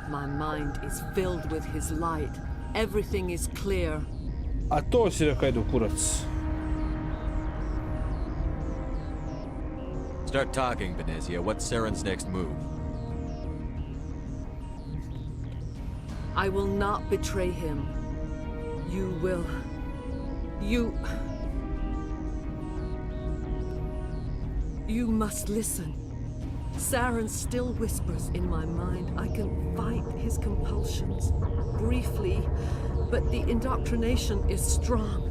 My mind is filled with his light. Everything is clear. A to si rekao idu kurac. Start talking, Benezia. What's Saren's next move? I will not betray him. You will. You must listen. Saren still whispers in my mind. I can fight his compulsions, briefly, but the indoctrination is strong.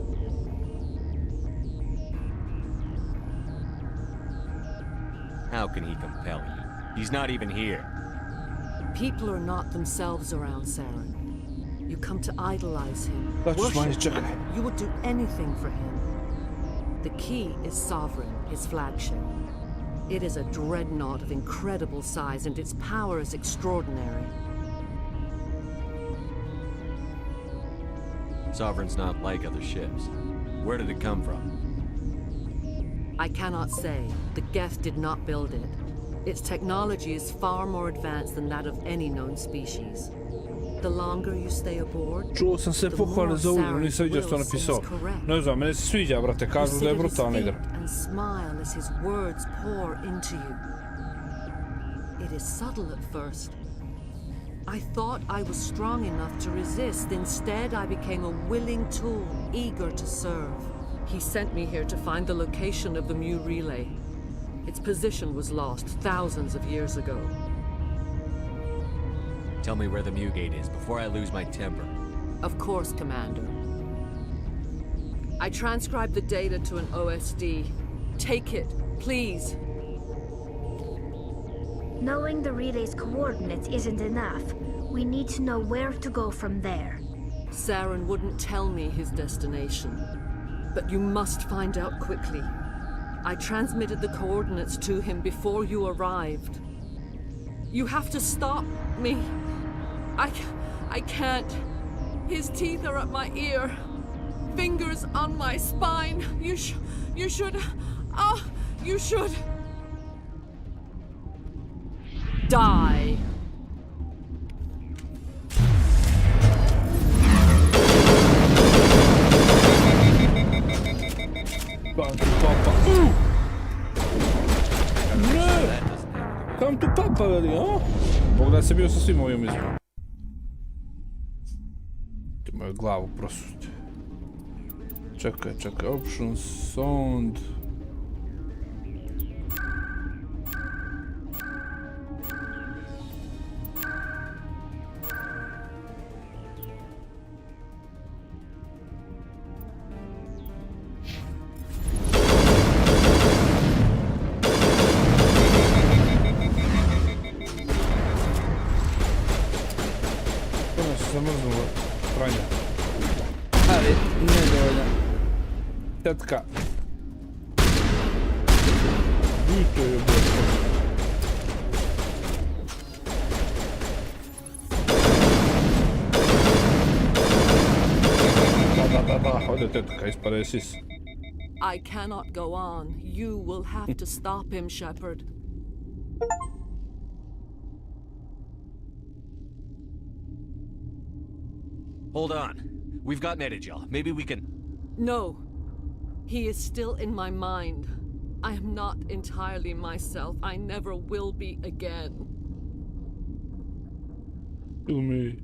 How can he compel you? He's not even here. People are not themselves around Saren. You come to idolize him, That's worship him. You will do anything for him. The key is Sovereign, his flagship. It is a dreadnought of incredible size, and its power is extraordinary. Sovereign's not like other ships. Where did it come from? I cannot say. The Geth did not build it. Its technology is far more advanced than that of any known species. The longer you stay aboard, Čuo sam se pohvale za ulogu, nisam vidio što napisao. Ne znam, mene se sviđa, brate, kažu da je brutalna igra. and smile as his words pour into you. It is subtle at first. I thought I was strong enough to resist. Instead, I became a willing tool, eager to serve. He sent me here to find the location of the Mu relay. Its position was lost thousands of years ago. Tell me where the Mu gate is before I lose my temper. Of course, Commander. I transcribed the data to an OSD. Take it, please. Knowing the relay's coordinates isn't enough. We need to know where to go from there. Saren wouldn't tell me his destination, but you must find out quickly. I transmitted the coordinates to him before you arrived. You have to stop me. I can't. His teeth are at my ear. Fingers on my spine. You should... you should... die. Da se bio sa svim ovim izmom. Moju glavu prosuti. Čekaj, options, sound. Zamrznulo pranje. Ali, nedovoljno. Tetka. To je bilo. Da, ode tetka, ispade sis. I cannot go on. You will have to stop him, Shepard. Hold on. We've got Netagel. Maybe we can... No. He is still in my mind. I am not entirely myself. I never will be again. To me.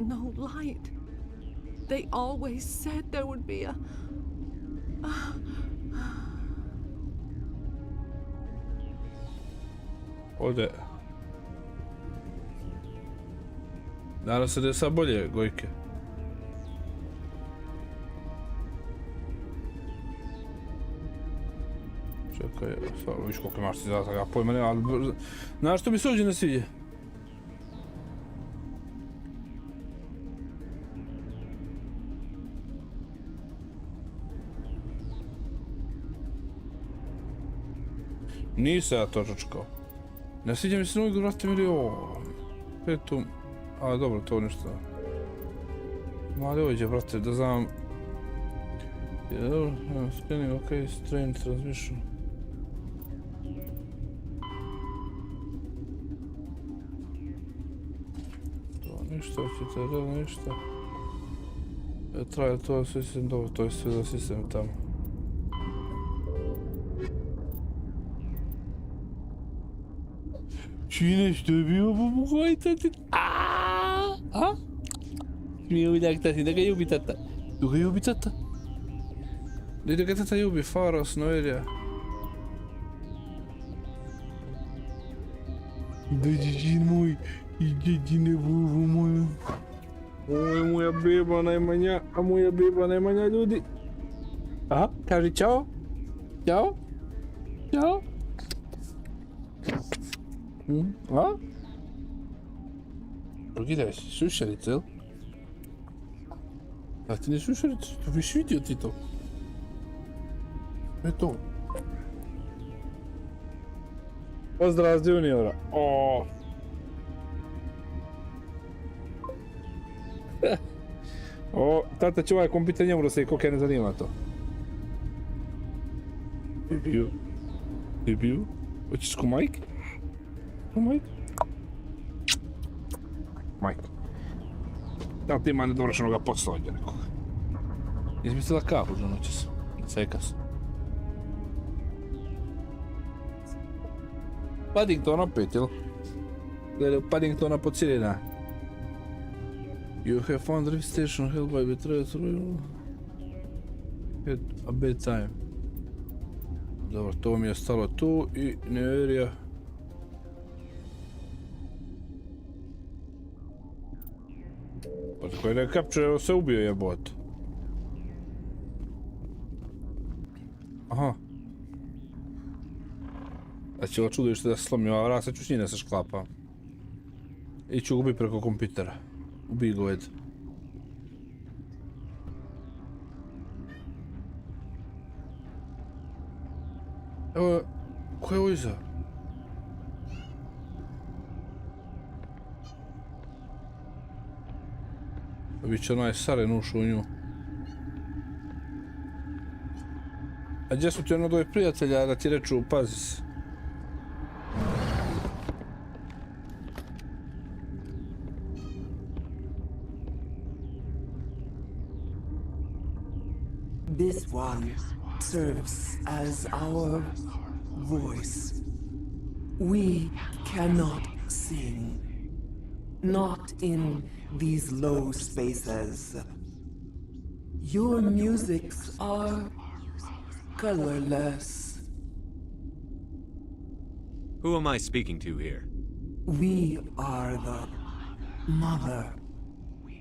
No light. They always said there would be a... Ode. Nadam se da je sad bolje, Gojke. Čekaj, sad viš koliko imaš ti zadataka, pojma nema, ali... Znaš što mi se uđe ne sviđe? Nisam ja to čačkao. Ne sviđa mi se novi vrati mi ovo. Petu... A dobro, to ništa. Mali ovdje, brate, da znam... Spinning, ok, strain, transmission. To ništa, hoćete da ništa. Traje to sistem, dobro, to je sve za sistem tamo. Čine, što je bio babugoj, tati? A? Smije uljak, tati, da ga ljubi tata. Da ga ljubi tata. Da ga tata ljubi, Faros, Noelija. Dođi, čin moj, i djeđine bubu moju. Ovo je moja beba najmanja, a moja beba najmanja, ljudi. Aha, kaži čao. Ćao. Ćao. A? Gdje si? Šušarica, jel? A ti ne šušarica, to biš vidio ti to. E to. Pozdrav z juniora. O, tata će ovaj kompjuter njemu da se koliko ne zanima to. Ti bio? Hoćeš ko Mike? Ko Mike? Mike. Da ti ima nedovršenoga posla ovdje nekoga. Izmislila kahu za noćas. Cekas. Paddington opet, jel? Gledaj Paddingtona po cijeli dan. You have found drift station held by betrayers. Had a bad time. Dobro, to mi je stalo tu i Neverija. Pa tako je da je kapče se ubio jebot. Aha. Da će ovo čudovište da se slomi, ova vrata ću s njih da se šklapa. I ću gubi preko kompjutera. Ubij go Ed. Evo, ko je ovo iza? Biće onaj Saren ušao u nju. A gdje su ti ono dvoje prijatelja da ti reču pazi se? This one serves as our voice. We cannot sing. Not in these low spaces. Your musics are colorless. Who am I speaking to here? We are the mother.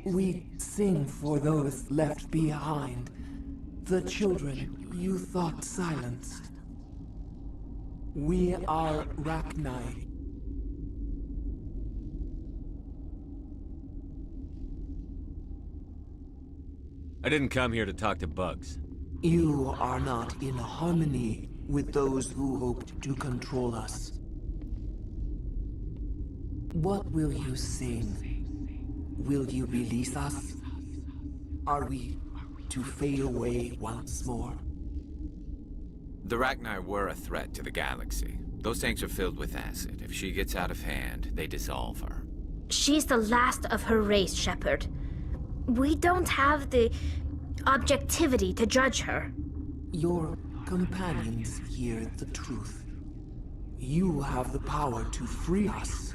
We sing for those left behind. The children you thought silenced. We are Rachni. I didn't come here to talk to bugs. You are not in harmony with those who hoped to control us. What will you sing? Will you release us? Are we to fade away once more? The Rachni were a threat to the galaxy. Those tanks are filled with acid. If she gets out of hand, they dissolve her. She's the last of her race, Shepard. We don't have the objectivity to judge her. Your companions hear the truth. You have the power to free us,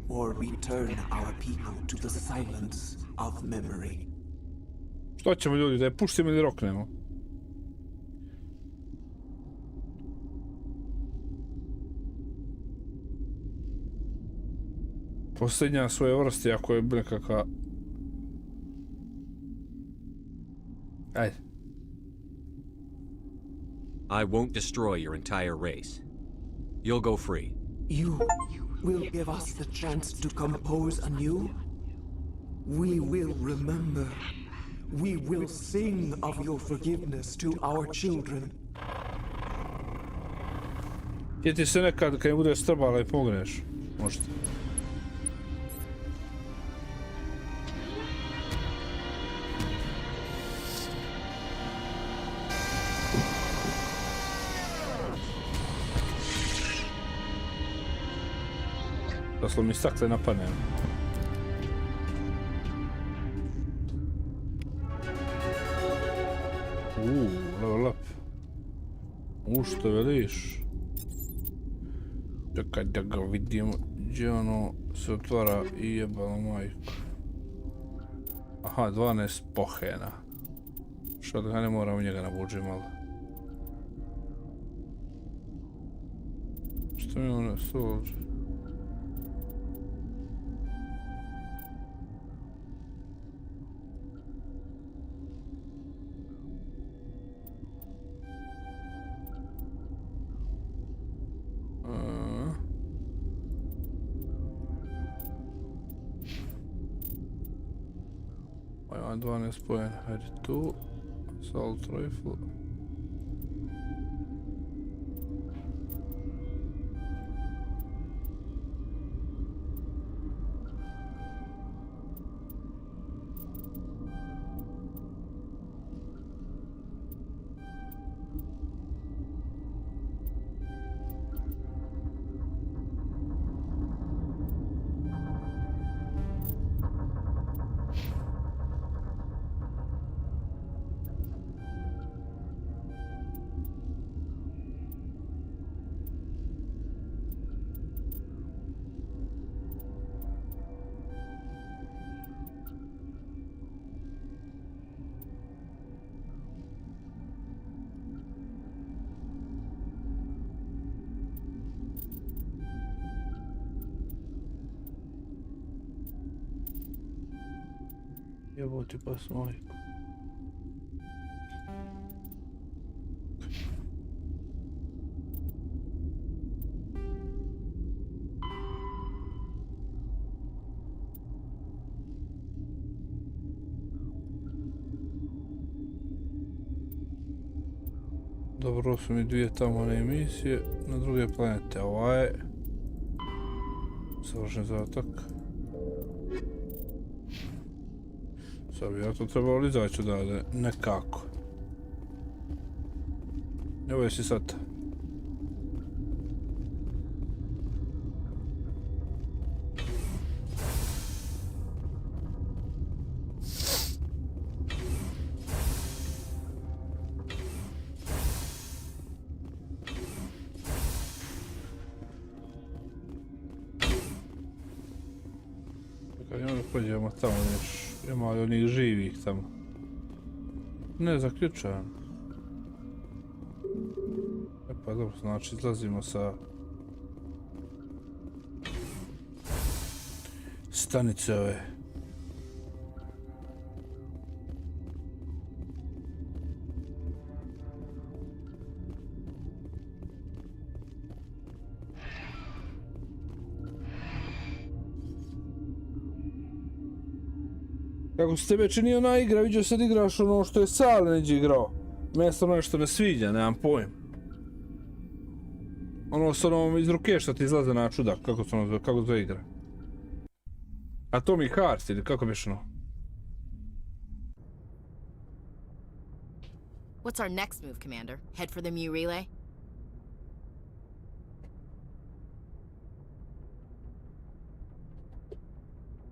or return our people to the silence of memory. Što ćemo ljudi, da je puštimo ili roknemo? Posljednja svoje vrste, ako je nekakva... Ajde. I won't destroy your entire race. You'll go free. You will give us the chance to compose anew? We will remember. We will sing of your forgiveness to our children. Sjeti se nekad kad mi bude strbala i pogneš. Možda. Da mi stakle napadne. Level up. Što veliš? Čekaj da ga vidimo. Gdje ono se otvara i jebalo majku. Aha, 12 pohena. Što da ga ne moram u njega nabuđi malo. Što mi ono solđe? Imam 12 pojena, hajde tu. Assault rifle. Jebote pas majku. Dobro su mi dvije tamo na emisije na druge planete. Ova je savršen zadatak. Sad bi ja to trebalo izaći odavde, nekako. Evo je si sad. I onda pođemo tamo još. Ima li onih živih tamo? Ne, zaključavam. E pa dobro, znači izlazimo sa stanice ove. Kako se tebe čini ona igra, vidio sad igraš ono što je Salenić igrao. Mene se ono nešto ne sviđa, nemam pojem. Ono s onom iz ruke što ti izlaze na čudak, kako to igra. Atomic Heart ili kako biš ono? What's our next move, Commander? Head for the Mu relay?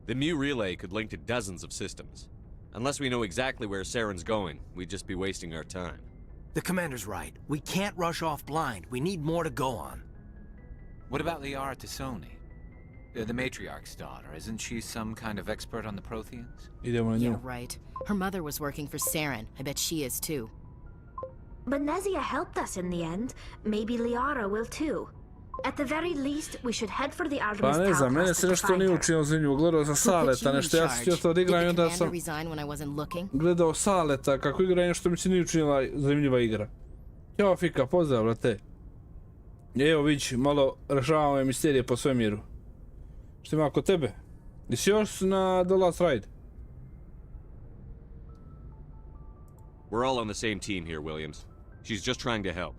The Mu relay could link to dozens of systems. Unless we know exactly where Saren's going, we'd just be wasting our time. The commander's right. We can't rush off blind. We need more to go on. What about Liara Tassoni? The matriarch's daughter. Isn't she some kind of expert on the Protheans? Yeah, right. Her mother was working for Saren. I bet she is too. But Nezia helped us in the end. Maybe Liara will too. At the very least, we should head for the Artemis Pa ne znam, mene se nešto nije učinilo zanimljivo. Gledao sam Saleta, nešto ja sam htio to da igram i onda sam gledao Saleta kako igra i nešto mi se nije učinila zanimljiva igra. Ćao Fika, pozdrav, brate. Evo vidiš, malo rešavamo misterije po svemiru. Što ima kod tebe? Jesi još na The Last Ride? We're all on the same team here, Williams. She's just trying to help.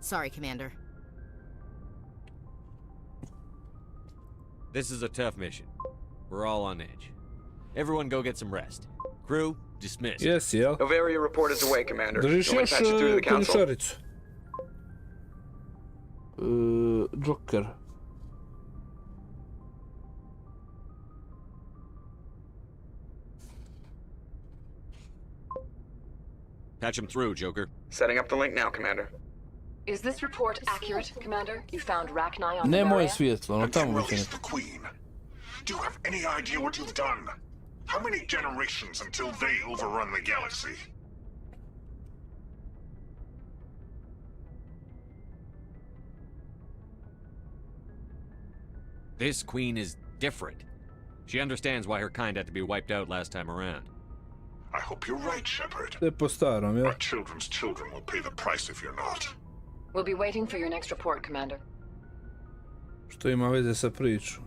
Sorry, Commander. This is a tough mission. We're all on edge. Everyone go get some rest. Crew, dismissed. Yes, yeah. Novaria report is away, Commander. Držiš još konjušaricu. Joker. Patch him through, Joker. Setting up the link now, Commander. Is this report accurate, Commander? You found Rachni on the Ne moje Maria? svjetlo, no tamo biće the Queen. Do you have any idea what you've done? How many generations until they overrun the galaxy? This queen is different. She understands why her kind had to be wiped out last time around. I hope you're right, Shepard. Te po starom, ja. Our children's children will pay the price if you're not. We'll be waiting for your next report, Commander. Što ima veze sa pričom?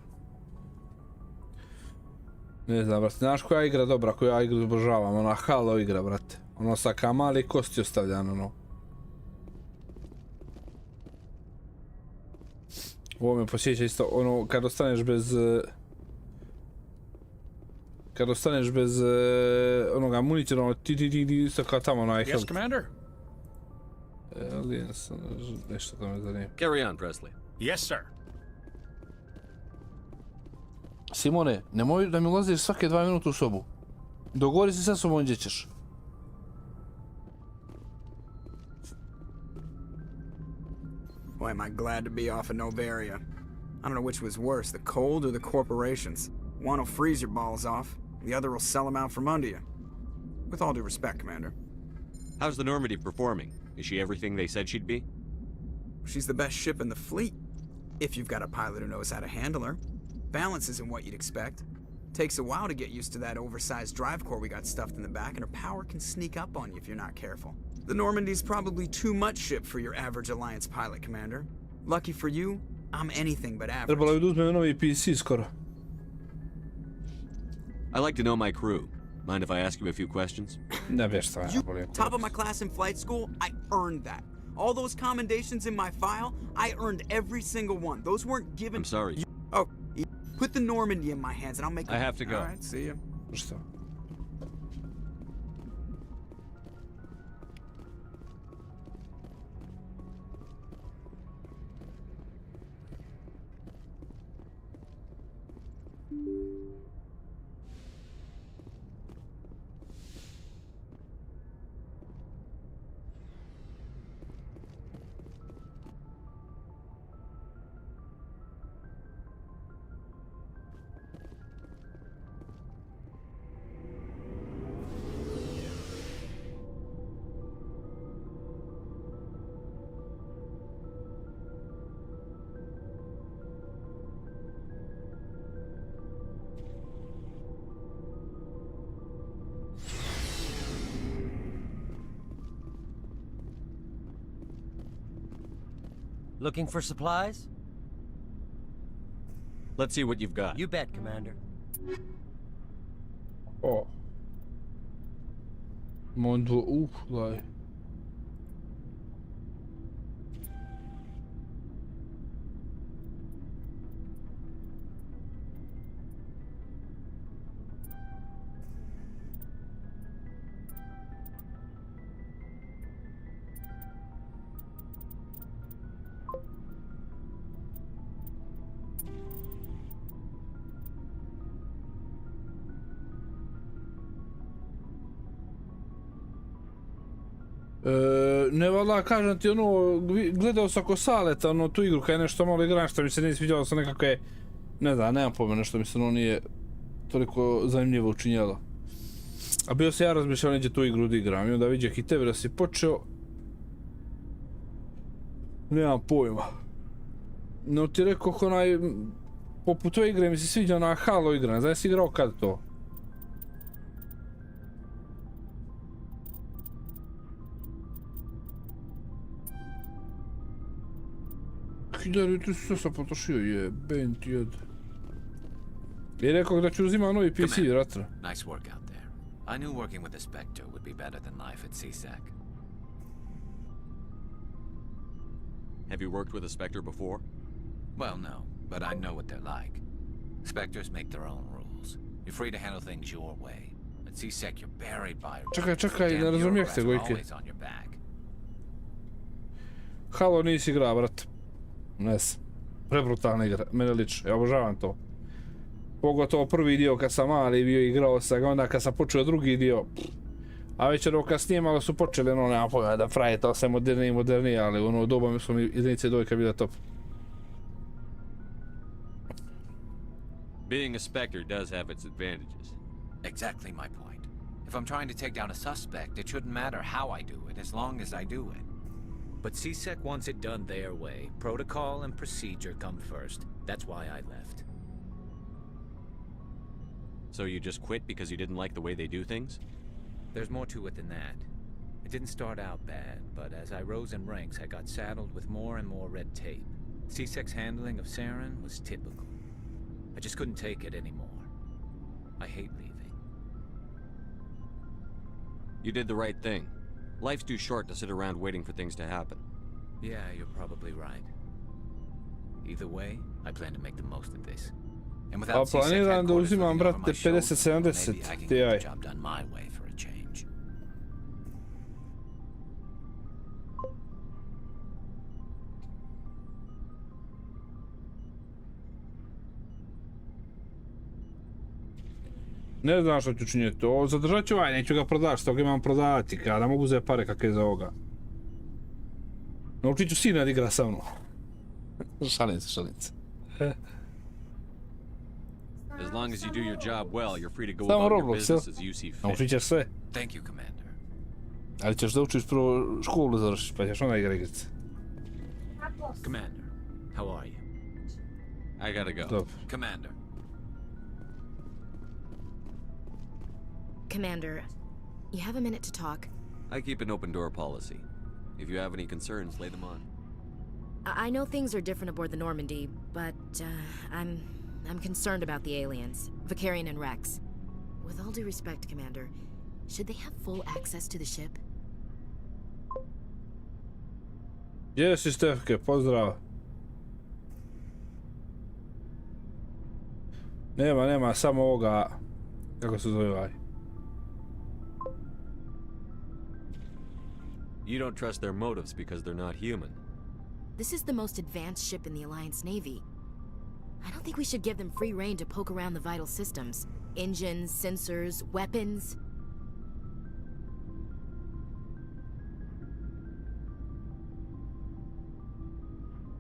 Ne znam, brate, znaš koja igra dobra, koju ja igru obožavam, ona Halo igra, brate. Ono sa kamali i kosti ostavljano, ono. Ovo me posjeća isto, ono, kad ostaneš bez... Kad ostaneš bez onoga municija, ono, ti, isto kao tamo, ono, Yes, Commander? Aliens, nešto to me zanima. Carry on, Presley. Yes, sir. Simone, nemoj da mi ulaziš svake 2 minuta u sobu. Dogovori se sa sobom gdje ćeš. Boy, am I glad to be off of Novaria. I don't know which was worse, the cold or the corporations. One will freeze your balls off, the other will sell them out from under you. With all due respect, Commander. How's the Normandy performing? Is she everything they said she'd be? She's the best ship in the fleet, if you've got a pilot who knows how to handle her. Balance isn't what you'd expect. Takes a while to get used to that oversized drive core we got stuffed in the back, and her power can sneak up on you if you're not careful. The Normandy's probably too much ship for your average Alliance pilot, Commander. Lucky for you, I'm anything but average. Trebalo je da uzmem novi PC skoro. I like to know my crew. Mind if I ask you a few questions? Ne beš šta ja volim. Top of my class in flight school, I earned that. All those commendations in my file, I earned every single one. Those weren't given. I'm sorry. Oh, put the Normandy in my hands and I'll make. I have to go. All right, see you. Što? Looking for supplies? Let's see what you've got. You bet, Commander. O. Mondo, gledaj. Ne, valjda, kažem ti, ono, gledao sam ko Saleta, ono, tu igru, kad je nešto malo igram, što mi se nije sviđalo, sam nekakve, ne znam, nemam pojma, što mi se ono nije toliko zanimljivo učinjalo. A bio se ja razmišljao neđe tu igru da igram, i onda viđeh i tebe da si počeo. Nemam pojma. No ti rekao, onaj, poput tvoje igre mi se sviđa ona Halo igra, ne znam, jesi igrao kad to? 1300 sam potrošio, je, bent jed. I rekao da ću uzimati novi PC, vjerojatno. Nice work out there. I knew working with the Spectre would be better than life at CSEC. Have you worked with a Spectre before? Well, no, but I know what they're like. Spectres make their own rules. You're free to handle things your way. At CSEC, you're buried by... Čekaj, ne razumijeh se, Gojke. Halo nisi igra, brat. Nes. Prebrutalna igra, mene lično, ja obožavam to. Pogotovo prvi dio kad sam mali bio, igrao sam ga, onda kad sam počeo drugi dio. A već ono kasnije malo su počeli, ono, nema pojma da fraje to sve modernije, ali ono, u doba mi su mi jedinice i dojka bila top. Being a Spectre does have its advantages. Exactly my point. If I'm trying to take down a suspect, it shouldn't matter how I do it, as long as I do it. But CSEC wants it done their way. Protocol and procedure come first. That's why I left. So you just quit because you didn't like the way they do things? There's more to it than that. It didn't start out bad, but as I rose in ranks, I got saddled with more and more red tape. CSEC's handling of Saren was typical. I just couldn't take it anymore. I hate leaving. You did the right thing. Life's too short to sit around waiting for things to happen. Yeah, you're probably right. Either way, I plan to make the most of this. And without planiram da uzimam, brate, 5070 Ti. Job done my way for a change. Ne znam što ću učiniti, zadržat ću ovaj, neću ga prodati, što ga imam prodavati, kada mogu uzeti pare kakve za ovoga. Naučit ću sina da igra sa mnom. Šalim se. As long as you do your job well, you're free to go about your business as you see fit. Naučit ćeš sve. Thank you, Commander. Ali ćeš da učiš prvo školu završiš, pa ćeš onda igra igrice. Commander, how are you? I gotta go. Dobro. Commander. Commander, you have a minute to talk? I keep an open door policy. If you have any concerns, lay them on. I know things are different aboard the Normandy, but I'm concerned about the aliens, Vicarian and Rex. With all due respect, Commander, should they have full access to the ship? Jesi, Stefke, pozdrav. Nema, samo ovoga, kako se zove ovaj. You don't trust their motives because they're not human. This is the most advanced ship in the Alliance Navy. I don't think we should give them free rein to poke around the vital systems. Engines, sensors, weapons.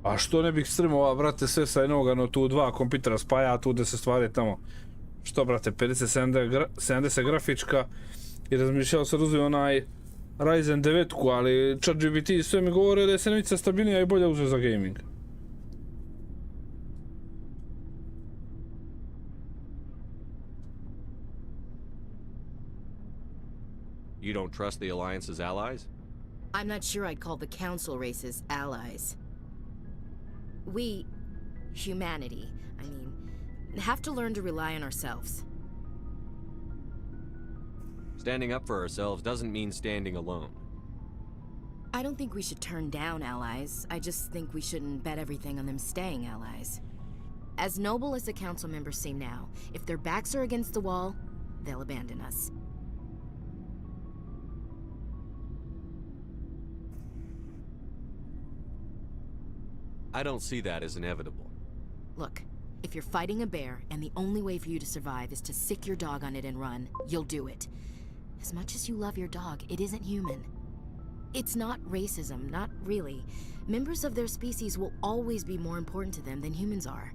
A što ne bih streamovao, brate, sve sa jednoga, no tu dva kompjutera spaja, tu da se stvari tamo. Što, brate, 5070 grafička i razmišljao sam uzeo onaj Ryzen 9-ku, ali ChatGPT sve mi govore da je sedmica stabilnija i bolja uzeo za gaming. You don't trust the Alliance's allies? I'm not sure I'd call the Council races allies. We, humanity, have to learn to rely on ourselves. Standing up for ourselves doesn't mean standing alone. I don't think we should turn down allies. I just think we shouldn't bet everything on them staying allies. As noble as the council members seem now, if their backs are against the wall, they'll abandon us. I don't see that as inevitable. Look, if you're fighting a bear and the only way for you to survive is to sick your dog on it and run, you'll do it. As much as you love your dog, it isn't human. It's not racism, not really. Members of their species will always be more important to them than humans are.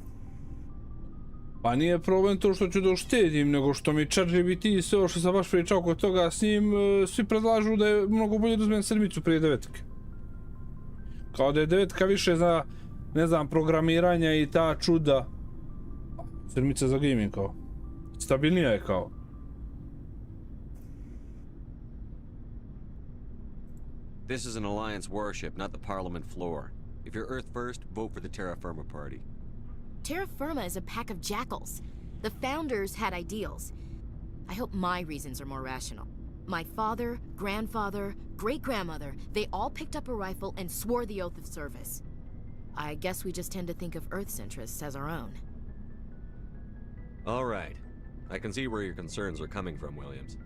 Pa nije problem to što ću da uštedim, nego što mi ChatGPT i sve ovo što sam baš pričao kod toga s njim, svi predlažu da je mnogo bolje da uzmem sedmicu prije devetke. Kao da je devetka više za, ne znam, programiranja i ta čuda. Sedmica za gaming kao. Stabilnija je kao. This is an Alliance warship, not the Parliament floor. If you're Earth first, vote for the Terra Firma party. Terra Firma is a pack of jackals. The founders had ideals. I hope my reasons are more rational. My father, grandfather, great-grandmother, they all picked up a rifle and swore the oath of service. I guess we just tend to think of Earth's interests as our own. All right. I can see where your concerns are coming from, Williams.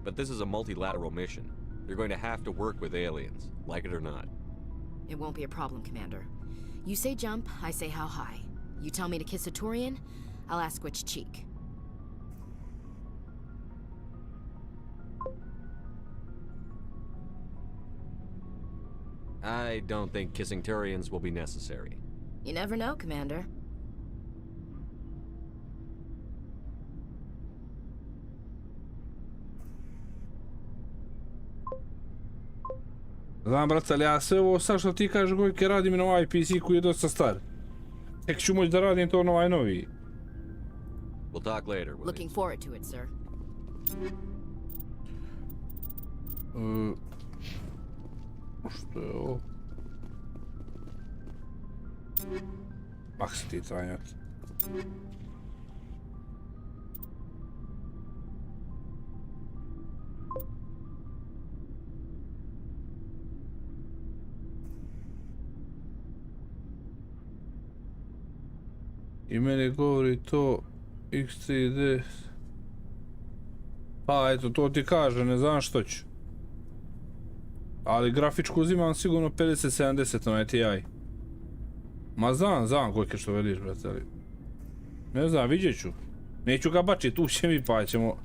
But this is a multilateral mission. You're going to have to work with aliens, like it or not. It won't be a problem, Commander. You say jump, I say how high. You tell me to kiss a Turian, I'll ask which cheek. I don't think kissing Turians will be necessary. You never know, Commander. Znam, brate, ali ja sve ovo sad što ti kažeš Gojke radim na ovaj PC koji je dosta star. Tek ću moći da radim to na ovaj novi. We'll talk later, Williams. Looking forward to it, sir. Što je ovo? Maks ti tranjat. I meni govori to X3D. Pa eto, to ti kaže, ne znam što ću. Ali grafičku uzimam sigurno 5070 na Ti. Ma znam Gojke što veliš, brate, ali... Ne znam, vidjet ću. Neću ga bačit, uće mi pa ćemo...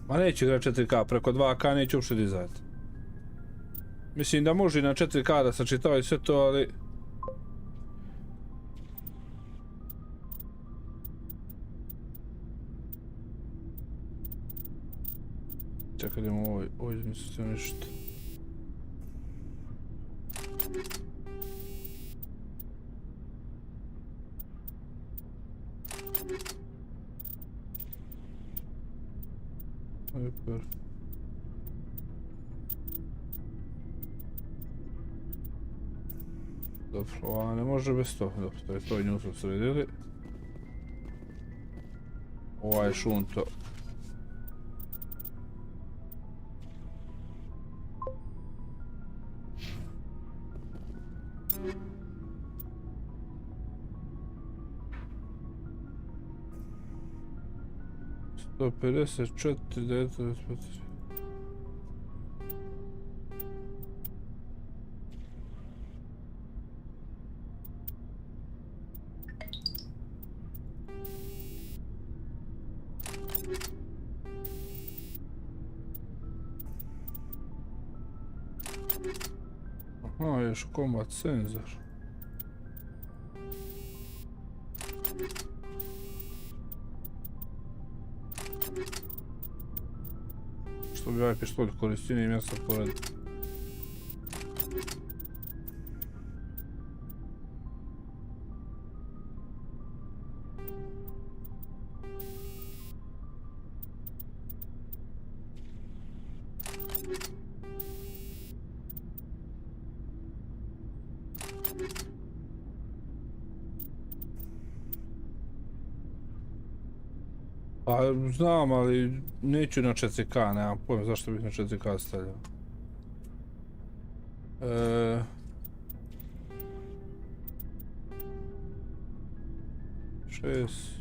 Ma neće igrati 4K, preko 2K neće uopšte dizati. Mislim da može i na 4K da sačitava i sve to, ali... Čekaj, idemo ovo izmisliti nešto. Super. Dobro, ova ne može bez to. Dobro, to je to i nju smo sredili. Ova je šunto. 154, 995. Aha, još kombat senzor. Što bi ovaj pištolj koristio, nije mjesto pored. Pa znam, ali neću na 4K, nemam pojma zašto bih na 4K stavljao. Šest.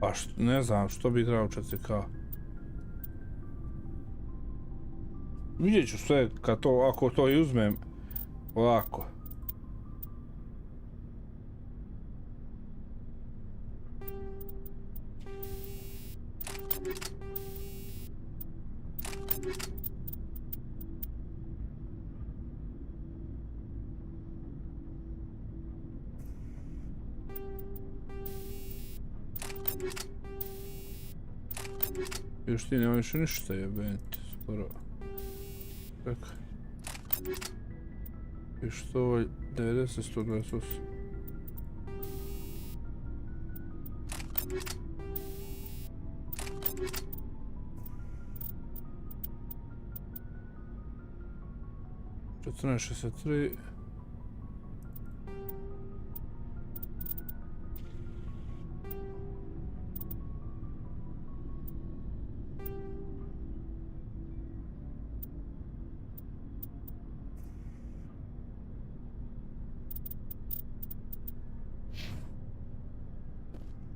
Pa ne znam što bi igrao 4K. Vidjet ću sve kad to, ako to i uzmem ovako. Još ti nema više ništa jebent, skoro. Čekaj. Pištolj 90, 128. Četrnaest 63.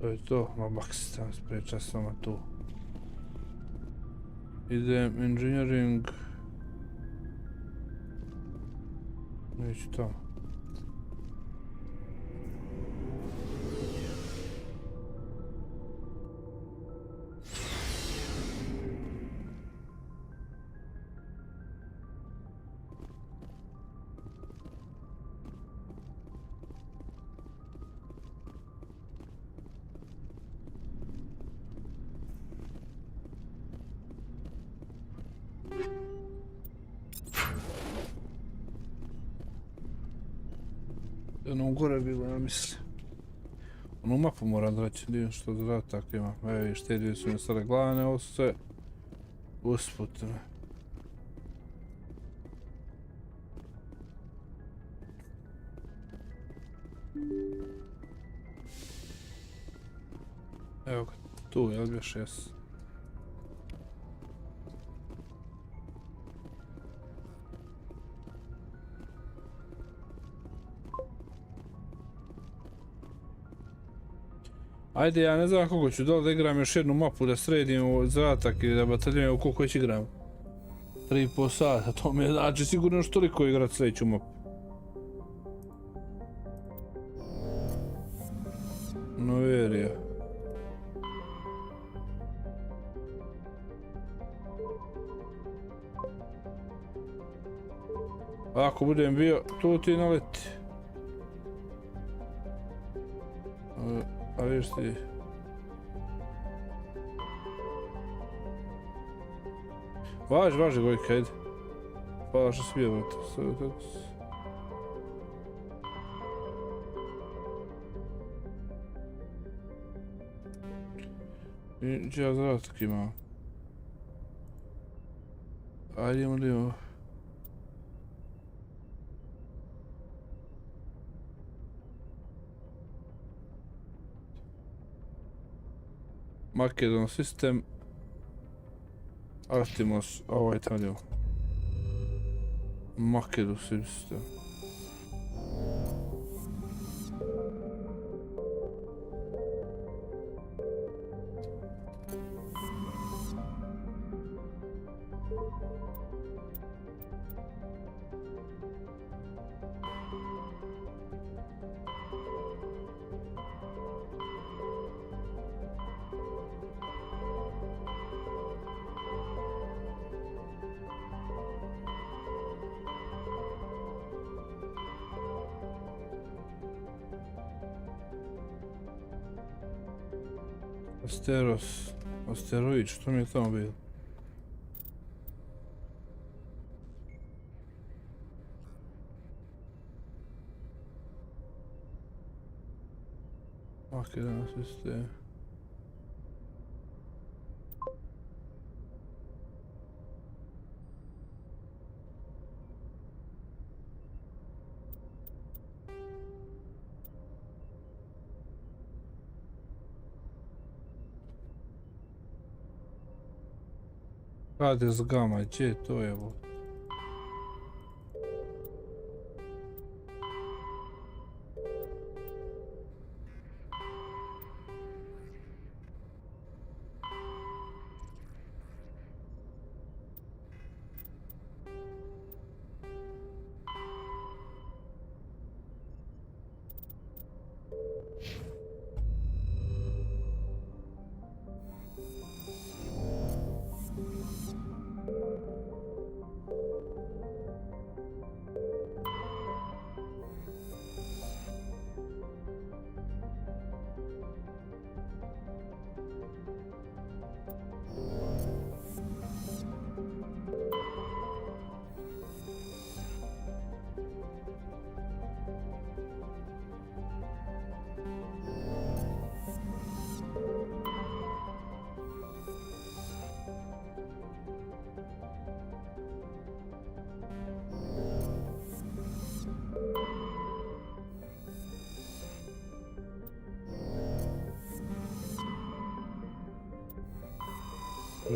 To je to, ma bak se tam spriječa samo tu. Idem engineering. Neću tamo. Ono gore bilo, ja mislim. Onu mapu moram draći, dio što zadatak ima. Evo viš, te dvije su mi sada glavne, ovo su sve usputne. Evo ga, tu, jel biš, jes. Ajde, ja ne znam koliko ću da igram još jednu mapu da sredim zadatak i da bataljujem u koliko već igram. 3,5 sata, to mi je znači sigurno još toliko igrat sljedeću mapu. Noverija. Ako budem bio, tu ti naleti. A vidiš ti... Važi, Gojka, ajde. Hvala što si bio, brate. I ja zadatak imam. Ajde, idemo. Makedon sistem. Artimos, ovaj tamo. Makedon sistem. Asteroid, što mi je tamo bilo? Makedon sistem. Hades Gamma, gdje to je ovo?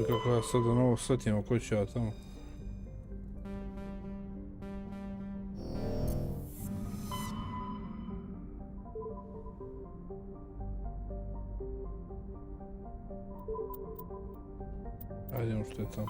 Kako ja sad novo sretim, ko ću ja tamo? Ajde, što je tamo.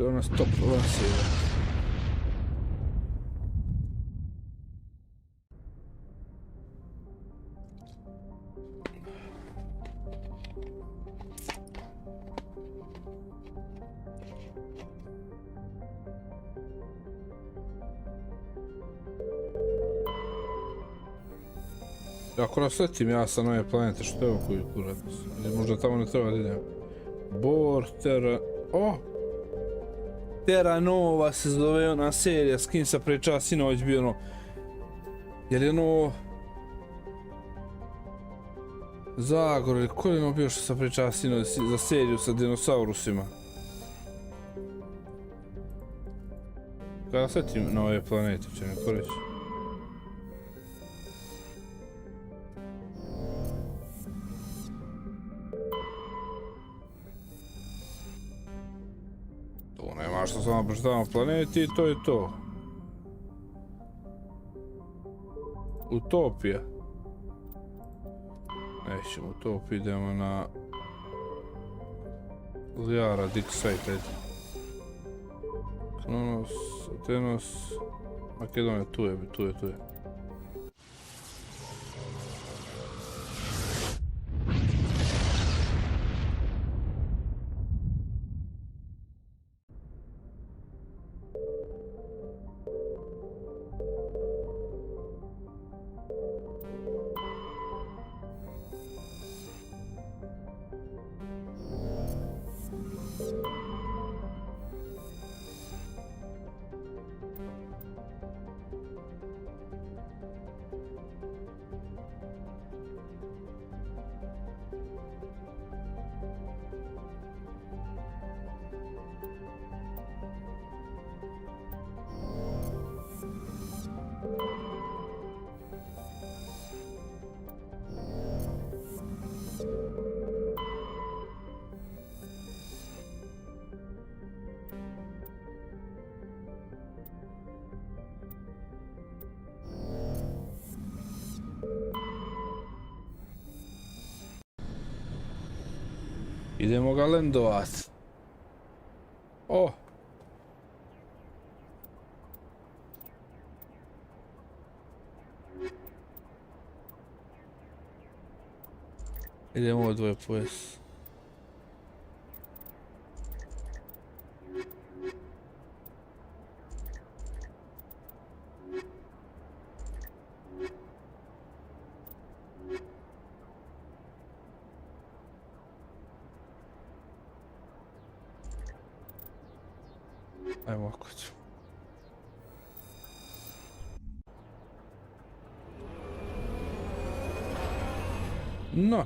Ona stop lasira. Ako nasletim ja sa nove planete, što je ovo koji kurac? Ili možda tamo ne treba da idem? Bor, Terra... O! Terra Nova se zove ona serija, s kim sam pre čas sinoć bio ono... Je li ono... Zagor ili ko je ono bio što sam pričao sinoć za seriju sa dinosaurusima? Kada setim na ove planete će neko reći. To nema što samo pročitavamo planeti i to je to. Utopija. Nećemo utopiju, idemo na... Lijara, Diksajte. Kronos, Atenos... Makedonija, tu je. Idemo ga lendovat. O! Idemo ovo dvoje pojas. Ajmo ovako ću. No.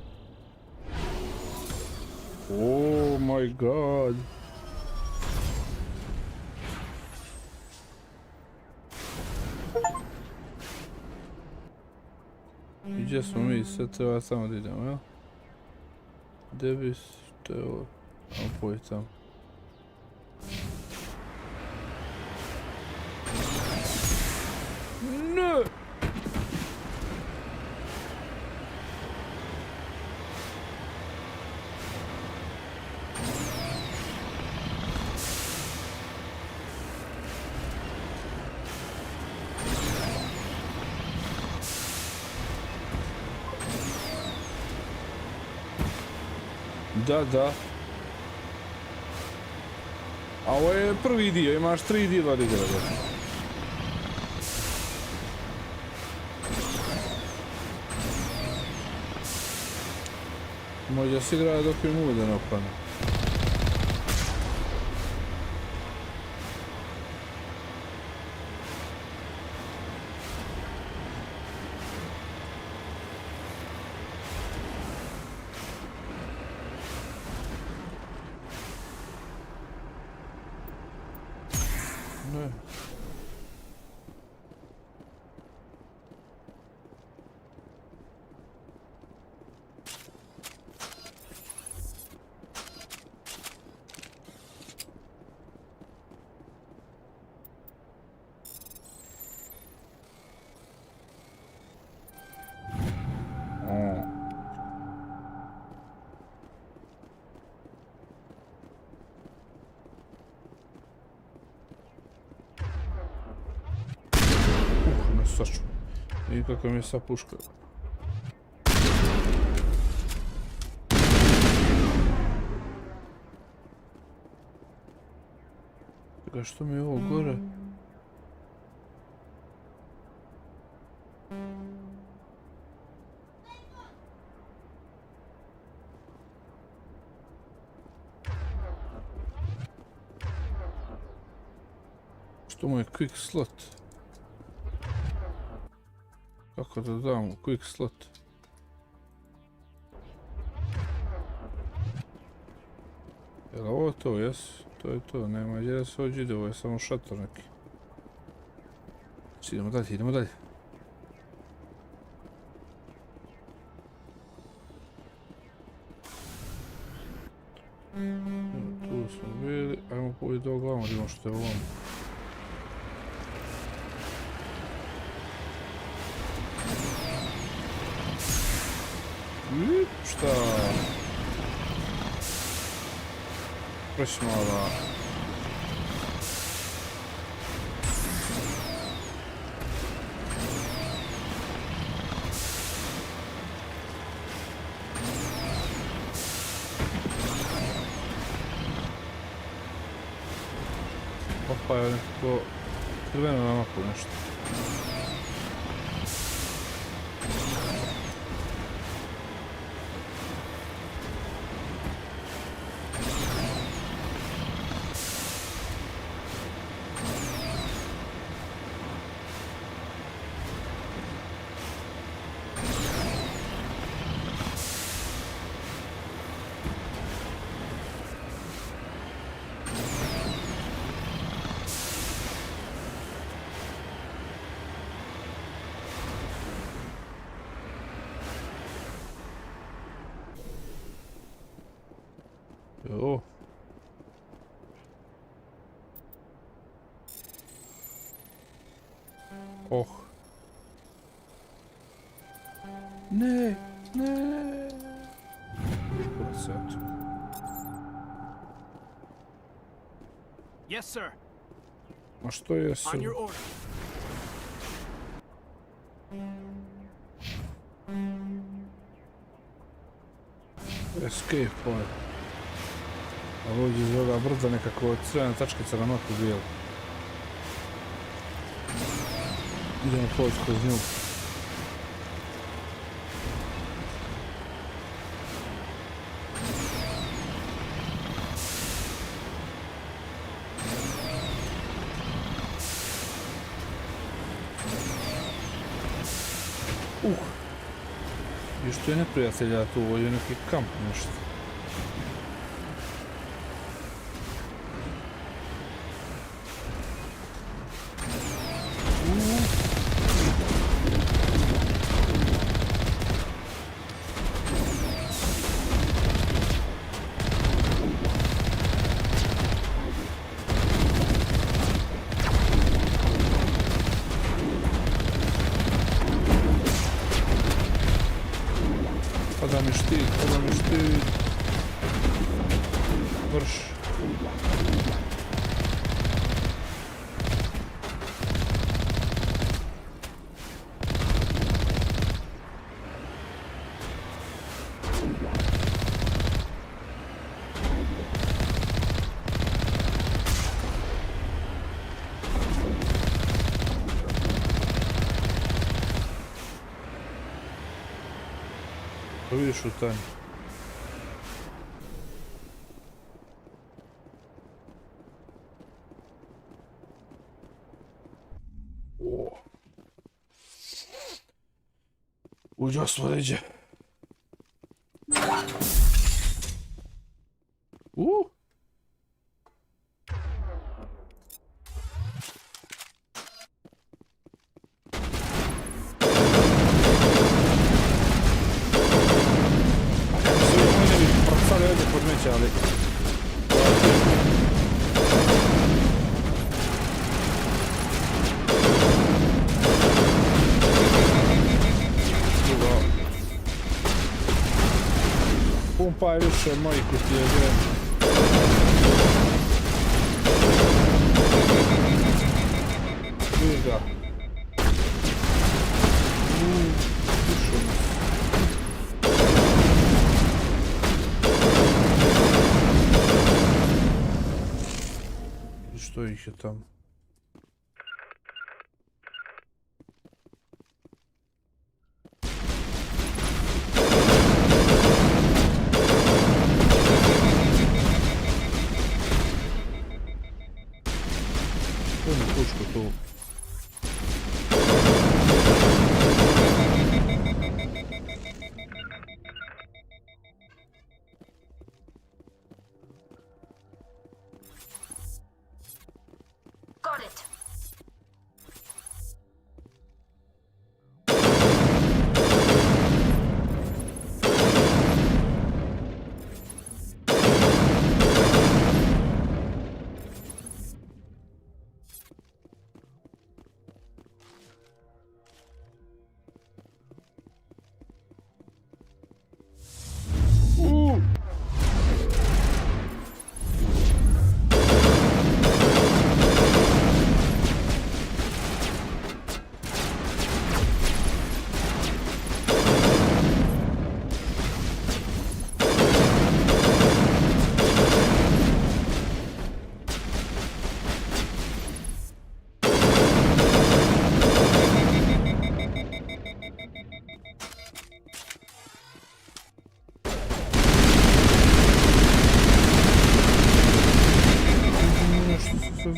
Oh my god. I gdje smo mi? Sad treba samo da idemo, jel? Gdje bi što je ovo? Ajmo pojeti tamo. No! Da. A ovo je prvi dio, imaš 3 dijela da igraš. Može se igrati dok je muda napadne. Ne. Saču. I kako mi je sa puška. Čekaj, što mi je ovo gore? Što mu je quick slot? Kako da dam quick slot? Jel ovo to, jes? To je to, nema gdje da se ovdje ide, ovo je samo šator neki. Idemo dalje, idemo dalje. Tu smo bili, ajmo povijeti do ovamo, vidimo što je ovamo. Šta? Prešmala. Opa, je nekako crveno na mapu nešto. Jo. Oh. Ne, ne. Yes, sir. A što je On sad? your order. Escape point. A ovdje iz ovoga brda nekako crvena tačkica na mapu bijela. Idemo poći kroz nju. I što je neprijatelja tu, ovo je neki kamp nešto. Pada mi štit. Vrš. Vidiš u tanju. Uđo smo ređe. Ali... Pumpa je više od mojih kutije grem. Vidi ga. Ušao nas. Što ih je tamo? Puno puško tu.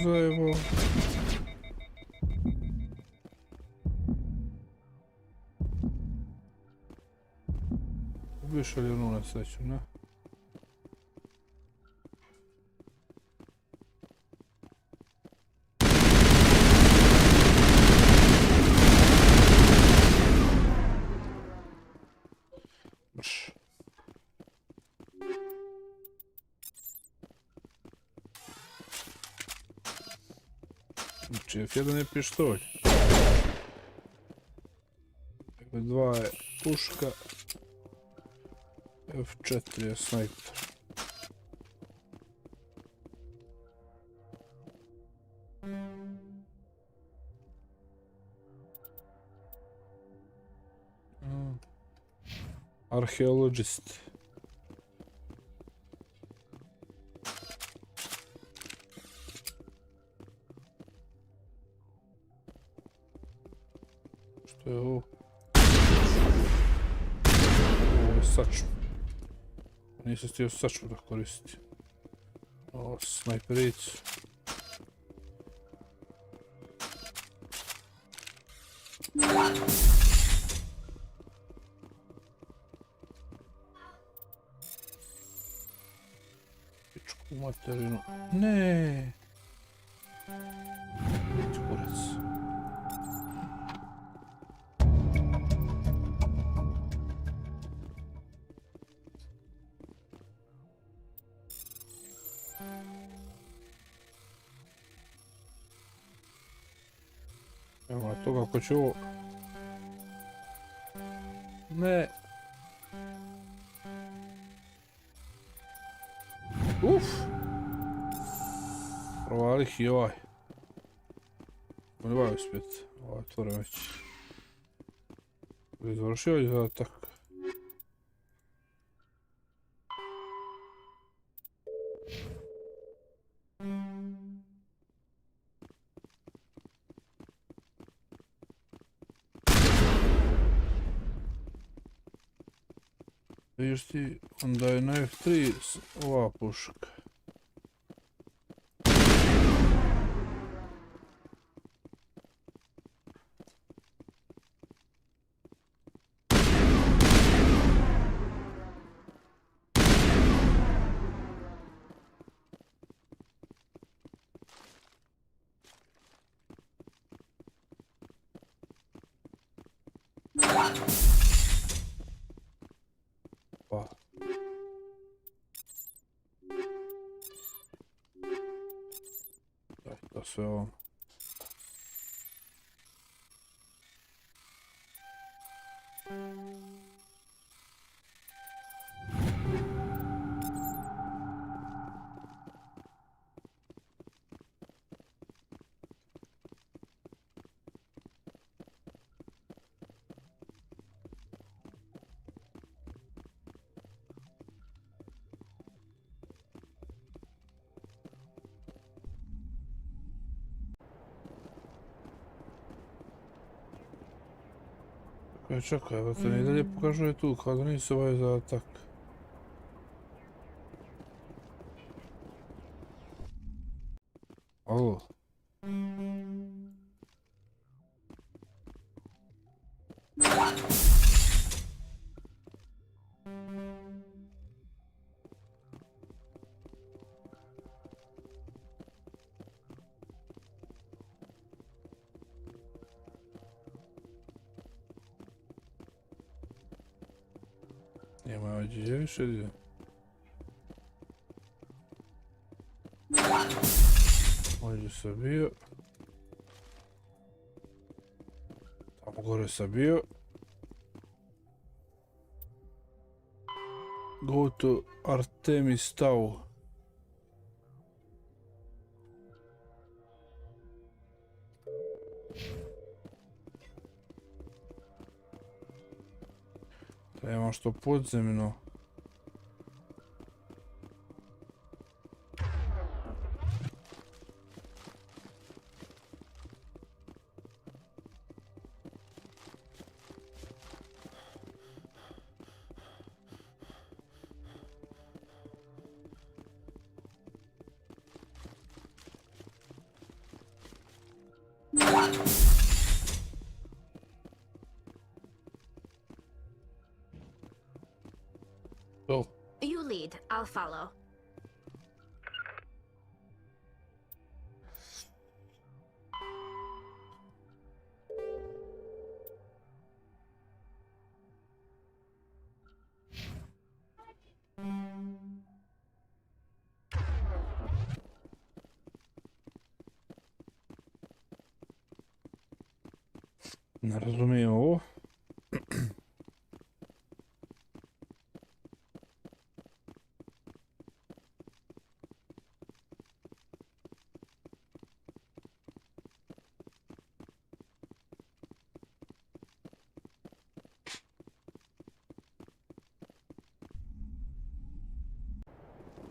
zajebo. Ubiješ li onu na sreću, ne? Brš. Znači F1 je pištolj. F2 je puška. F4 je snajper. Arheologist. Što je ovo? Ovo je saču. Nisam stio saču da koristi. Ovo snajpericu. Pičku materinu. Ne. Kurac. Evo na to kako ću ovo... Ne. Uf. Provalih i ovaj. Ne valj uspjet. Ovaj otvorim već. Izvršio je zadatak. Vidiš ti, onda je na F3 ova puška. Pa. Daj to sve ovom. Čekaj, evo te ne dalje pokažuje tu, kao da nisi ovaj zadatak. Alo. Nema ovdje više gdje. Ovdje sam bio. Tamo gore sam bio. Go to Artemis Tower. Treba što podzemno. To. You lead, I'll follow. Ne razumijem ovo.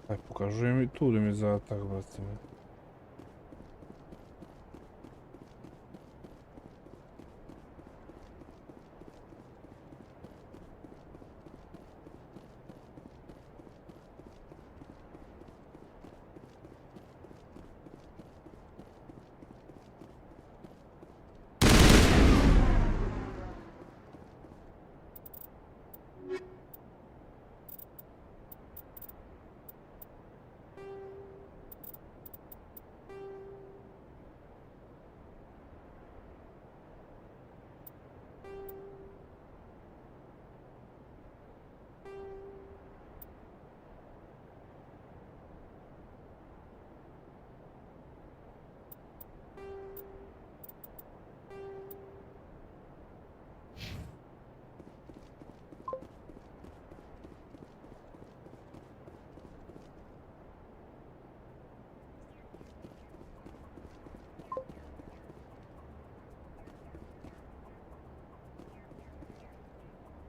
Aj, pokažuje mi tu da mi je zadatak, brate.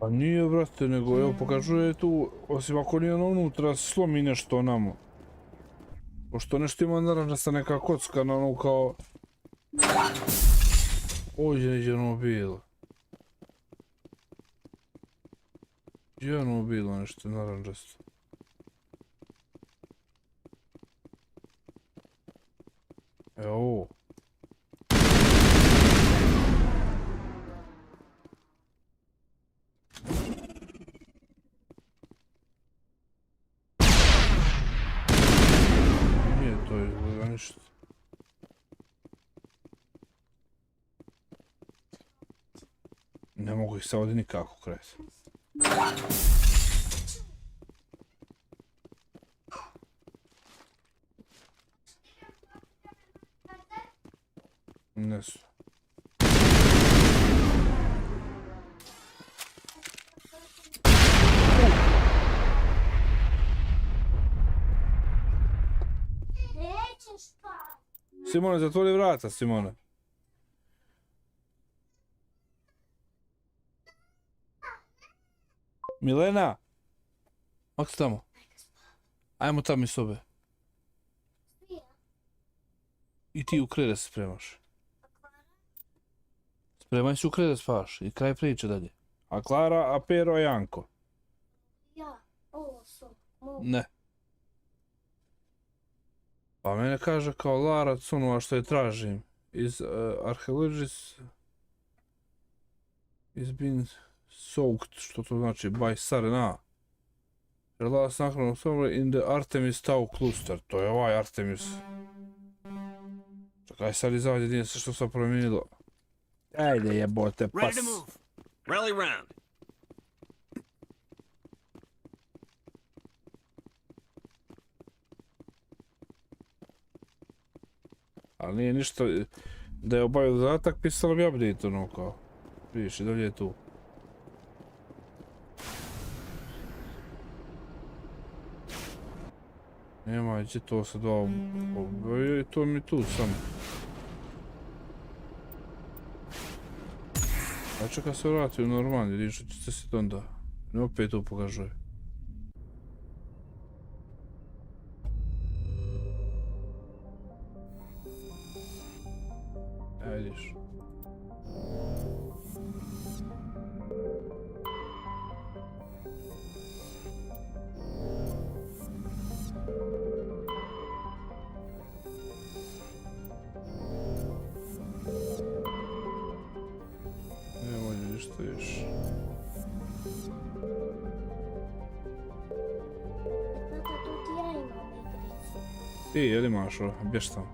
Pa nije, brate, nego evo pokazuje tu, osim ako nije ono unutra, slomi nešto onamo. Pošto nešto ima naranđasta neka kocka na ono kao... Ovdje neđe ono bilo. Gdje je ono bilo nešto naranđasto? Evo ovo. To izgleda ništa. Ne mogu ih se ovdje nikako kreti. Ne su. Simone, zatvori vrata, Simone. Milena! Mak tamo. Ajmo tamo iz sobe. I ti u krede se spremaš. Spremaj se u krede spavaš i kraj priče dalje. A Klara, a Pero, a Janko. Ja, ovo su. Ne. Pa mene kaže kao larac ono što je tražim iz archaeologist is been soaked, što to znači by Sarena. Last nakon somewhere in the Artemis Tau cluster, to je ovaj Artemis. Čekaj sad izađe gdje se što sam promijenilo. Ajde jebote pas. Ready to move. Rally round. Ali nije ništa, da je obavio zadatak, pisalo bi update ono kao. Vidiš i dalje je tu. Nema, gdje to sad obavio i to mi tu samo. A čeka se vrati u normalni, vidiš što će se onda. Ne opet tu pokažuje. Vidiš. vidiš. Tata, tu ti ja imam igricu. Ti, jel imaš ovo? Bješ tamo.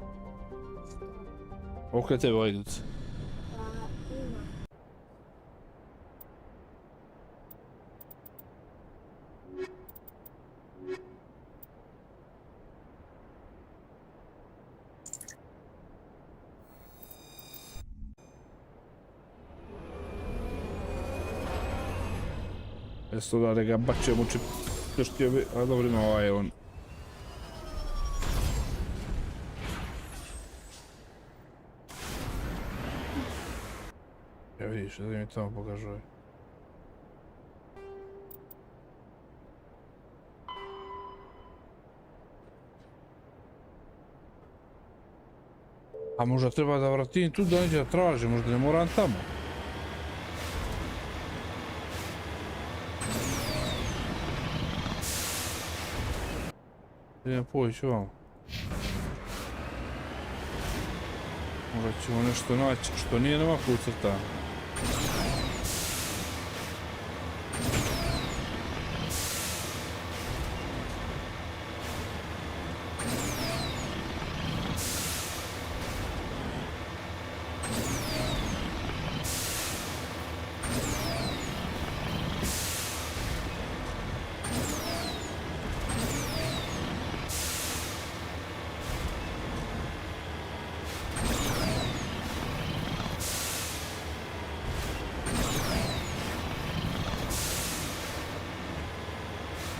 Koliko je tebi ova igrica? Pa imam. Jesu da ga bačem uči... Još ti je bi... A dobro ima ovaj on. Ja vidiš, da mi tamo pokažu ovaj. A možda treba da vratim tu da neđe da tražim, možda ne moram tamo. Idem poći ovamo. Možda ćemo nešto naći što nije na mapu ucrtano.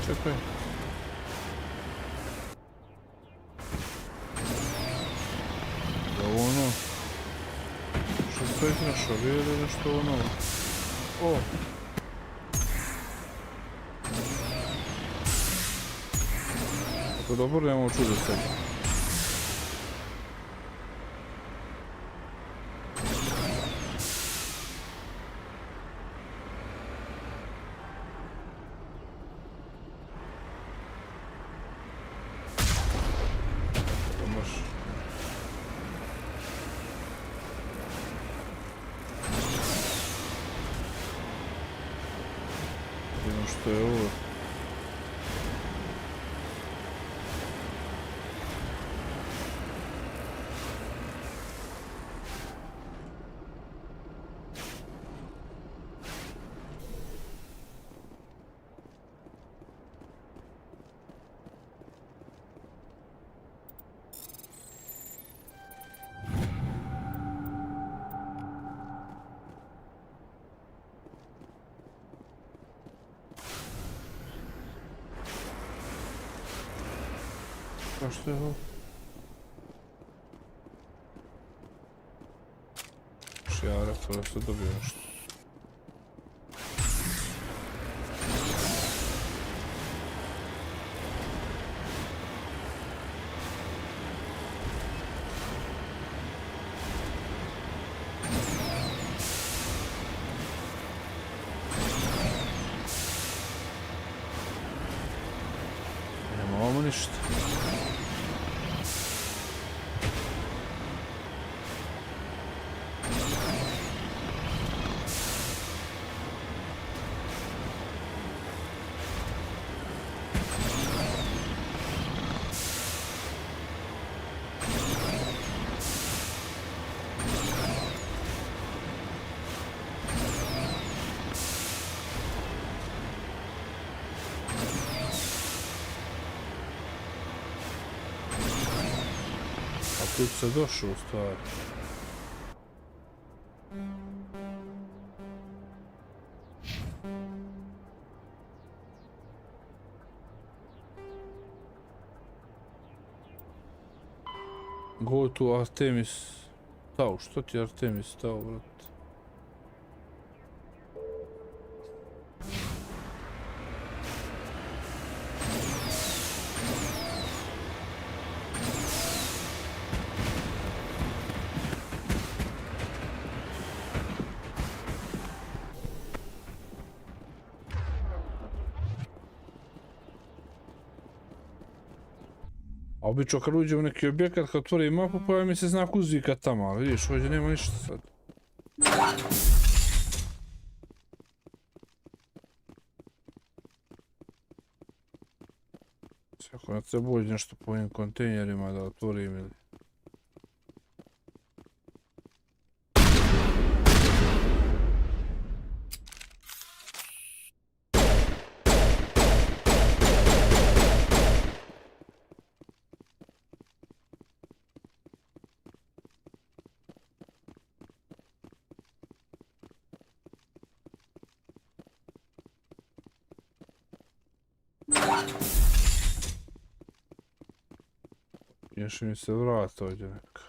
Čekaj. Ovo ono... Što stoji naša vijela ili nešto ono... O! Ako dobro nemamo čudo sad. Što je ovo? A što je ovo? Što ja rekao da se dobio nešto. Nema ovamo ništa. Kud se došao u stvari? Go to Artemis Tau, što ti je Artemis Tau, brat? A obično kad uđem u neki objekat, kad otvorim mapu, pojavi mi se znak uzvika tamo, ali vidiš, ovdje nema ništa sad. Ako ne treba uđi nešto po ovim kontejnerima da otvorim ili... Još mi se vrat ovdje neka.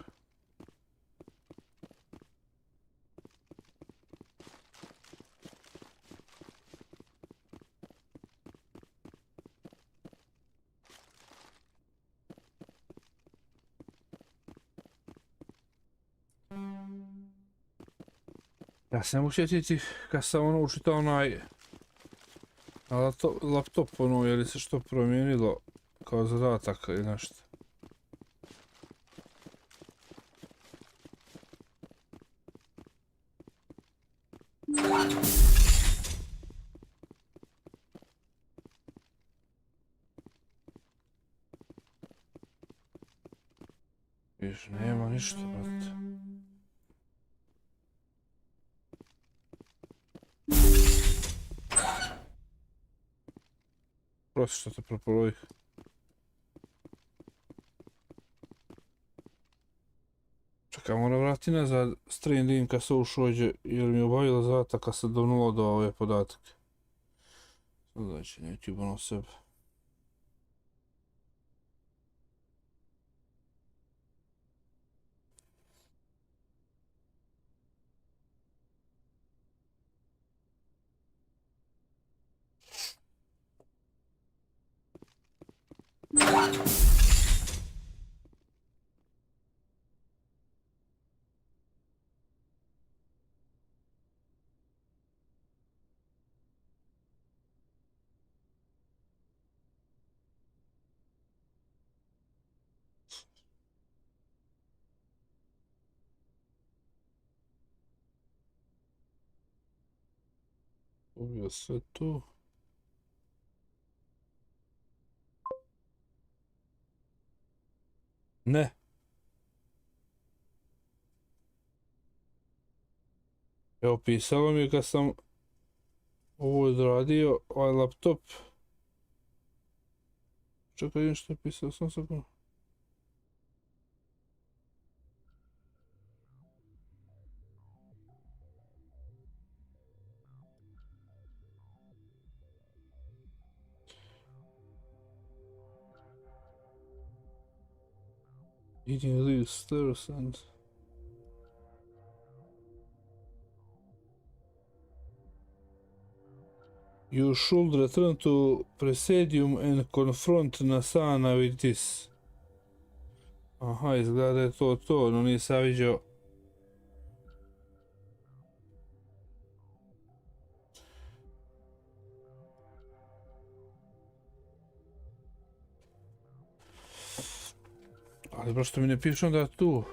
Ja se ne mogu sjetiti kad sam ono učitao onaj na laptop ono, je li se što promijenilo kao zadatak ili nešto. Viš, nema ništa, brate. Prosti što te propolovi. Čekaj, moram vratiti nazad stream link kad se ušao ovdje, jer mi je obavila zadatak kad se downloadao ove podatke. Znači, neću ono sebe. Ubio sve tu. Ne. Evo, pisalo mi je kad sam ovo odradio, ovaj laptop. Čekaj, vidim što je pisao, sam sekundu. Eating leaves stairs and... You should return to Presidium and confront Nasana with this. Aha, izgleda da je to, no nisam vidio. Ali prosto mi ne piše onda je tu.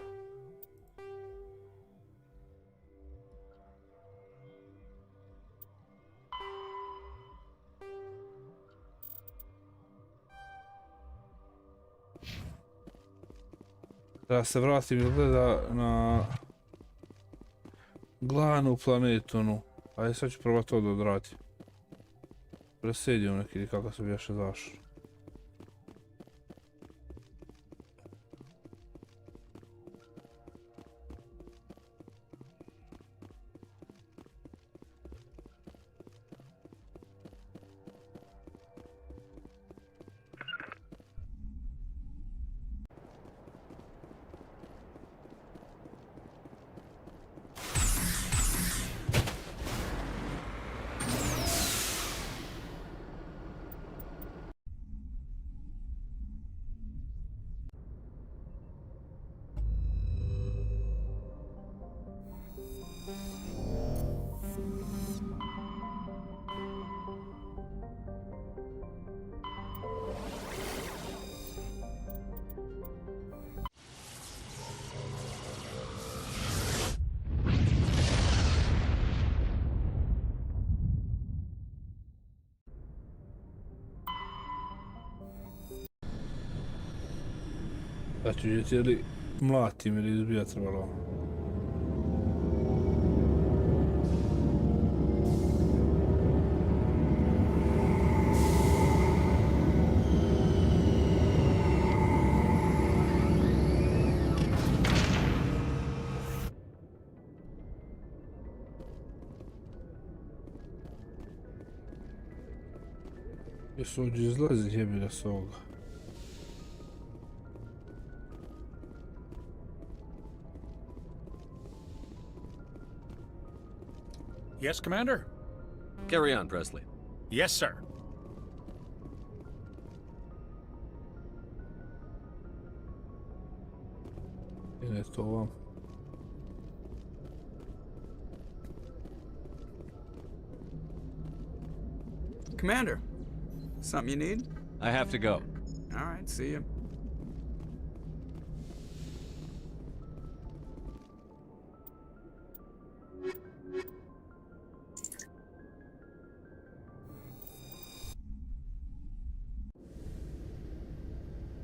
Da se vratim i gleda na glavnu planetu, no. Ajde sad ću probati to da odradim. Presedium neki ili kako se bi još zašao. Sad ću vidjeti ili mlatim ili izbija trebalo. Gdje su ovdje izlazi jebila s ovoga? Yes, Commander? Carry on, Presley. Yes, sir. Ili je to vam? Commander, something you need? I have to go. All right, see you.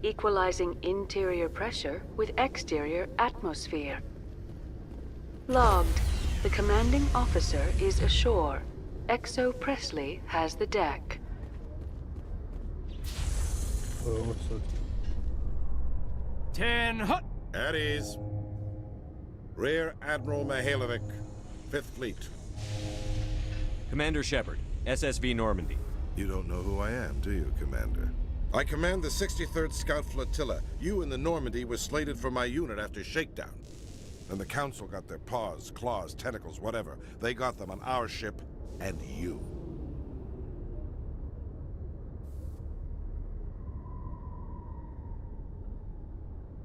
Equalizing interior pressure with exterior atmosphere. Logged. The commanding officer is ashore. Exo Presley has the deck. Oh, what's that? 10 hut! At ease. Rear Admiral Mihailovic, 5th Fleet. Commander Shepard, SSV Normandy. You don't know who I am, do you, Commander? I command the 63rd Scout Flotilla. You and the Normandy were slated for my unit after shakedown. And the Council got their paws, claws, tentacles, whatever. They got them on our ship, and you.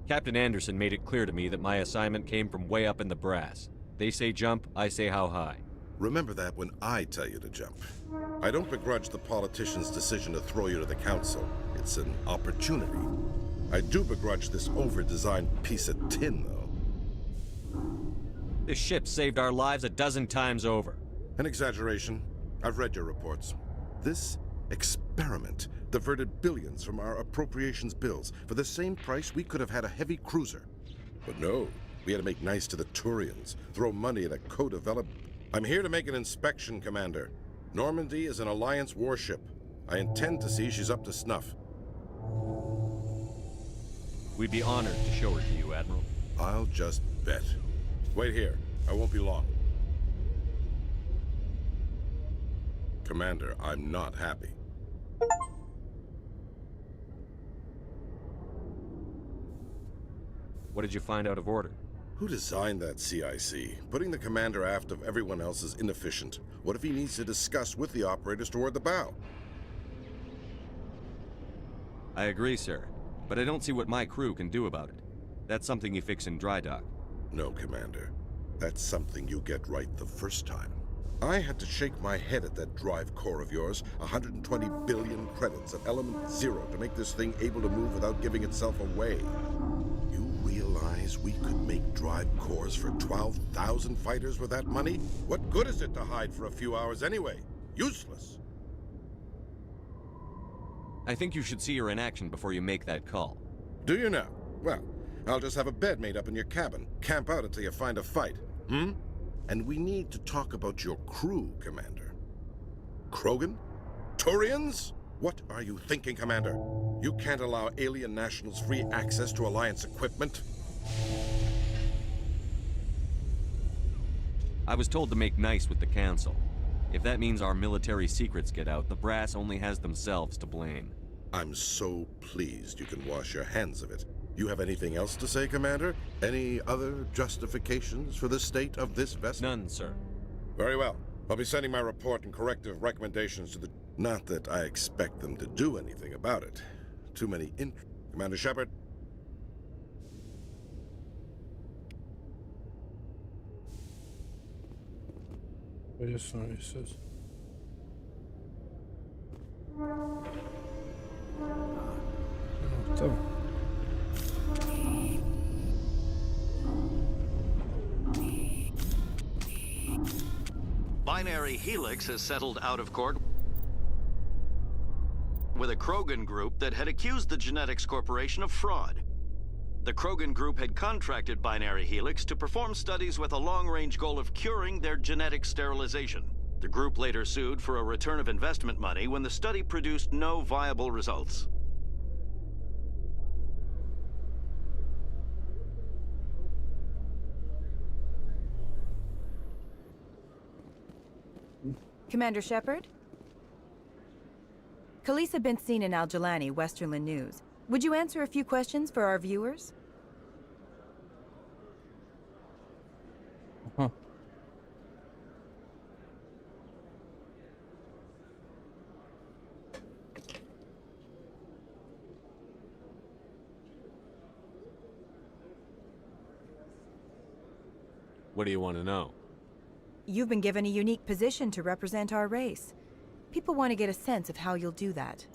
Captain Anderson made it clear to me that my assignment came from way up in the brass. They say jump, I say how high. Remember that when I tell you to jump. I don't begrudge the politician's decision to throw you to the Council. It's an opportunity. I do begrudge this over-designed piece of tin, though. This ship saved our lives a dozen times over. An exaggeration. I've read your reports. This experiment diverted billions from our appropriations bills. For the same price, we could have had a heavy cruiser. But no, we had to make nice to the Turians, throw money at a co-developed... I'm here to make an inspection, Commander. Normandy is an Alliance warship. I intend to see she's up to snuff. We'd be honored to show her to you, Admiral. I'll just bet. Wait here. I won't be long. Commander, I'm not happy. What did you find out of order? Who designed that CIC? Putting the commander aft of everyone else is inefficient. What if he needs to discuss with the operators toward the bow? I agree, sir. But I don't see what my crew can do about it. That's something you fix in dry dock. No, Commander. That's something you get right the first time. I had to shake my head at that drive core of yours, 120 billion credits at element 0 to make this thing able to move without giving itself away. You realize we could make drive cores for 12,000 fighters with that money? What good is it to hide for a few hours anyway? Useless. I think you should see her in action before you make that call. Do you now? Well, I'll just have a bed made up in your cabin. Camp out until you find a fight. And we need to talk about your crew, Commander. Krogan? Turians? What are you thinking, Commander? You can't allow alien nationals free access to Alliance equipment? I was told to make nice with the Council. If that means our military secrets get out, the brass only has themselves to blame. I'm so pleased you can wash your hands of it. You have anything else to say, Commander? Any other justifications for the state of this vessel? None, sir. Very well. I'll be sending my report and corrective recommendations to the... Not that I expect them to do anything about it. Too many Commander Shepard? Yes, sir, he says. To. Binary Helix has settled out of court with a Krogan group that had accused the Genetics Corporation of fraud. The Krogan group had contracted Binary Helix to perform studies with a long-range goal of curing their genetic sterilization. The group later sued for a return of investment money when the study produced no viable results. Commander Shepard? Khaleesa been seen in Al-Jalani, Westerland News. Would you answer a few questions for our viewers? Huh. What do you want to know? You've been given a unique position to represent our race. People want to get a sense of how you'll do that.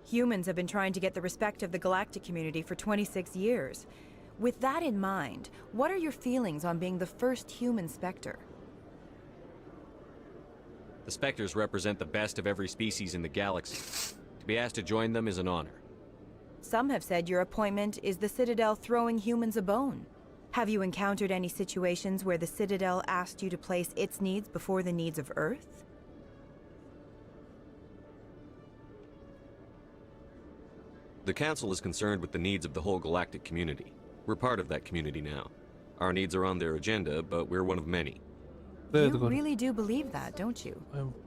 Humans have been trying to get the respect of the galactic community for 26 years. With that in mind, what are your feelings on being the first human Spectre? The Spectres represent the best of every species in the galaxy. To be asked to join them is an honor. Some have said your appointment is the Citadel throwing humans a bone. Have you encountered any situations where the Citadel asked you to place its needs before the needs of Earth? The Council is concerned with the needs of the whole galactic community. We're part of that community now. Our needs are on their agenda, but we're one of many. You really do believe that, don't you?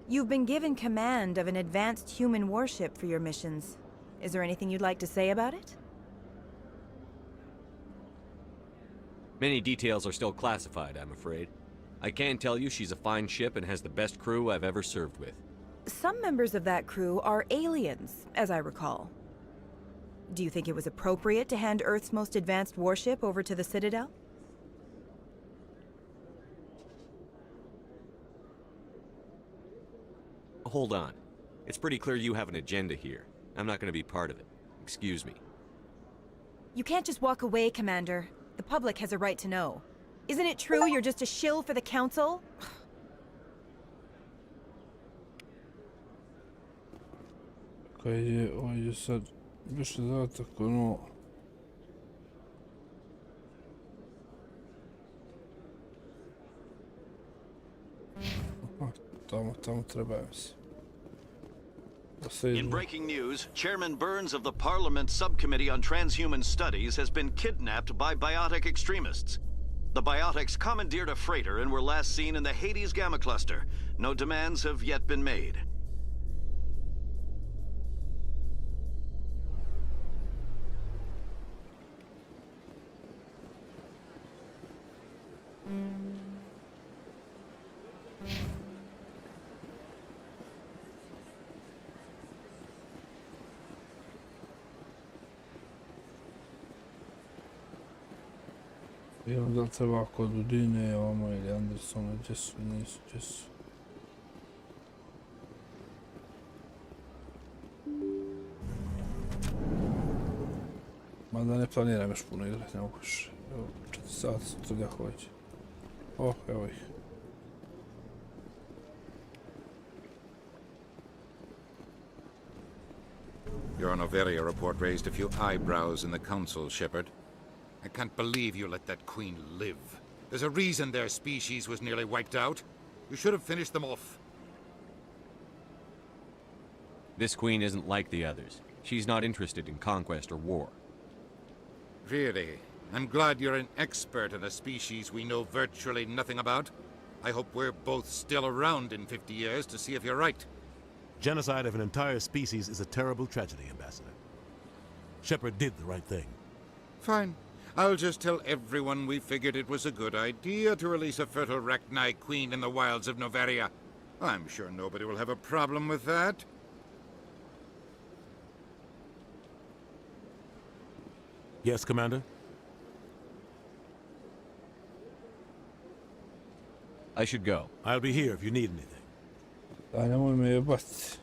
You've been given command of an advanced human warship for your missions. Is there anything you'd like to say about it? Many details are still classified, I'm afraid. I can tell you she's a fine ship and has the best crew I've ever served with. Some members of that crew are aliens, as I recall. Do you think it was appropriate to hand Earth's most advanced warship over to the Citadel? Hold on. It's pretty clear you have an agenda here. I'm not going to be part of it. Excuse me. You can't just walk away, Commander. The public has a right to know. Isn't it true you're just a shill for the Council? Kaj je sad više zadatak, ono... Tamo treba se. In breaking news, Chairman Burns of the Parliament Subcommittee on Transhuman Studies has been kidnapped by biotic extremists. The biotics commandeered a freighter and were last seen in the Hades Gamma Cluster. No demands have yet been made. Ja da li treba kod Udine, ovamo ili Andersona, gdje su, nisu, gdje su. Mada ne planiram još puno igrati, ne mogu još. Evo, 4 sata su to gdje hoće. Oh, evo ih. Your Noveria report raised a few eyebrows in the Council, Shepard. I can't believe you let that queen live. There's a reason their species was nearly wiped out. You should have finished them off. This queen isn't like the others. She's not interested in conquest or war. Really? I'm glad you're an expert in a species we know virtually nothing about. I hope we're both still around in 50 years to see if you're right. Genocide of an entire species is a terrible tragedy, Ambassador. Shepard did the right thing. Fine. I'll just tell everyone we figured it was a good idea to release a fertile Rachni queen in the wilds of Noveria. I'm sure nobody will have a problem with that. Yes, Commander? I should go. I'll be here if you need anything. Daj, nemoj me jebati.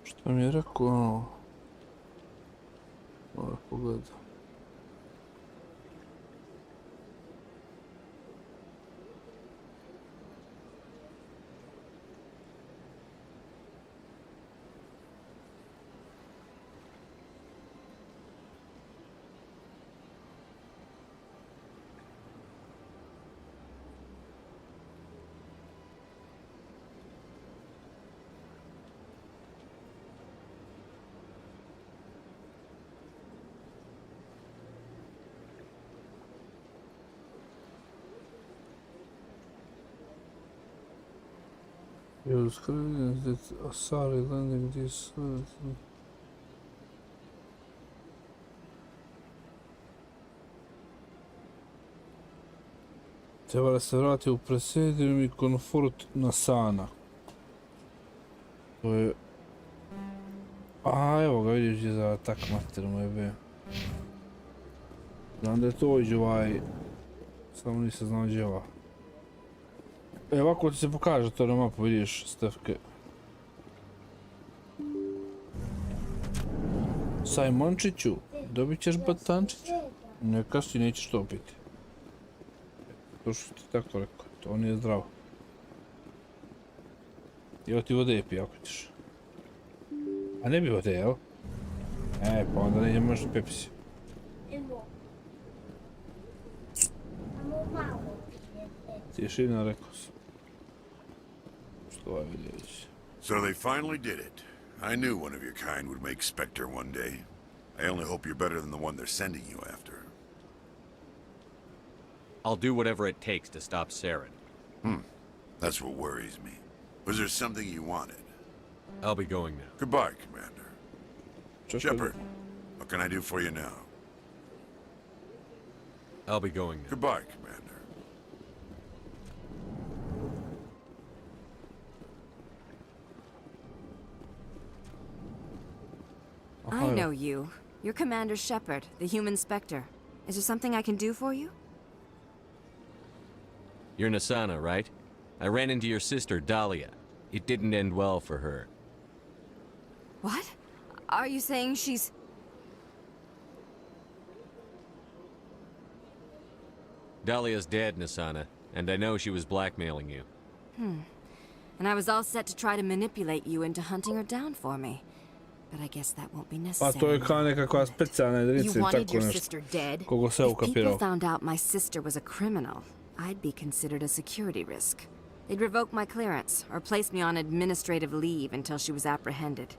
Što mi je rekao ono... Use credits that sorry landing this. Treba da se vrati u presedinu i konfort na sana. To je... A evo ga, vidiš gdje za tak mater moje be. Znam da je to iđe ovaj... Samo nisam znao gdje je ova. E, ovako ti se pokaže to na mapu, vidiš, Stefke. Sajmončiću, dobit ćeš batančić. Neka si nećeš to piti. To što ti tako rekao, to nije zdravo. Evo ti vode pi ako ćeš. A ne bi vode, jel? E, pa onda ne možeš Pepsi. Tišina, rekao sam. Što ovaj vidjelić. So they finally did it. I knew one of your kind would make Spectre one day. I only hope you're better than the one they're sending you after. I'll do whatever it takes to stop Saren. That's what worries me. Was there something you wanted? I'll be going now. Goodbye, Commander. Shepard, what can I do for you now? I'll be going now. Goodbye, Commander. I know you. You're Commander Shepard, the human Spectre. Is there something I can do for you? You're Nasana, right? I ran into your sister, Dahlia. It didn't end well for her. What? Are you saying she's... Dahlia's dead, Nasana, and I know she was blackmailing you. And I was all set to try to manipulate you into hunting her down for me. But I guess that won't be Pa necessary. to je kao nekakva specijalna jedinica You i wanted tako your nešto. sister dead? Koliko se If people ukapirao. found out my sister was a criminal, I'd be considered a security risk. They'd revoke my clearance, or place me on administrative leave until she was apprehended.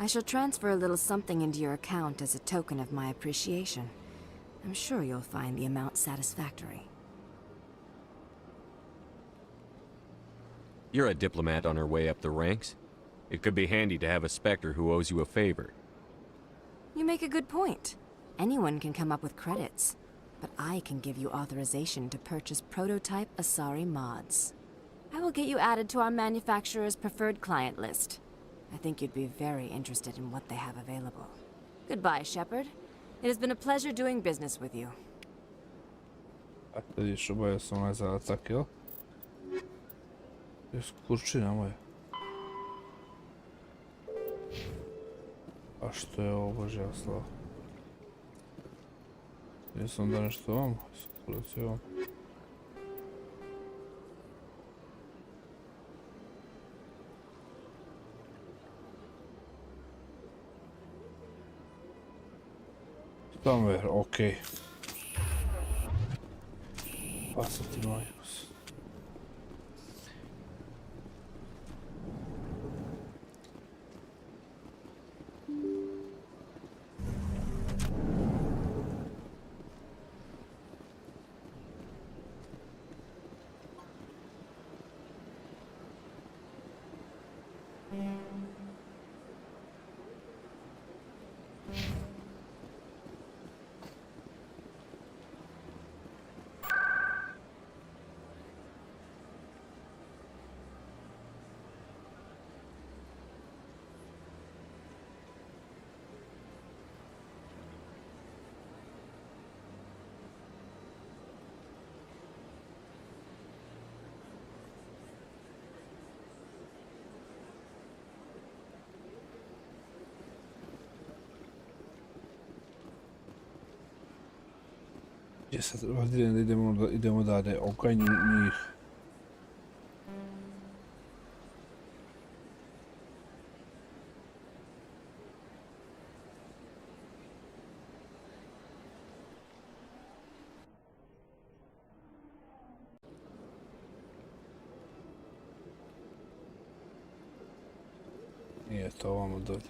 I shall transfer a little something into your account as a token of my appreciation. I'm sure you'll find the amount satisfactory. You're a diplomat on her way up the ranks. It could be handy to have a Spectre who owes you a favor. You make a good point. Anyone can come up with credits, but I can give you authorization to purchase prototype Asari mods. I will get you added to our manufacturer's preferred client list. I think you'd be very interested in what they have available. Goodbye, Shepard. It has been a pleasure doing business with you. A vidiš, obavio sam onaj zadatak, jel? Jes kurčina moja. A što je ovo, Bože, ja slava? Jesam da nešto vam? Skolici vam. Somewhere, okej. Pa sam ti majus. Gdje sad valjda da idemo dalje, okanju njih. Nije to ovamo dolje.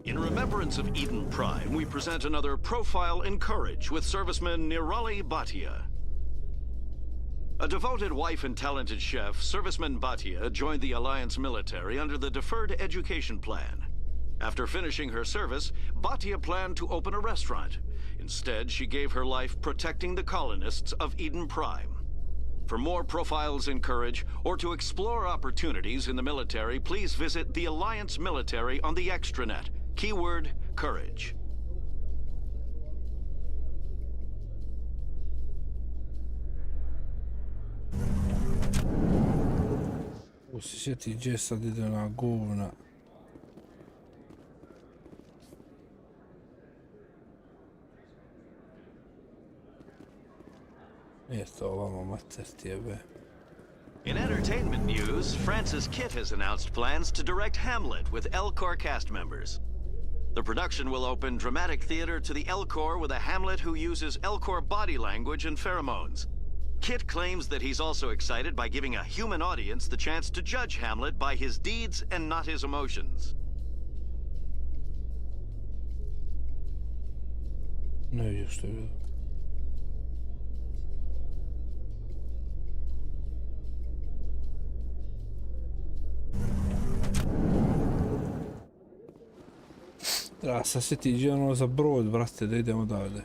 In remembrance of Eden Prime, we present another profile in courage with serviceman Nirali Bhatia. A devoted wife and talented chef, serviceman Bhatia joined the Alliance military under the Deferred Education Plan. After finishing her service, Bhatia planned to open a restaurant. Instead, she gave her life protecting the colonists of Eden Prime. For more profiles in courage, or to explore opportunities in the military, please visit the Alliance military on the extranet. Keyword, courage. Se sjeti gdje sad ide na govna. Nije to ovamo mater tjebe. In entertainment news, Francis Kitt has announced plans to direct Hamlet with L-Corps cast members. The production will open dramatic theater to the L-Corps with a Hamlet who uses L-Corps body language and pheromones. Kitt claims that he's also excited by giving a human audience the chance to judge Hamlet by his deeds and not his emotions. Ne vidim što je bilo. Da, sad se ti iđe ono za brod, brate, da idemo dalje.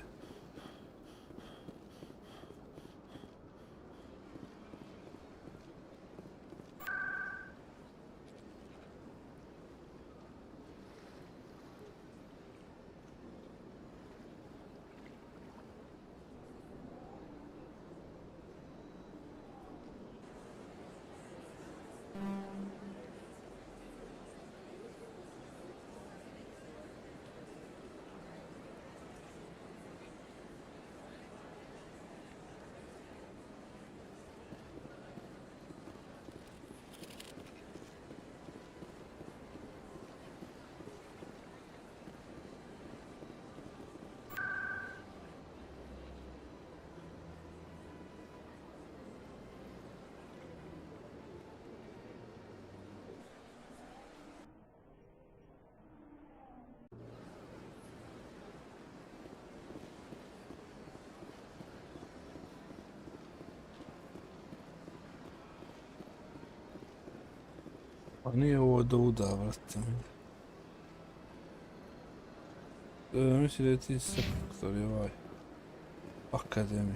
Pa nije ovo do uda, vrate mi. Mislim da je ti sektor je ovaj. Akademija.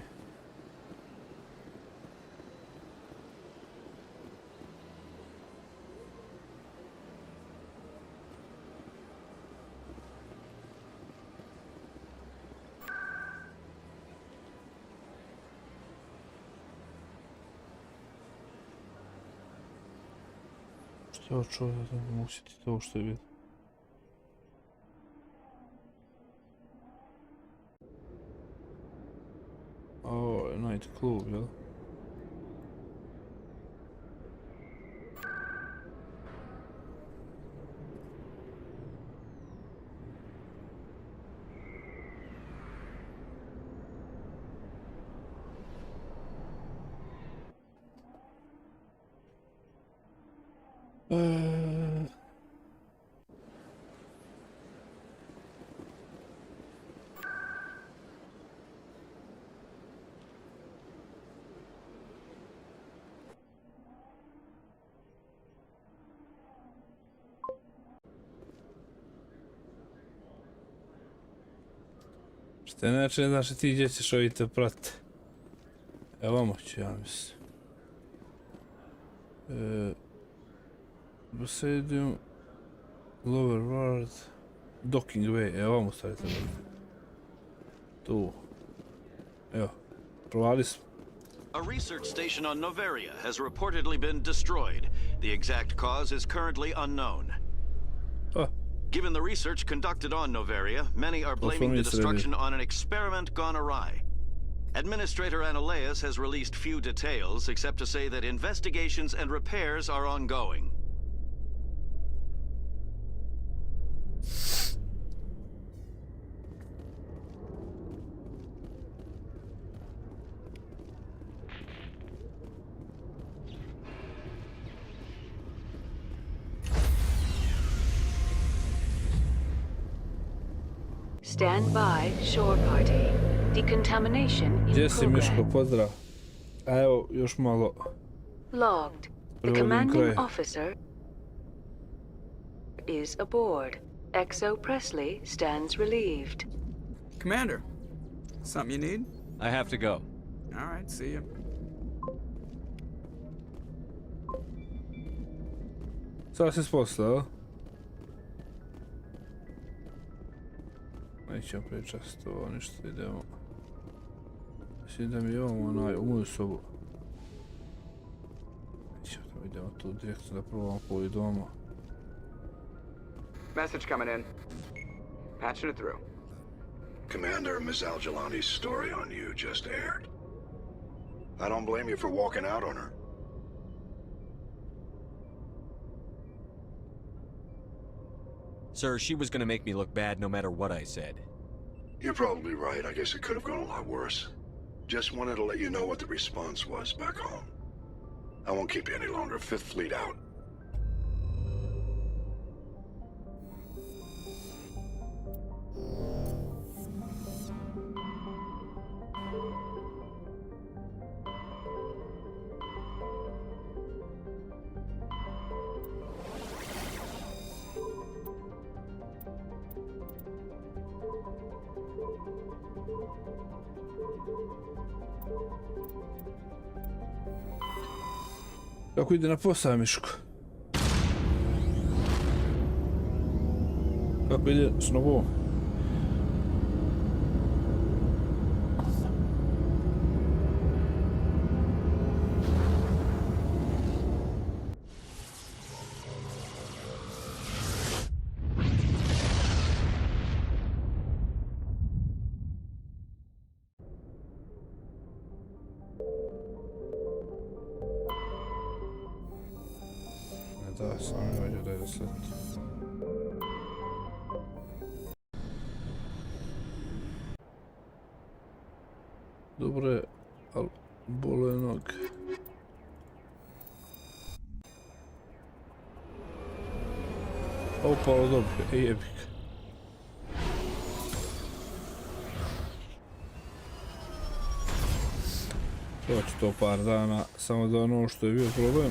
Evo čovjek, da mogu sjetiti ovo što je bilo. Ovo je night klub, jel? Što inače ne znaš ti gdje ćeš ovi te prate. Evo vamo ću ja mislim. Stadium, Lower Ward, Docking Way, evo vamo stavite. Tu. Evo, provali smo. A research station on Noveria has reportedly been destroyed. The exact cause is currently unknown. Given the research conducted on Noveria, many are blaming the destruction on an experiment gone awry. Administrator Ananias has released few details, except to say that investigations and repairs are ongoing. Stand by, shore party. Decontamination Gdje in si, Miško, progress. pozdrav. A evo, još malo. Logged. The Prevodim commanding kraj. officer is aboard. XO Presley stands relieved. Commander, something you need? I have to go. All right, see you. Sada se sposla, nećemo pričati to, ništa, idemo. Mislim da mi imamo u moju sobu. Nećemo tamo, idemo tu direktno da probamo po doma. Message coming in. Patching it through. Commander, Ms. Al-Jalani's story on you just aired. I don't blame you for walking out on her. Sir, she was gonna make me look bad no matter what I said. You're probably right. I guess it could have gone a lot worse. Just wanted to let you know what the response was back home. I won't keep you any longer. Fifth Fleet out. Kako ide na posao, Miško? Kako ide s novom? Da, sam dođe da je sleti. Dobro je, ali bole noge. Opalo dobro, jebik. Proći to par dana, samo da ono što je bio problem,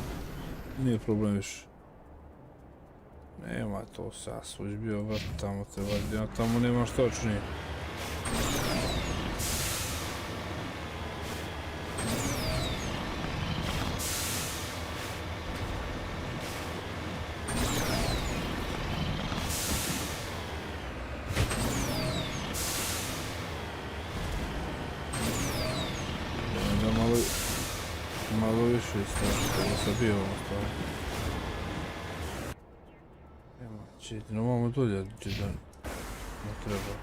nije problem više. Nema to sad, svoj bio vrt tamo te vađe, tamo nema što očnije. Malo više istražite, da se bio ono stvari. Jedino imamo dolje, jedan ne treba.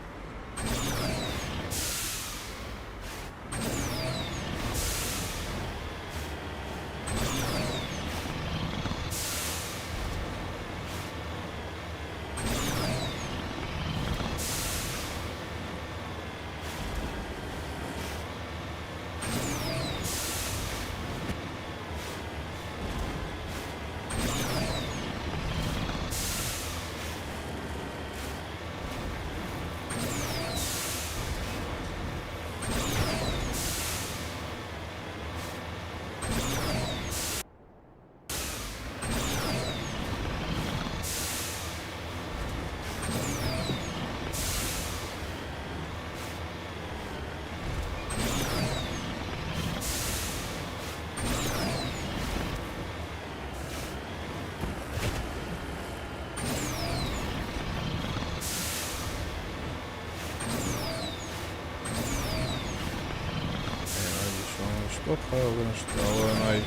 Opa, evo ga nešto, ovo je onaj...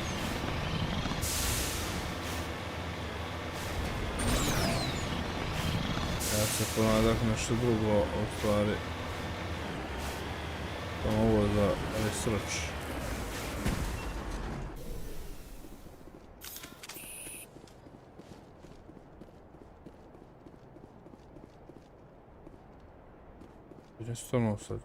Ja se ponadak nešto drugo, u stvari... Samo ovo za research. Idem stvarno sad.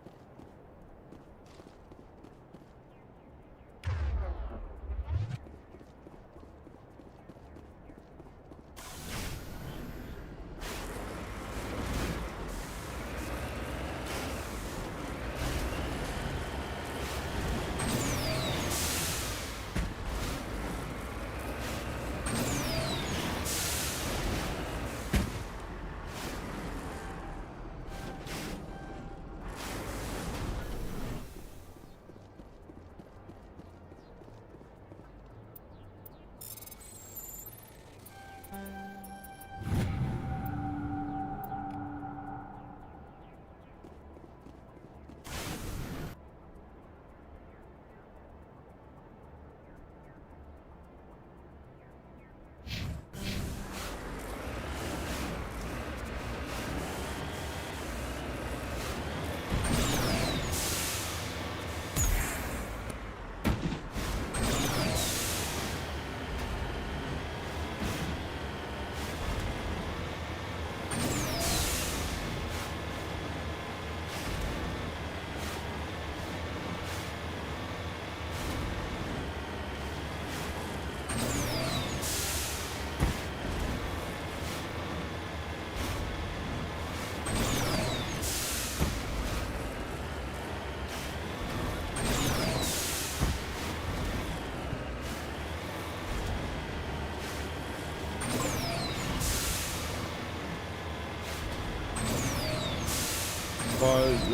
Pa,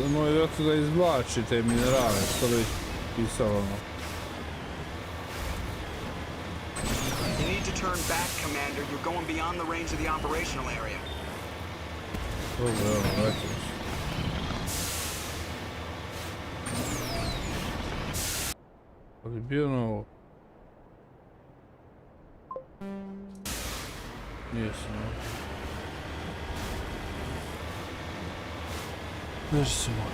ono je vjerojatno da izvlači te minerale, što bi pisalo, ono. You need to turn back, Commander. You're going beyond the range of the operational area. Dobro, evo, letim. Ali bio ono... Nije se ono... Nešto se mora.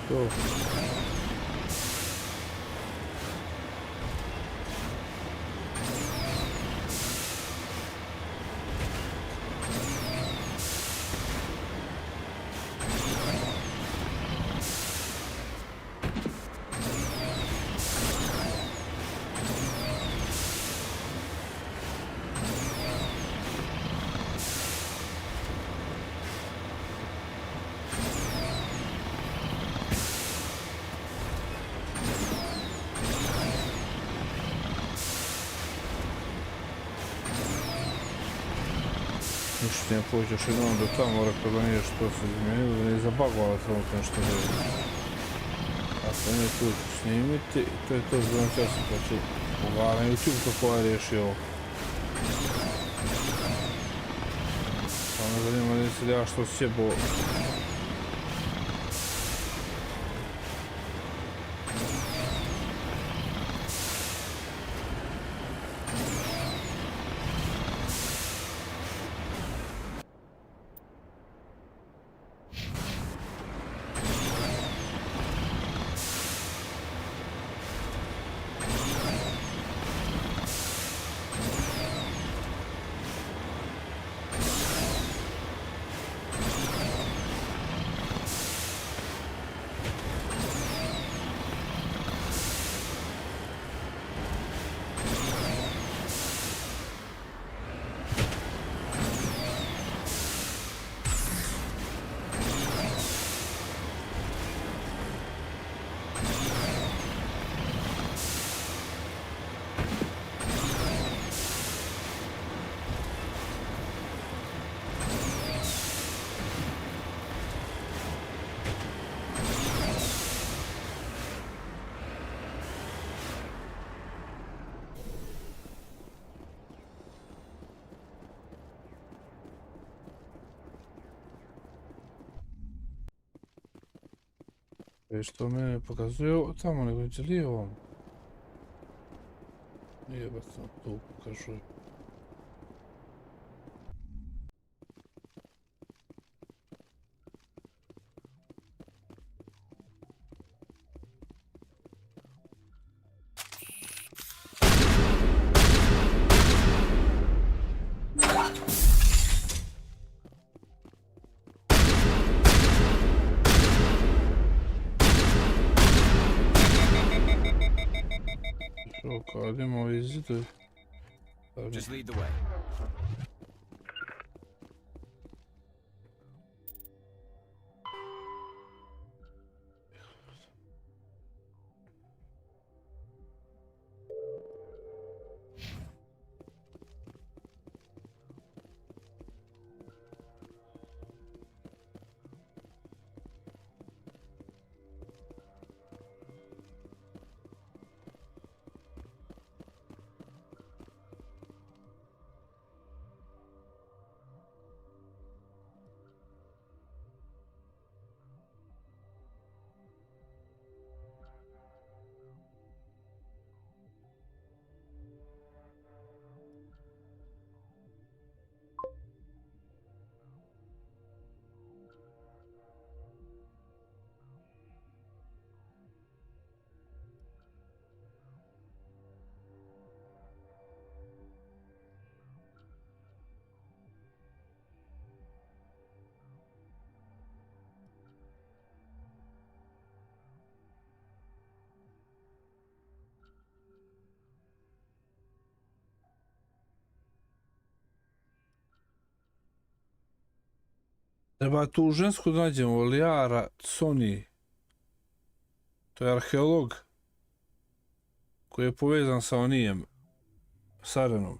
To. Ništa ne pođe još jednom do tamo, rekao da nije što se izmijenilo, da nije zabagovalo trenutno nešto da je. Ako nije tu ću snimiti, to je to zbog časa pa ću pogledati na YouTube kako je riješio ovo. Pa me zanima da se ja što sjebo. Što me pokazuje tamo, nego će lijevom. Nije baš sam tu pokažuje. Just lead the way. Treba tu žensku da nađemo, Liara Sony. To je arheolog koji je povezan sa Nijem, Sarenom.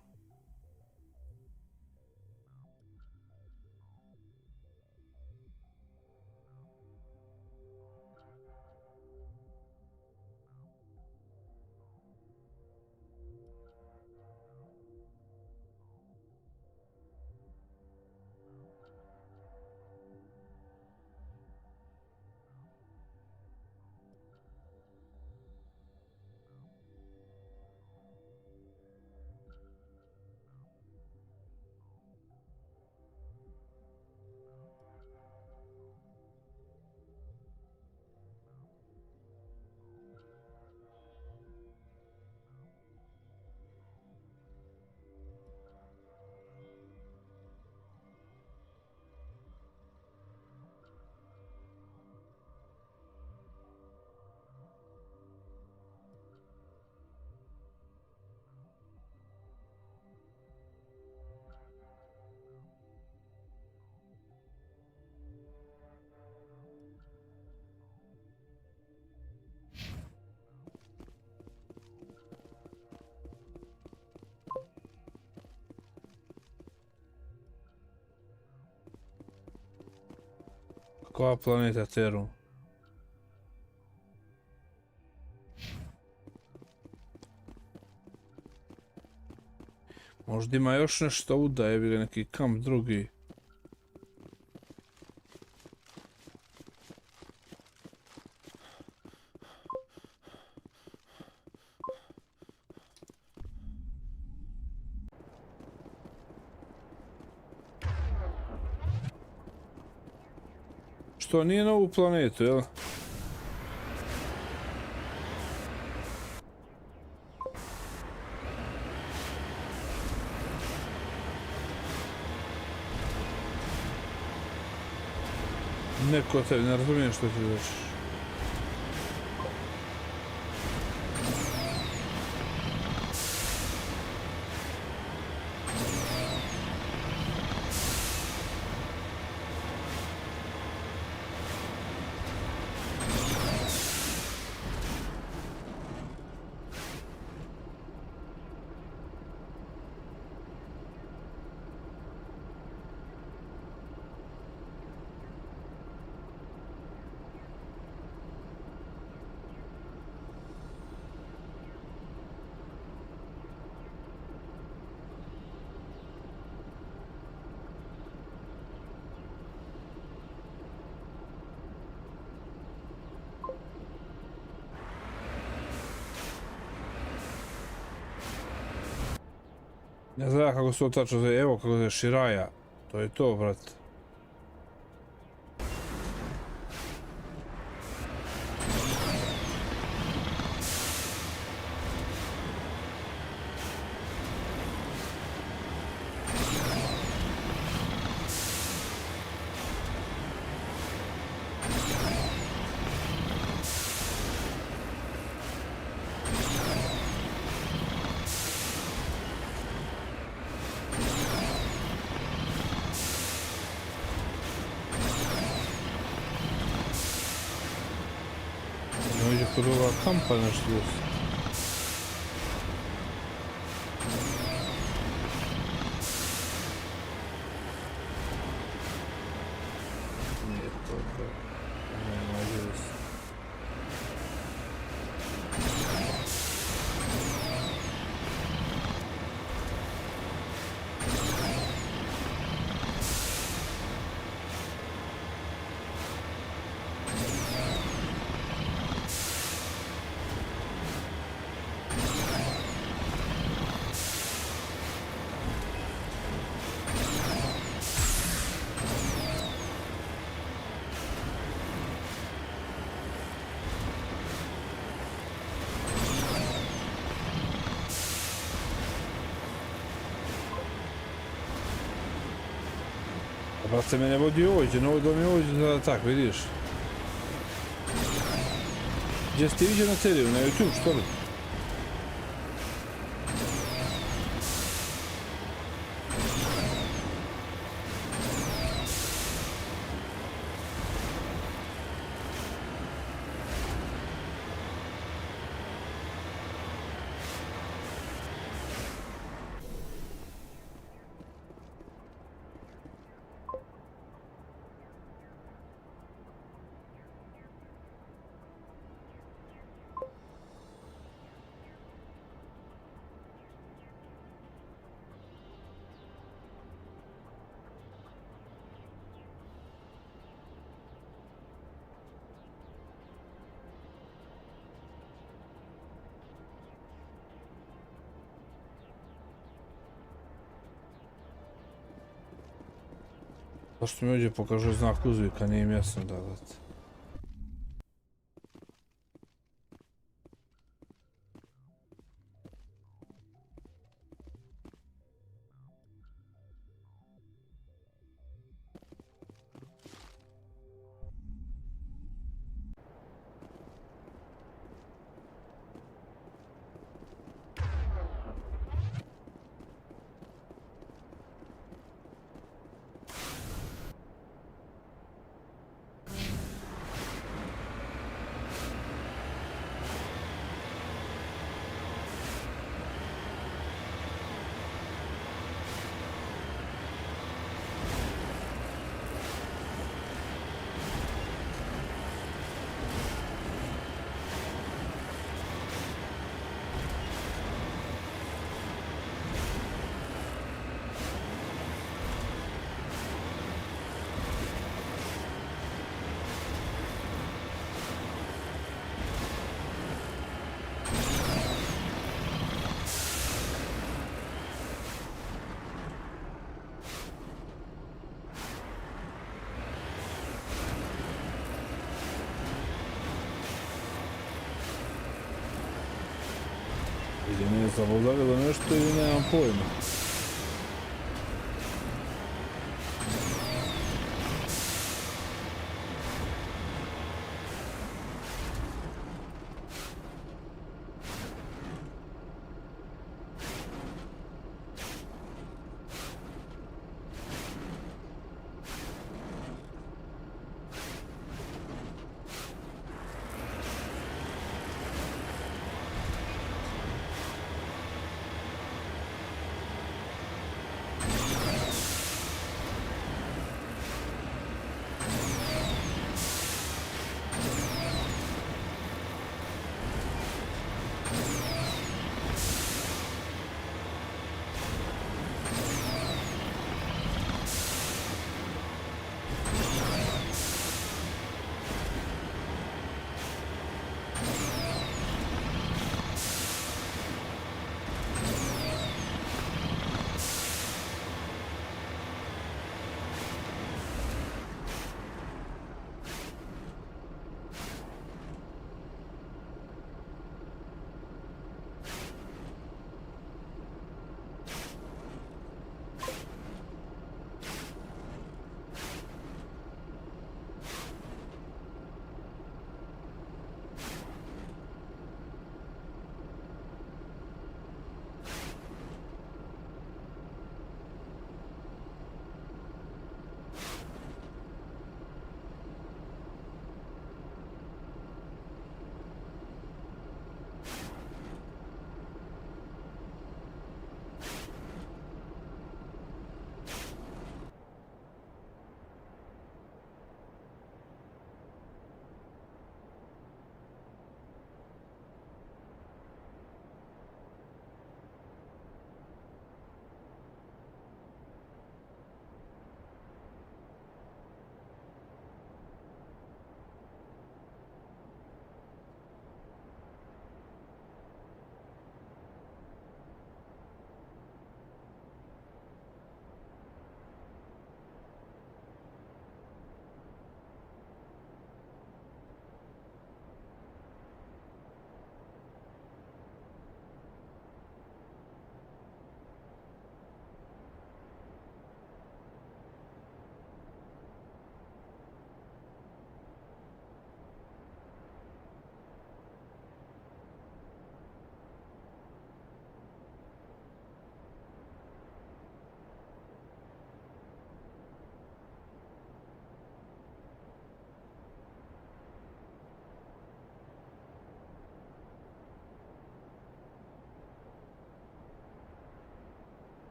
Koja planeta Teru? Možda ima još nešto uda, jebi ga neki kamp drugi. Što nije na ovu planetu, jel? Neko te ne razumijem što ti reći. Ne znam kako se to tačno zove, evo kako se Širaja. To je to, brat. Ova kampa nešto jest. Nije to to. Ne može jest. Brate, mene vodi ovdje, no ovdje mi ovdje da tak, vidiš. Gdje ste vidio na seriju, na YouTube, što li? Zašto mi ovdje pokaže znak uzvika, nije mi jasno da. Ili nije zavodagalo nešto ili nemam pojma.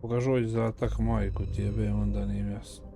Pokažu za tak majku ti jebem, onda nije mi jasno.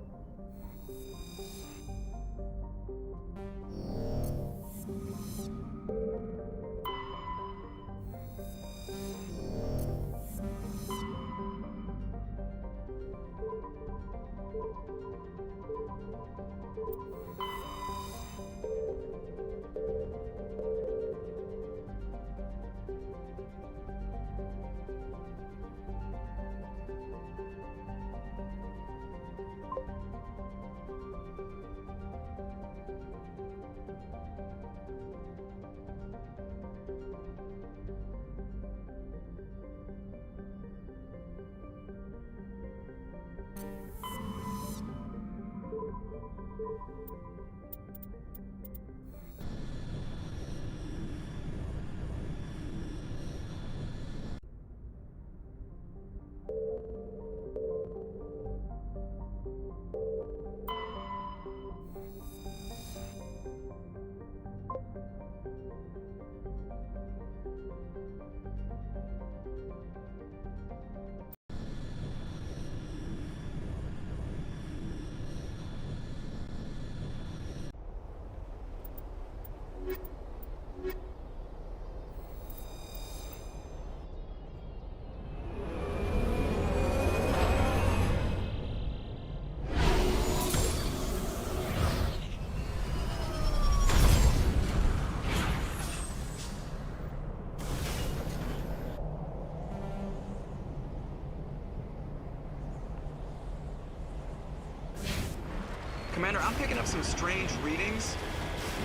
Commander, I'm picking up some strange readings.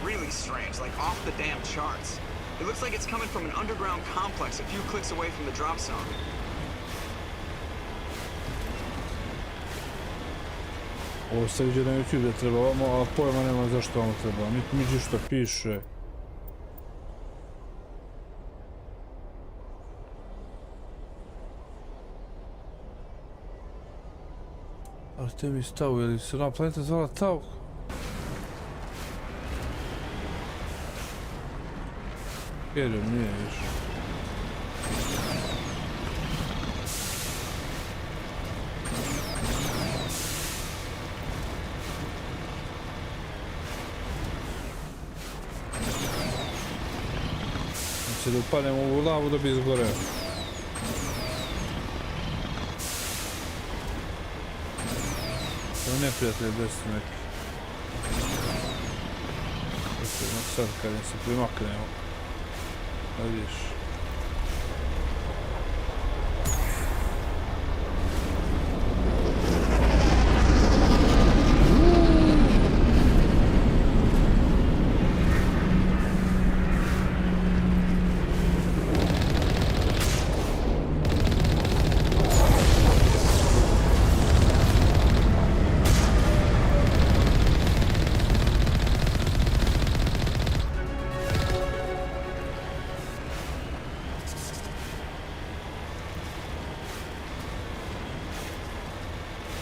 Really strange, like off the damn charts. It looks like it's coming from an underground complex a few clicks away from the drop zone. Ovo se vidio na YouTube da treba ovamo, a pojma nema zašto vam treba. Niti mi što piše. Artemis Tau, je li se ona planeta zvala Tau? Vjerujem, nije više. Znači da upadnemo u lavu da bi izgoreo. Neprijatelj bez neki. Sad kad se primaknemo. Da vidiš.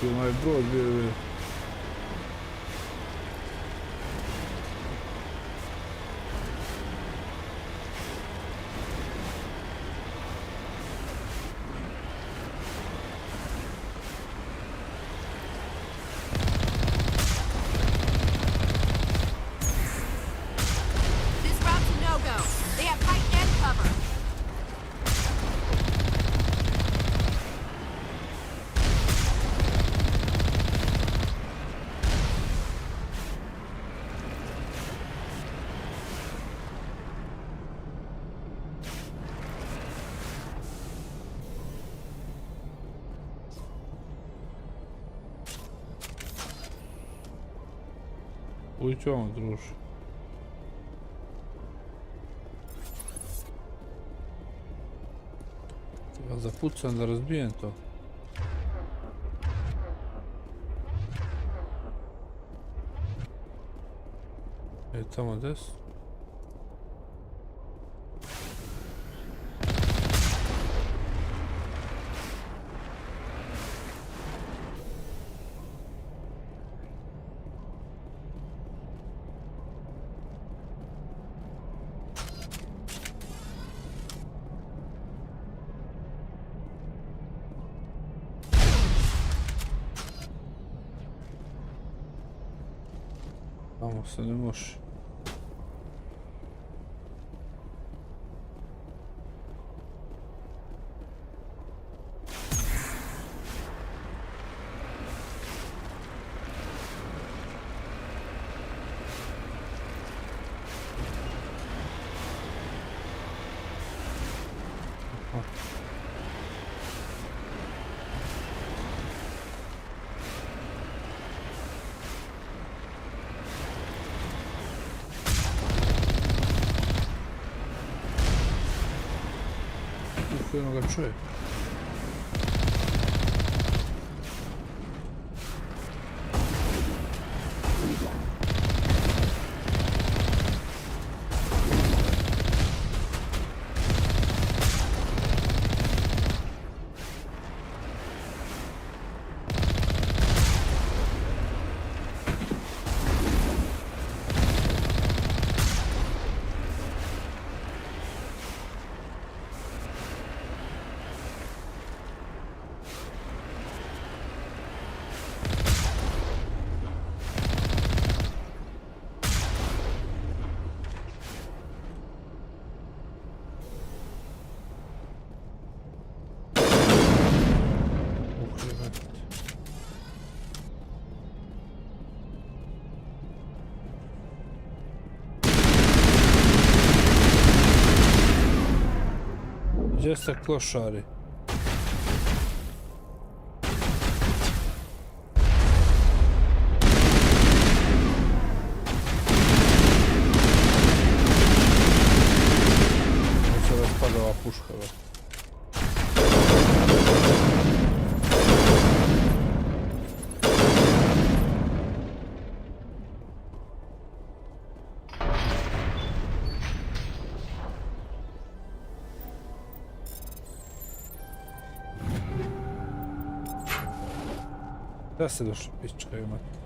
My brod bio. Ujdź on, druż. Teraz zapucam, da rozbiję to. Ej, tamo des? Ovo se ne može. Jednog čuje. Gdje ste klošari? Se raspada ova puška. Da se došlo pička imati.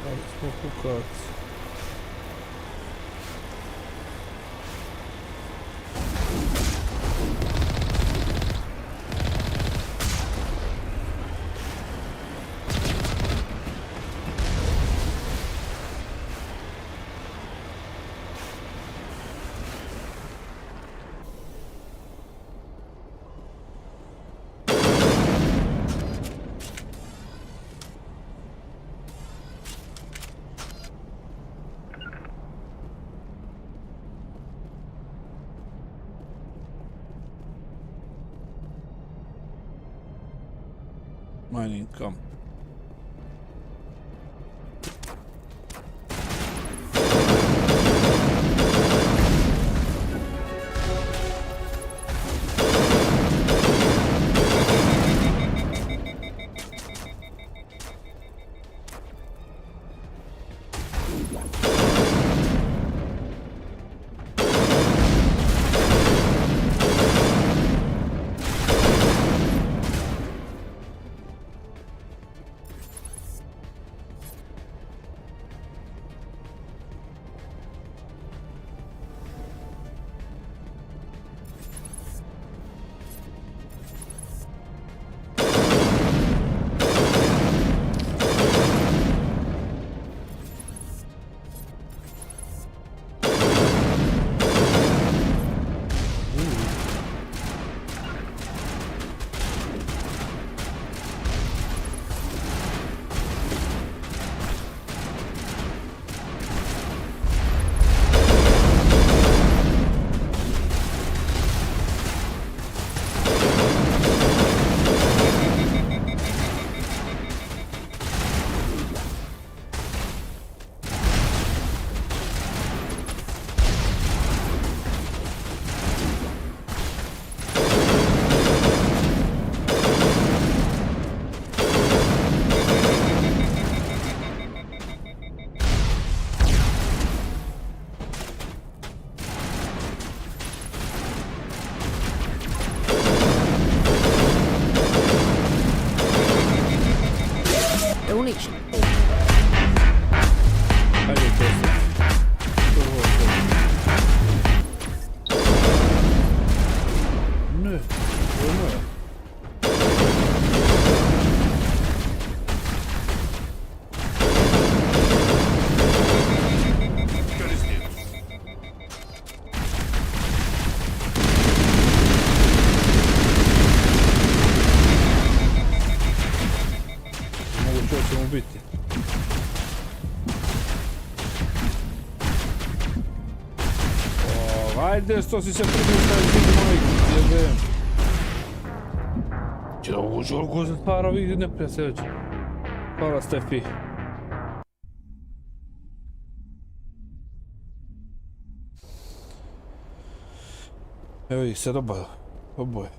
Ali smo kukac. Mining come. Ajde, što si se približao i vidi mojeg, jebem. Če da uđu olgu za para ovih neprijatelja. Hvala, Stefi. Evo ih sad oboje.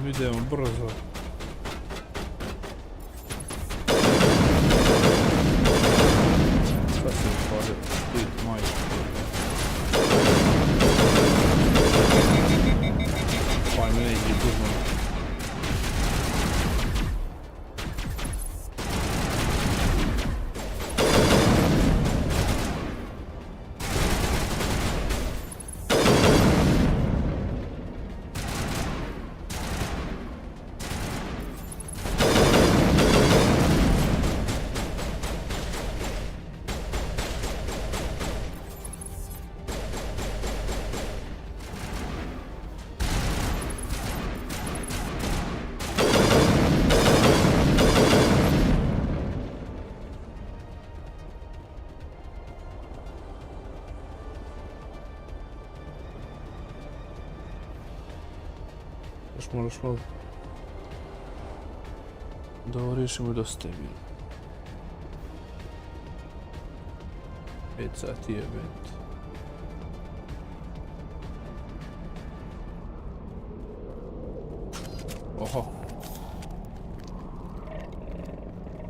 idemo brzo. Šta se upalio? Štit majke. Pa mi neđe dužno. Još malo da ovo riješimo dosta je bilo. 5 sati je event. Oho.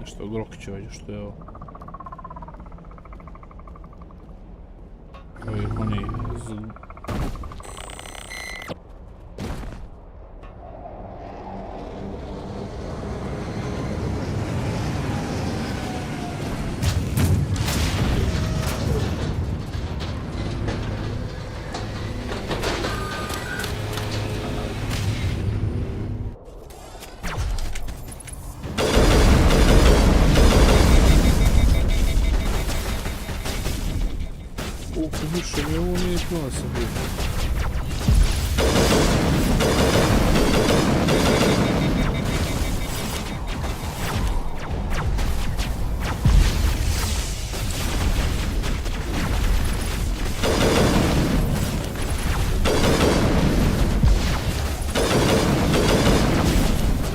Nešto grokće ovdje, što je ovo? Oni više mi ovo nije puno se bilo.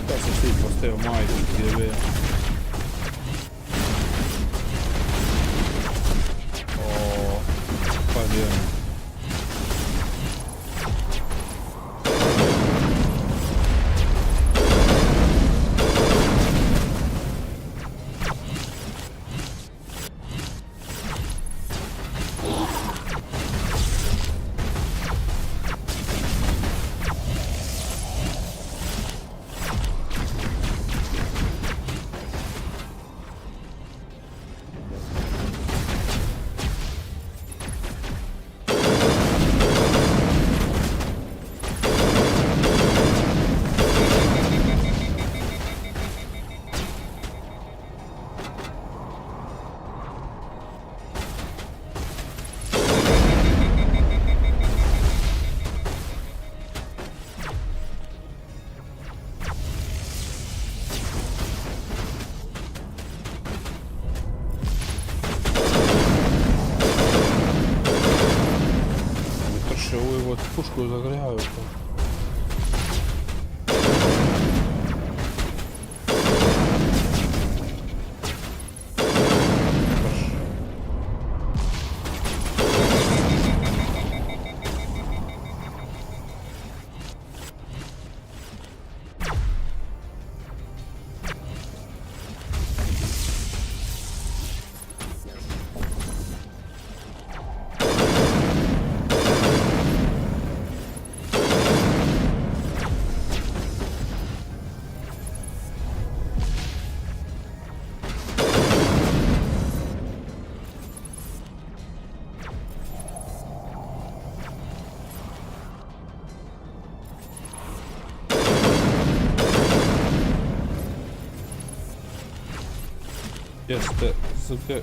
Da sam svi postavio majku gdje je. Pušku zagrijaju to. Jeste, suka.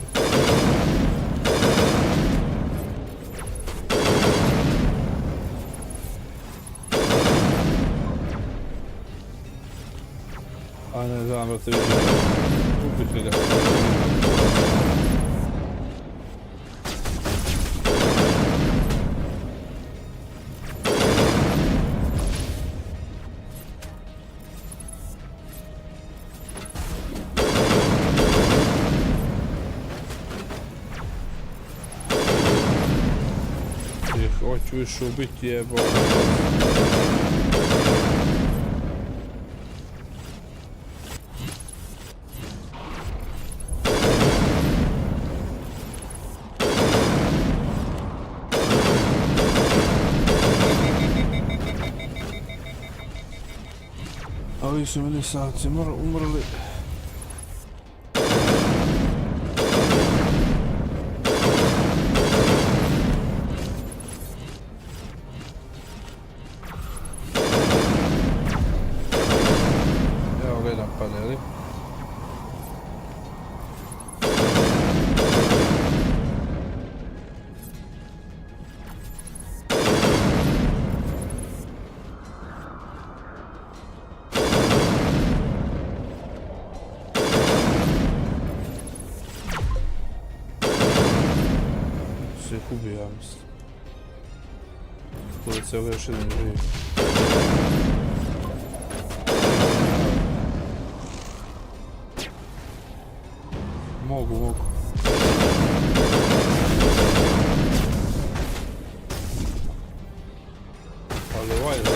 A ne znam, brate, vidim. Kupite ga. Hoću više ubiti jebo. A ovi su meni savci umrli. Evo gledam paneli. Ubija, mislim. Kudec se ovo još jedan živi. Mogu. Ali ovaj da...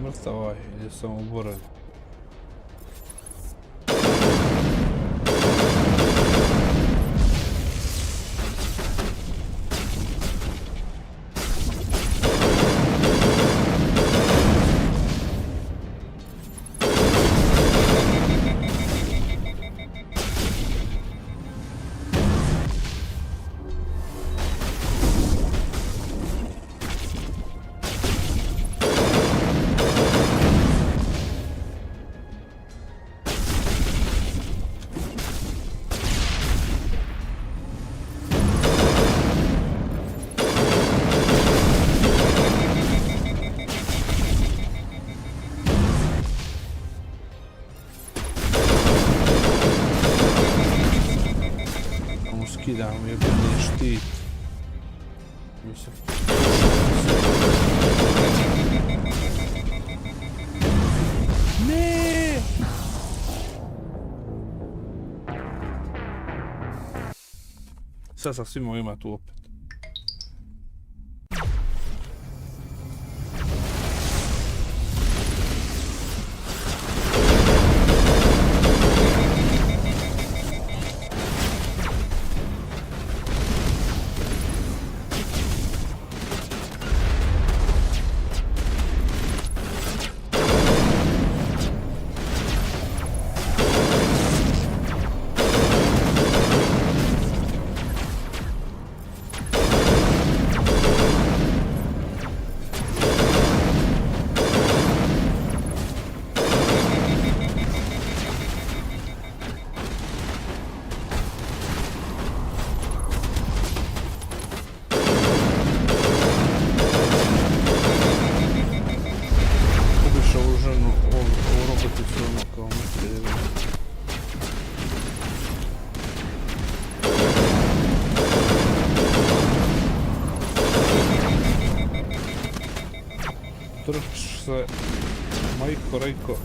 Mrtav ovaj, ide samo oboren. Skidam jebeni štit. Mislim. Ne! Sad sa svima ima tu opet. Trč se, majko rejko.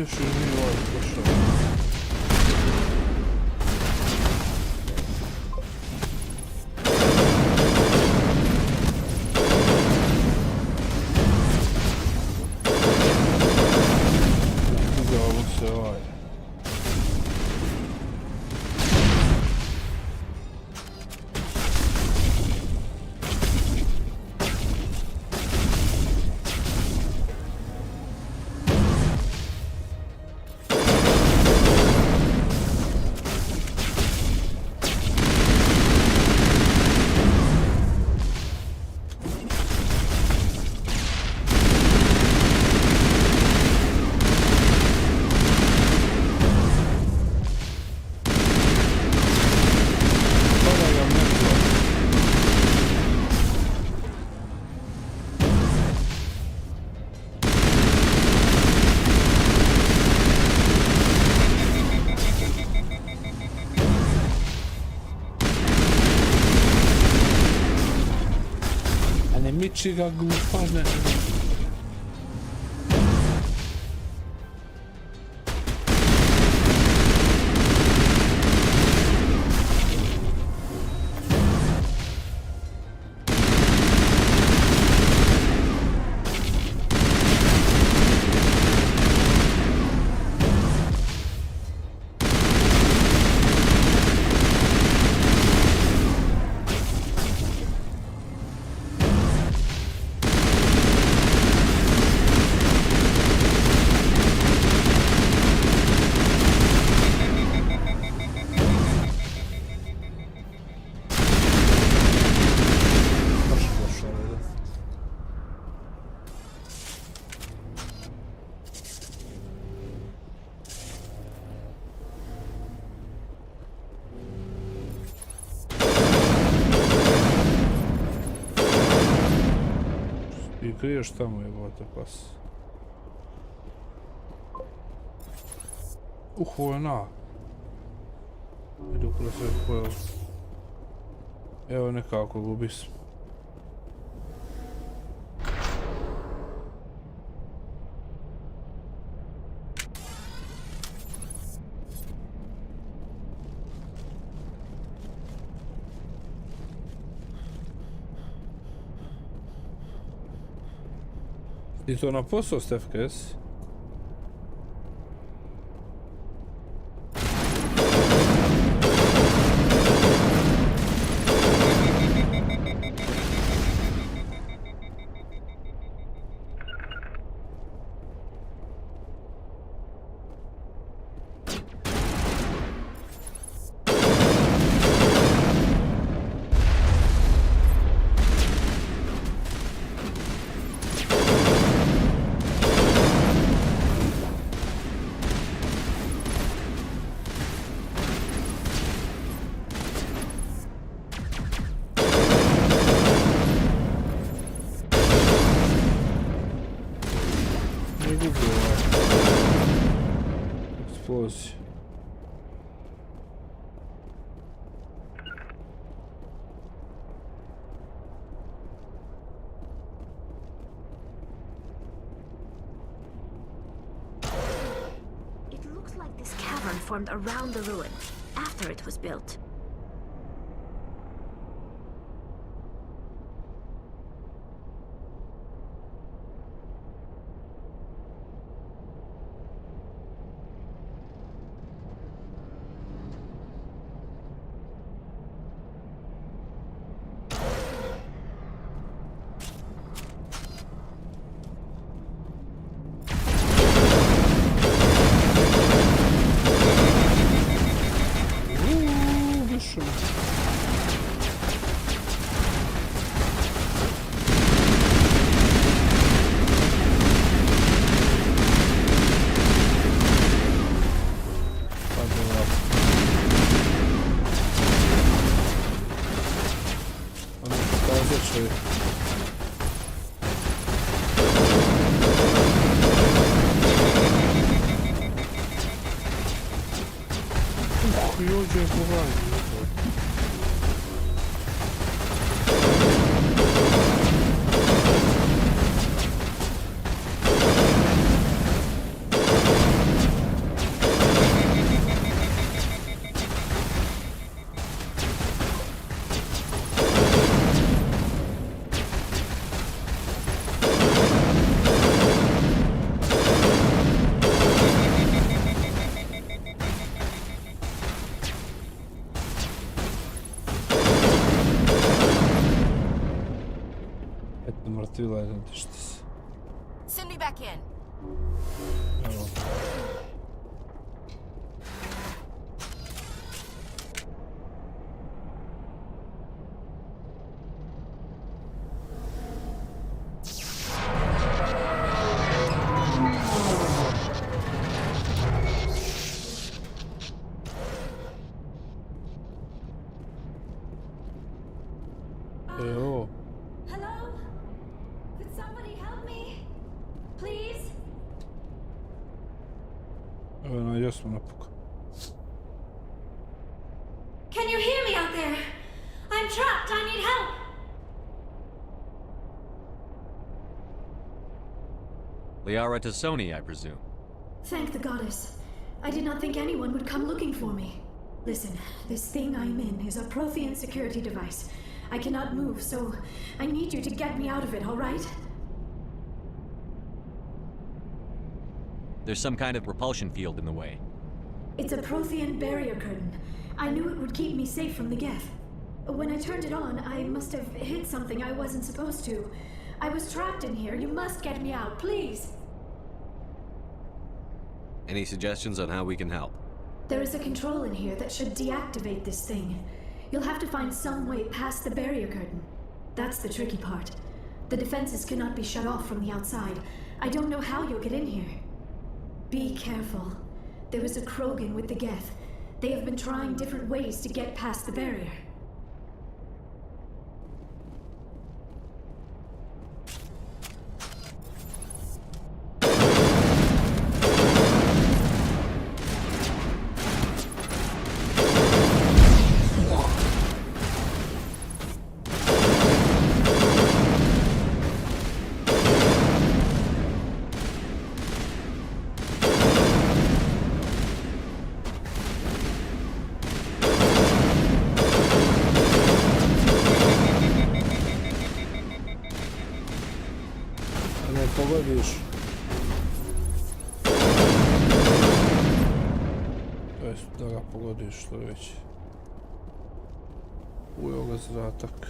Još nije ovaj pošao. Izgledamo se ovaj. Miči ga glupane. I kriješ tamo jebote pas. Ona. Idu kroz sve pojel. Evo nekako gubi se. Ti to na posao, Stefka, jesi? Eksplozija. It looks like this cavern formed around the ruin after it was built. Mrtvila, znate što se. Send me back in. Evo. Evo. Hello? Could somebody help me? Please? Evo na jesmo napokon. Can you hear me out there? I'm trapped. I need help. Liara to Sony, I presume. Thank the goddess. I did not think anyone would come looking for me. Listen, this thing I'm in is a Prothean security device. I cannot move, so I need you to get me out of it, all right? There's some kind of repulsion field in the way. It's a Prothean barrier curtain. I knew it would keep me safe from the Geth. When I turned it on, I must have hit something I wasn't supposed to. I was trapped in here. You must get me out, please. Any suggestions on how we can help? There is a control in here that should deactivate this thing. You'll have to find some way past the barrier curtain. That's the tricky part. The defenses cannot be shut off from the outside. I don't know how you'll get in here. Be careful. There is a Krogan with the Geth. They have been trying different ways to get past the barrier. Pogodiš. Da ga pogodiš što već. Ujeo ga zratak.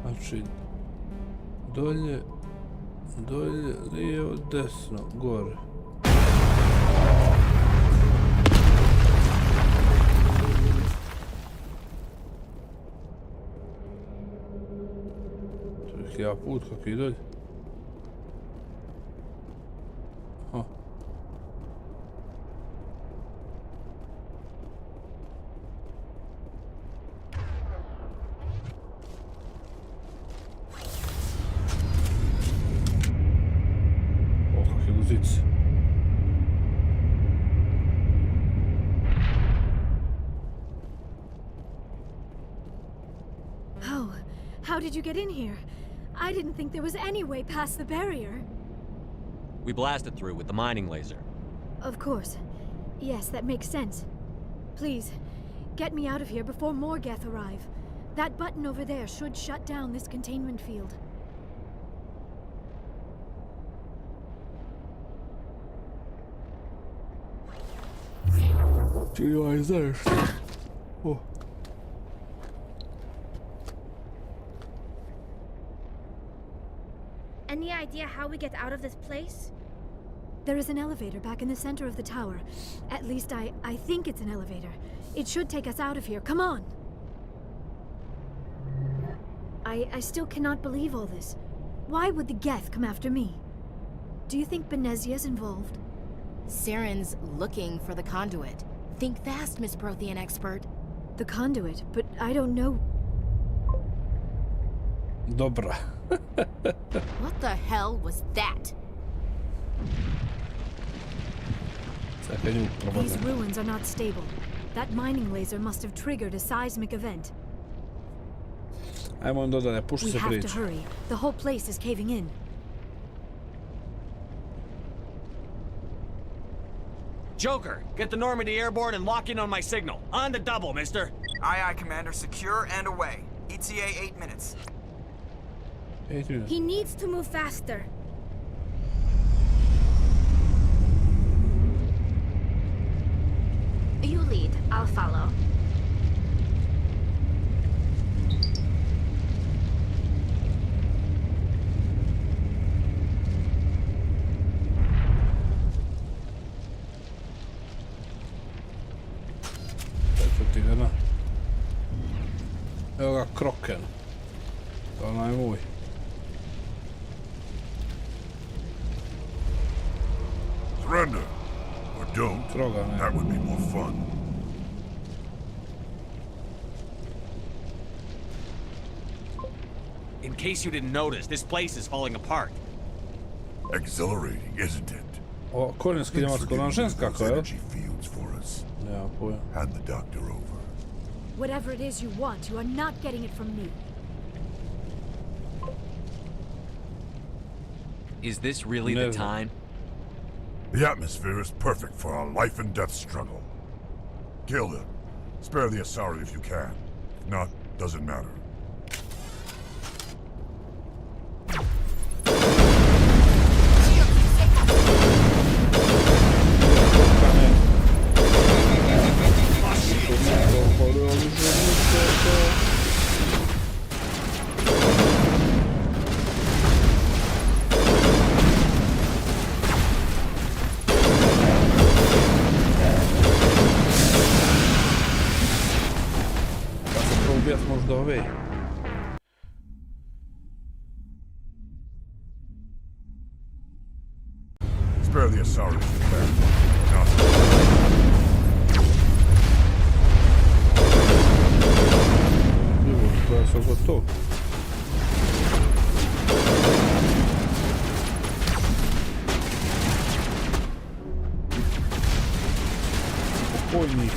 Znači, dolje, lijevo, desno, gore. To je ja put kakvi dolje. How did you get in here? I didn't think there was any way past the barrier. We blasted through with the mining laser. Of course. Yes, that makes sense. Please, get me out of here before more Geth arrive. That button over there should shut down this containment field. Čija je znaš? Any idea how we get out of this place? There is an elevator back in the center of the tower. At least I think it's an elevator. It should take us out of here. Come on! I still cannot believe all this. Why would the Geth come after me? Do you think Benezia's involved? Saren's looking for the conduit. Think fast, Miss Prothean expert. The conduit, but I don't know. Dobra. What the hell was that? These ruins are not stable. That mining laser must have triggered a seismic event. Ajmo onda dalje, pušta We se have to priča. hurry. The whole place is caving in. Joker, get the Normandy airborne and lock in on my signal. On the double, mister. Aye, aye, Commander. Secure and away. ETA 8 minutes. 8 minutes. He needs to move faster. You lead, I'll follow. Evo ga Kroken. To je onaj moj. Surrender. Or don't. That would be more fun. In case you didn't notice, this place is falling apart. Exhilarating, isn't it? O, korijenski njemačko na ženskako, jel? Ja, pojam. Hand the doctor over. Whatever it is you want, you are not getting it from me. Is this really the time? The atmosphere is perfect for a life and death struggle. Kill them. Spare the Asari if you can. If not, doesn't matter. Možda ove. Spare the Asari if you can. Koja su gotovi. Pokojni.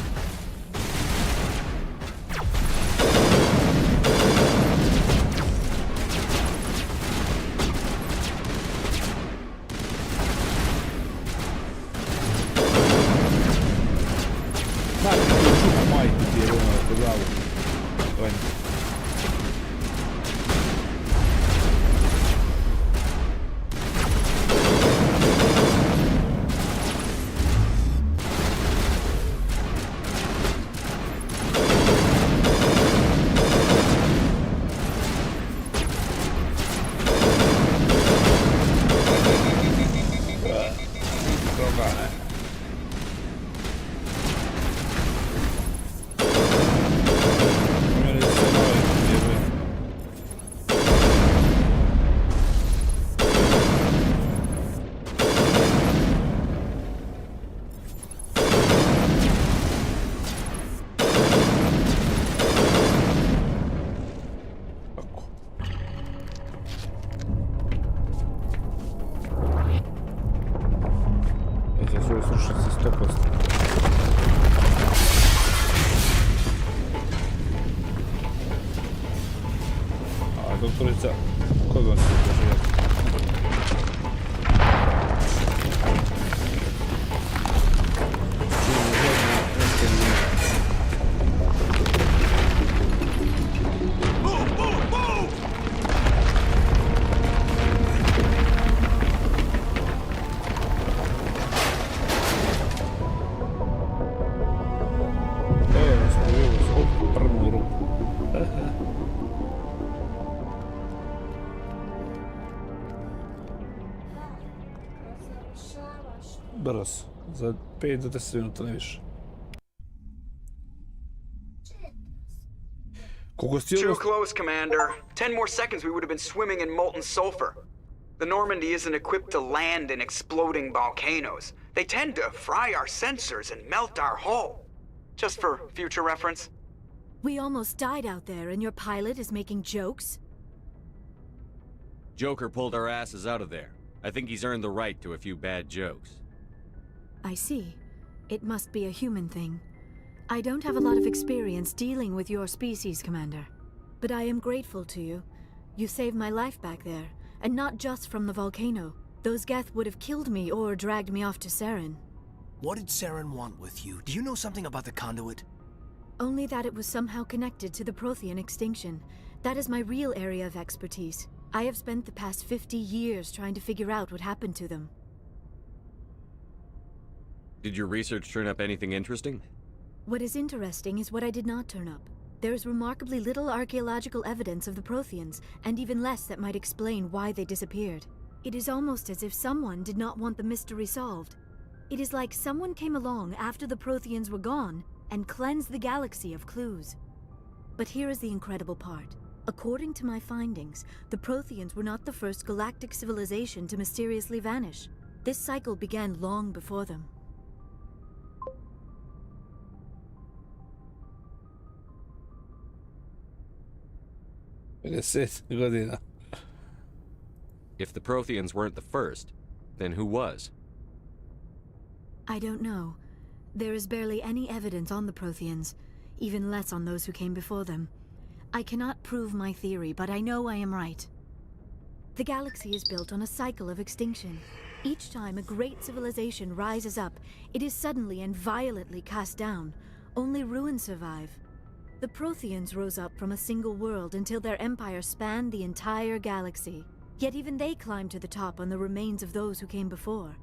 Doktorica, koga vam se poželja? Brzo, za 5 do 10 minuta, ne više. Too close, Commander. 10 more seconds we would have been swimming in molten sulfur. The Normandy isn't equipped to land in exploding volcanoes. They tend to fry our sensors and melt our hull. Just for future reference. We almost died out there, and your pilot is making jokes? Joker pulled our asses out of there. I think he's earned the right to a few bad jokes. I see. It must be a human thing. I don't have a lot of experience dealing with your species, Commander. But I am grateful to you. You saved my life back there, and not just from the volcano. Those Geth would have killed me or dragged me off to Saren. What did Saren want with you? Do you know something about the conduit? Only that it was somehow connected to the Prothean extinction. That is my real area of expertise. I have spent the past 50 years trying to figure out what happened to them. Did your research turn up anything interesting? What is interesting is what I did not turn up. There is remarkably little archaeological evidence of the Protheans, and even less that might explain why they disappeared. It is almost as if someone did not want the mystery solved. It is like someone came along after the Protheans were gone and cleansed the galaxy of clues. But here is the incredible part. According to my findings, the Protheans were not the first galactic civilization to mysteriously vanish. This cycle began long before them. If the Protheans weren't the first, then who was? I don't know. There is barely any evidence on the Protheans, even less on those who came before them. I cannot prove my theory, but I know I am right. The galaxy is built on a cycle of extinction. Each time a great civilization rises up, it is suddenly and violently cast down. Only ruins survive. The Protheans rose up from a single world until their empire spanned the entire galaxy. Yet even they climbed to the top on the remains of those who came before.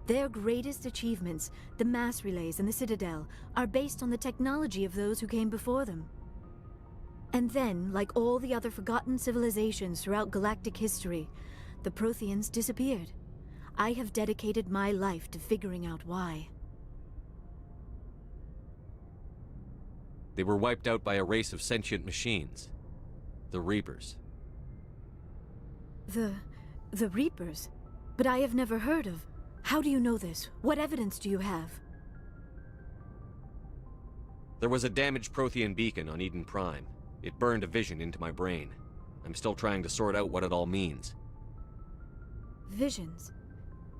Their greatest achievements, the mass relays and the Citadel, are based on the technology of those who came before them. And then, like all the other forgotten civilizations throughout galactic history, the Protheans disappeared. I have dedicated my life to figuring out why. They were wiped out by a race of sentient machines. The Reapers. The Reapers? But I have never heard of. How do you know this? What evidence do you have? There was a damaged Prothean beacon on Eden Prime. It burned a vision into my brain. I'm still trying to sort out what it all means. Visions.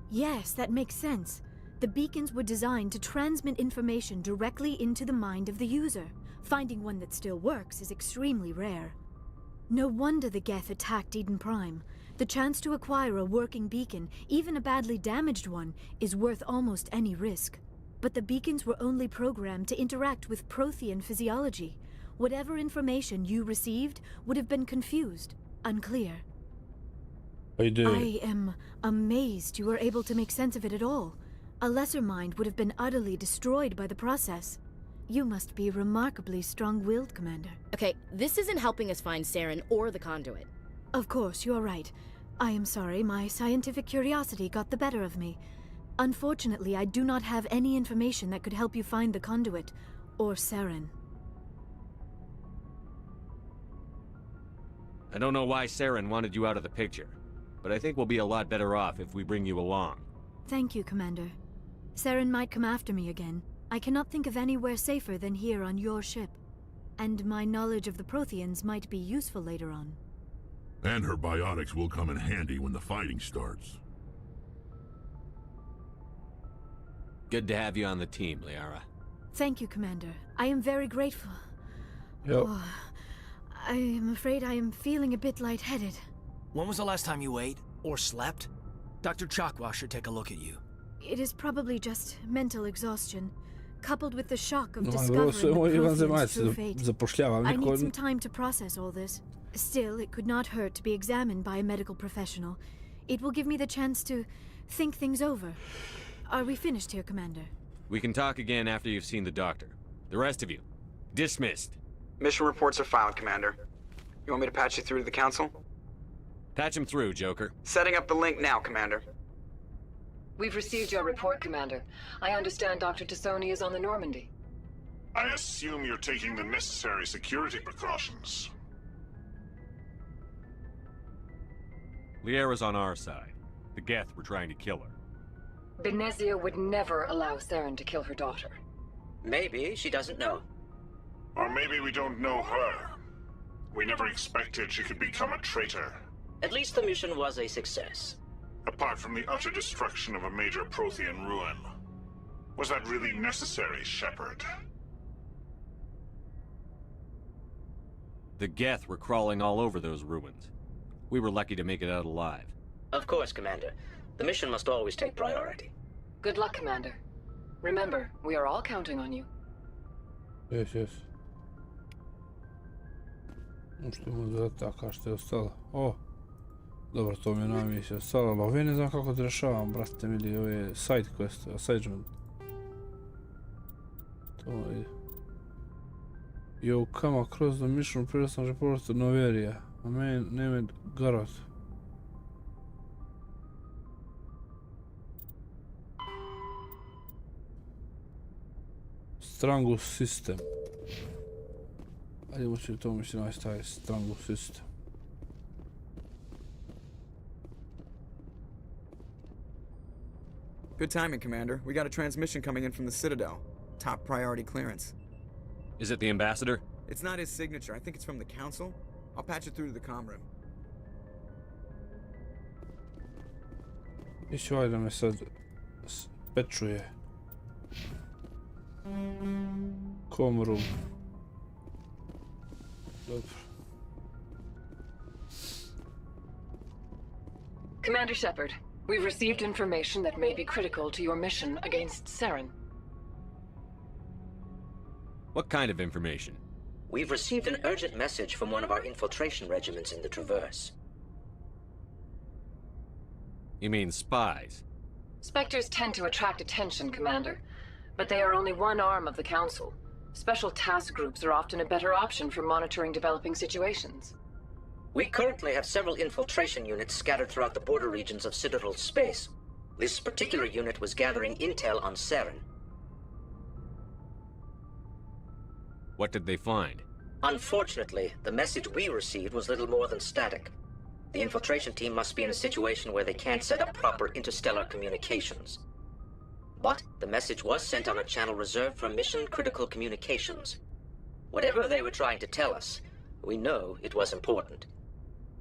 Yes, that makes sense. The beacons were designed to transmit information directly into the mind of the user. Finding one that still works is extremely rare. No wonder the Geth attacked Eden Prime. The chance to acquire a working beacon, even a badly damaged one, is worth almost any risk. But the beacons were only programmed to interact with Prothean physiology. Whatever information you received would have been confused, unclear. I am amazed you were able to make sense of it at all. A lesser mind would have been utterly destroyed by the process. You must be remarkably strong-willed, Commander. Okay, this isn't helping us find Saren or the conduit. Of course, you are right. I am sorry, my scientific curiosity got the better of me. Unfortunately, I do not have any information that could help you find the conduit, or Saren. I don't know why Saren wanted you out of the picture, but I think we'll be a lot better off if we bring you along. Thank you, Commander. Saren might come after me again. I cannot think of anywhere safer than here on your ship. And my knowledge of the Protheans might be useful later on. And her biotics will come in handy when the fighting starts. Good to have you on the team, Liara. Thank you, Commander. I am very grateful. Yep. Oh, I am afraid I am feeling a bit lightheaded. When was the last time you ate or slept? Dr. Chakwa should take a look at you. It is probably just mental exhaustion, coupled with the shock of No, discovering ovo su the Ivan Protheans' Zemajac true fate. zapošljava. I need some time to process all this. Still, it could not hurt to be examined by a medical professional. It will give me the chance to think things over. Are we finished here, Commander? We can talk again after you've seen the doctor. The rest of you, dismissed. Mission reports are filed, Commander. You want me to patch you through to the Council? Patch him through, Joker. Setting up the link now, Commander. We've received your report, Commander. I understand Dr. Tassoni is on the Normandy. I assume you're taking the necessary security precautions. Liara's on our side. The Geth were trying to kill her. Benezia would never allow Saren to kill her daughter. Maybe she doesn't know. Or maybe we don't know her. We never expected she could become a traitor. At least the mission was a success. Apart from the utter destruction of a major Prothean ruin. Was that really necessary, Shepard? The Geth were crawling all over those ruins. We were lucky to make it out alive. Of course, Commander. The mission must always take priority. Good luck, Commander. Remember, we are all counting on you. Yes, yes. Što mu zataka, što je ostalo? O! Dobro, to mi je namješće ostalo, ali ove ne znam kako da rešavam, brate, mili, ove side quest, assignment. To je... You come across the mission person report to Noveria. A man named Garrett. Strangus system. Ajde moći to mi se naći taj Strangus system. Good timing, Commander. We got a transmission coming in from the Citadel. Top priority clearance. Is it the ambassador? It's not his signature. I think it's from the Council. I'll patch it through to the comm room. Ići ovaj da me sad pečuje. Comm room. Dobro. Commander Shepard, we've received information that may be critical to your mission against Saren. What kind of information? We've received an urgent message from one of our infiltration regiments in the Traverse. You mean spies? Spectres tend to attract attention, Commander, but they are only one arm of the Council. Special task groups are often a better option for monitoring developing situations. We currently have several infiltration units scattered throughout the border regions of Citadel space. This particular unit was gathering intel on Saren. What did they find? Unfortunately, the message we received was little more than static. The infiltration team must be in a situation where they can't set up proper interstellar communications. But the message was sent on a channel reserved for mission-critical communications. Whatever they were trying to tell us, we know it was important.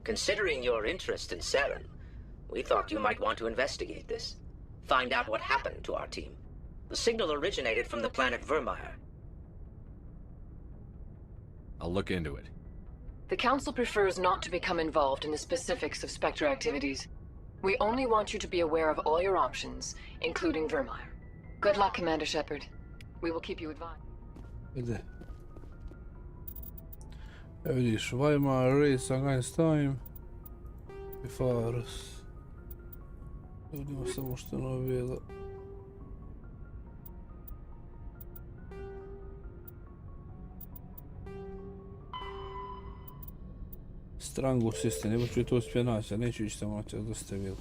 Considering your interest in Saren, we thought you might want to investigate this. Find out what happened to our team. The signal originated from the planet Vermeer. I'll look into it. The Council prefers not to become involved in the specifics of Spectre activities. We only want you to be aware of all your options, including Vermeer. Good luck, Commander Shepard. We will keep you advised. Ide. Evo vidiš, Weimar race against time. Bifarus. Vidimo samo što je novijelo. Strangu system, nebo ću to uspije naći, a neću ići tamo naći da ste bili.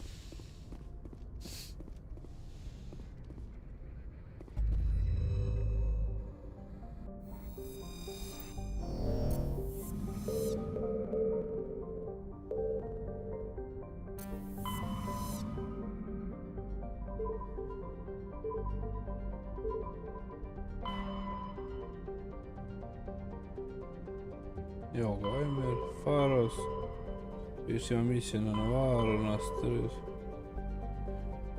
Evo ga, Emir, Faros, još ima misija na Navaru, na Struz.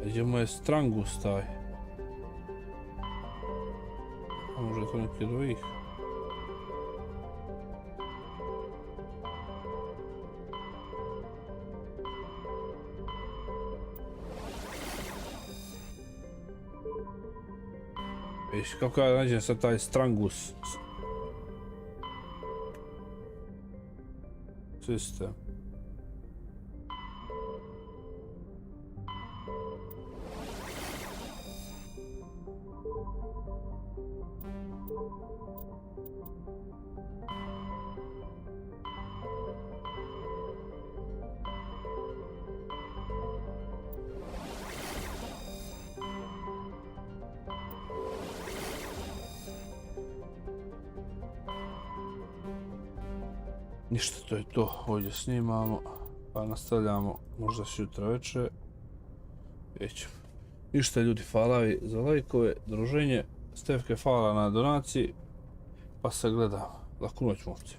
Gdje je Strangus taj? A možda je to neki od ovih? Viš, kako ja nađem sad taj Strangus system. Ništa, to je to, ovdje snimamo. Pa nastavljamo možda sutra večer. Vidjećemo. Ništa ljudi, hvala za lajkove, druženje. Stefke hvala na donaciji. Pa se gledamo. Laku noć, momci.